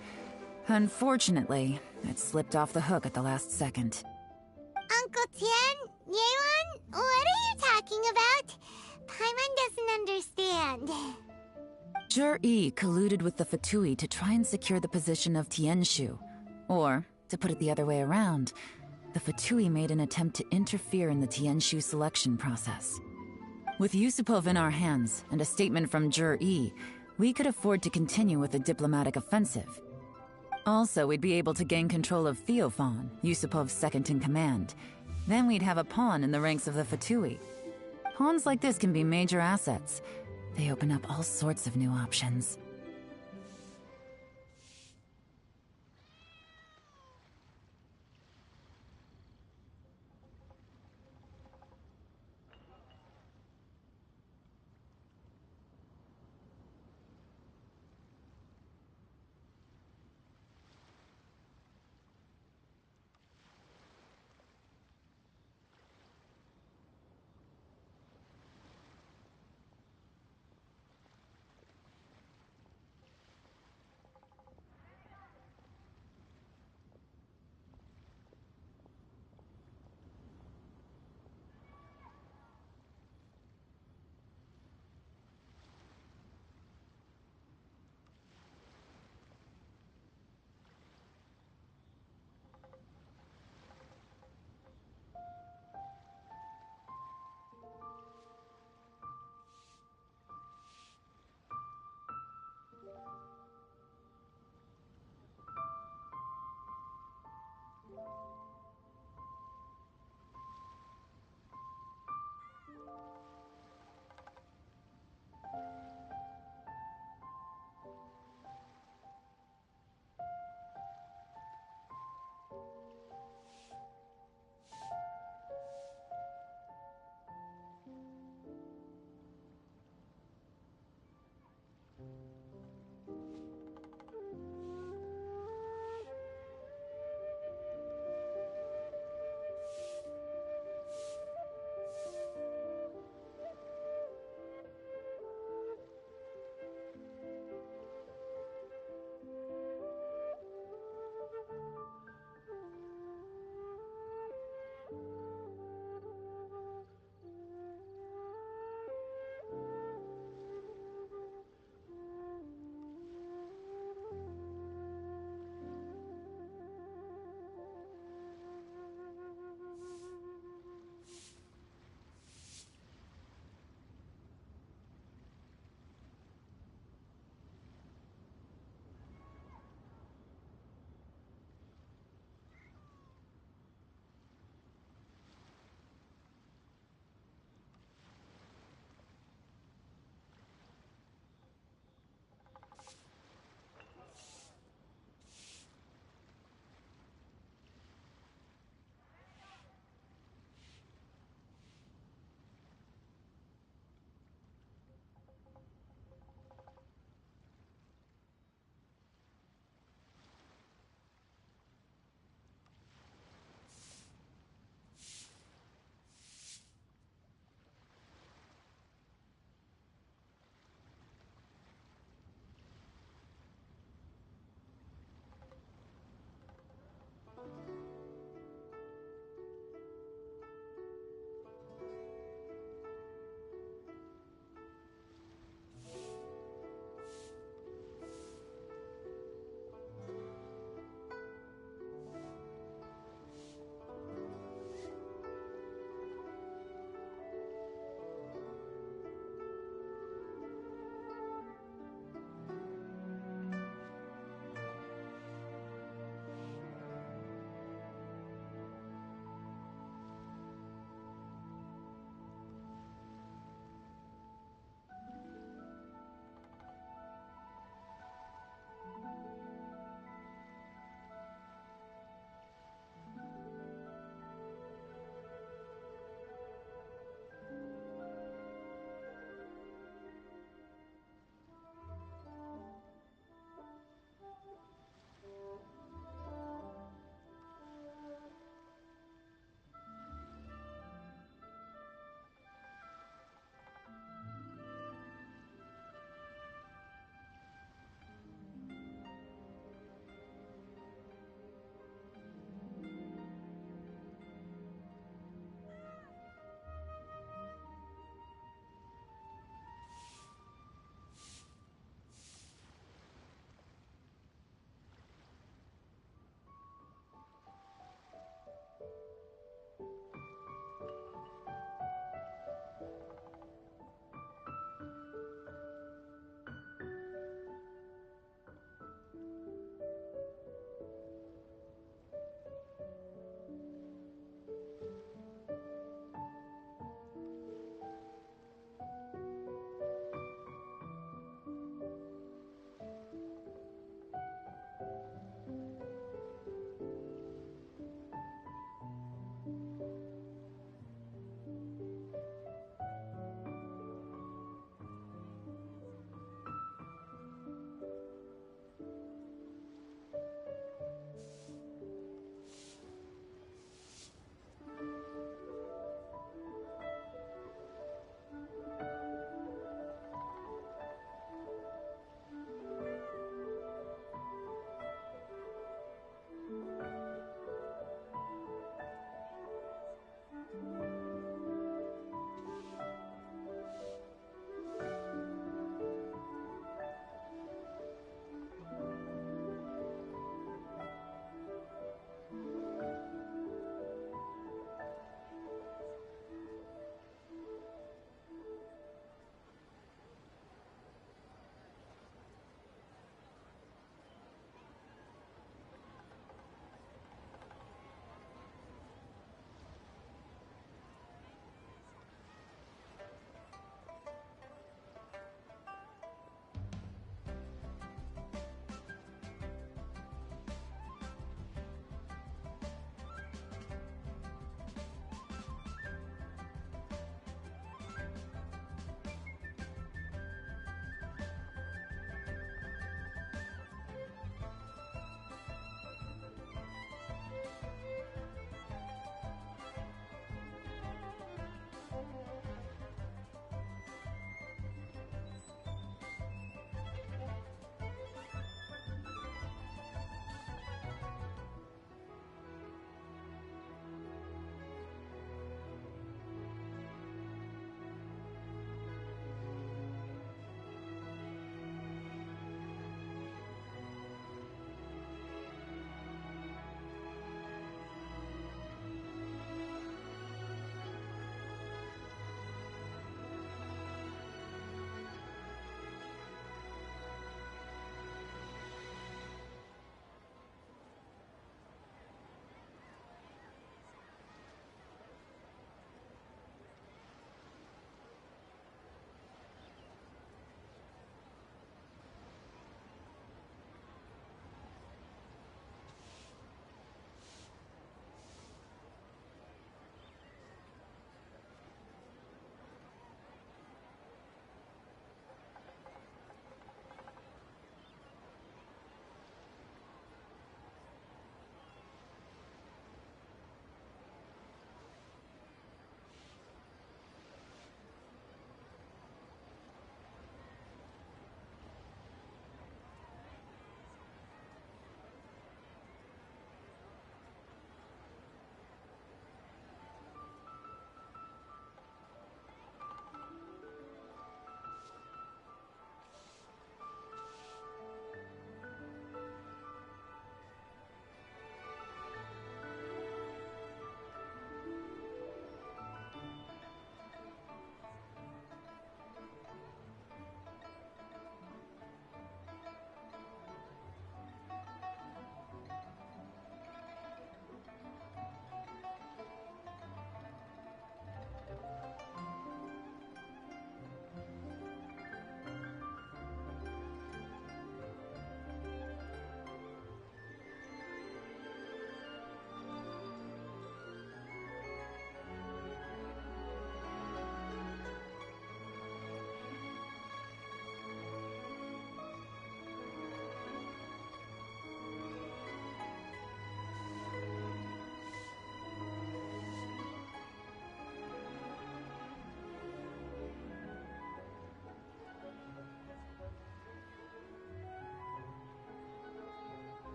Unfortunately, it slipped off the hook at the last second. Uncle Tian, Yelan, what are you talking about? Paimon doesn't understand. Zhiyi colluded with the Fatui to try and secure the position of Tianshu. Or, to put it the other way around, the Fatui made an attempt to interfere in the Tianshu selection process. With Yusupov in our hands, and a statement from Zhiyi, we could afford to continue with a diplomatic offensive. Also, we'd be able to gain control of Theophan, Yusupov's second-in-command. Then we'd have a pawn in the ranks of the Fatui. Pawns like this can be major assets. They open up all sorts of new options.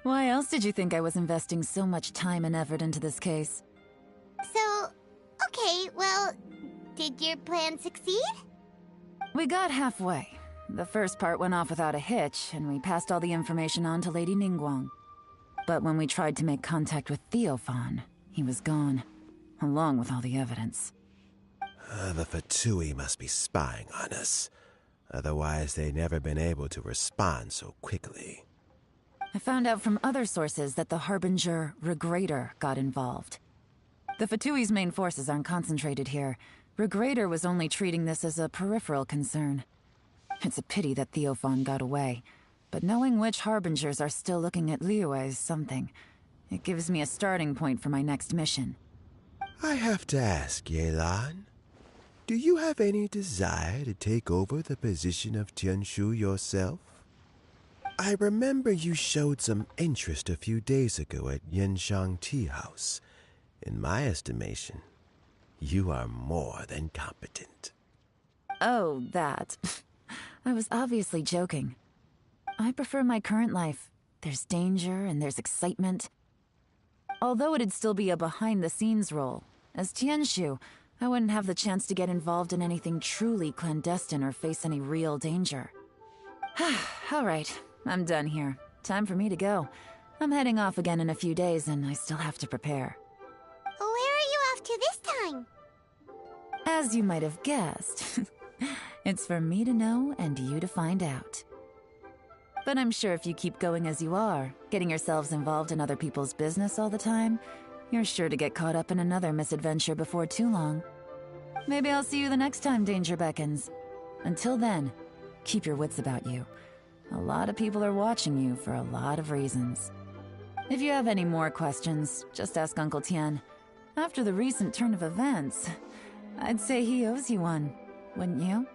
Why else did you think I was investing so much time and effort into this case? So, okay, well, did your plan succeed? We got halfway. The first part went off without a hitch, and we passed all the information on to Lady Ningguang. But when we tried to make contact with Theophan, he was gone, along with all the evidence. The Fatui must be spying on us. Otherwise, they'd never been able to respond so quickly. I found out from other sources that the Harbinger Regrator got involved. The Fatui's main forces aren't concentrated here. Regrator was only treating this as a peripheral concern. It's a pity that Theophan got away, but knowing which Harbingers are still looking at Liyue is something. It gives me a starting point for my next mission. I have to ask, Yelan, do you have any desire to take over the position of Tianshu yourself? I remember you showed some interest a few days ago at Yenshang Tea House. In my estimation, you are more than competent. Oh, that. I was obviously joking. I prefer my current life. There's danger and there's excitement. Although it'd still be a behind-the-scenes role, as Tianshu, I wouldn't have the chance to get involved in anything truly clandestine or face any real danger. All right, I'm done here. Time for me to go. I'm heading off again in a few days, and I still have to prepare. Where are you off to this time? As you might have guessed, it's for me to know and you to find out. But I'm sure if you keep going as you are, getting yourselves involved in other people's business all the time, you're sure to get caught up in another misadventure before too long. Maybe I'll see you the next time danger beckons. Until then, keep your wits about you. A lot of people are watching you for a lot of reasons. If you have any more questions, just ask Uncle Tian. After the recent turn of events, I'd say he owes you one, wouldn't you?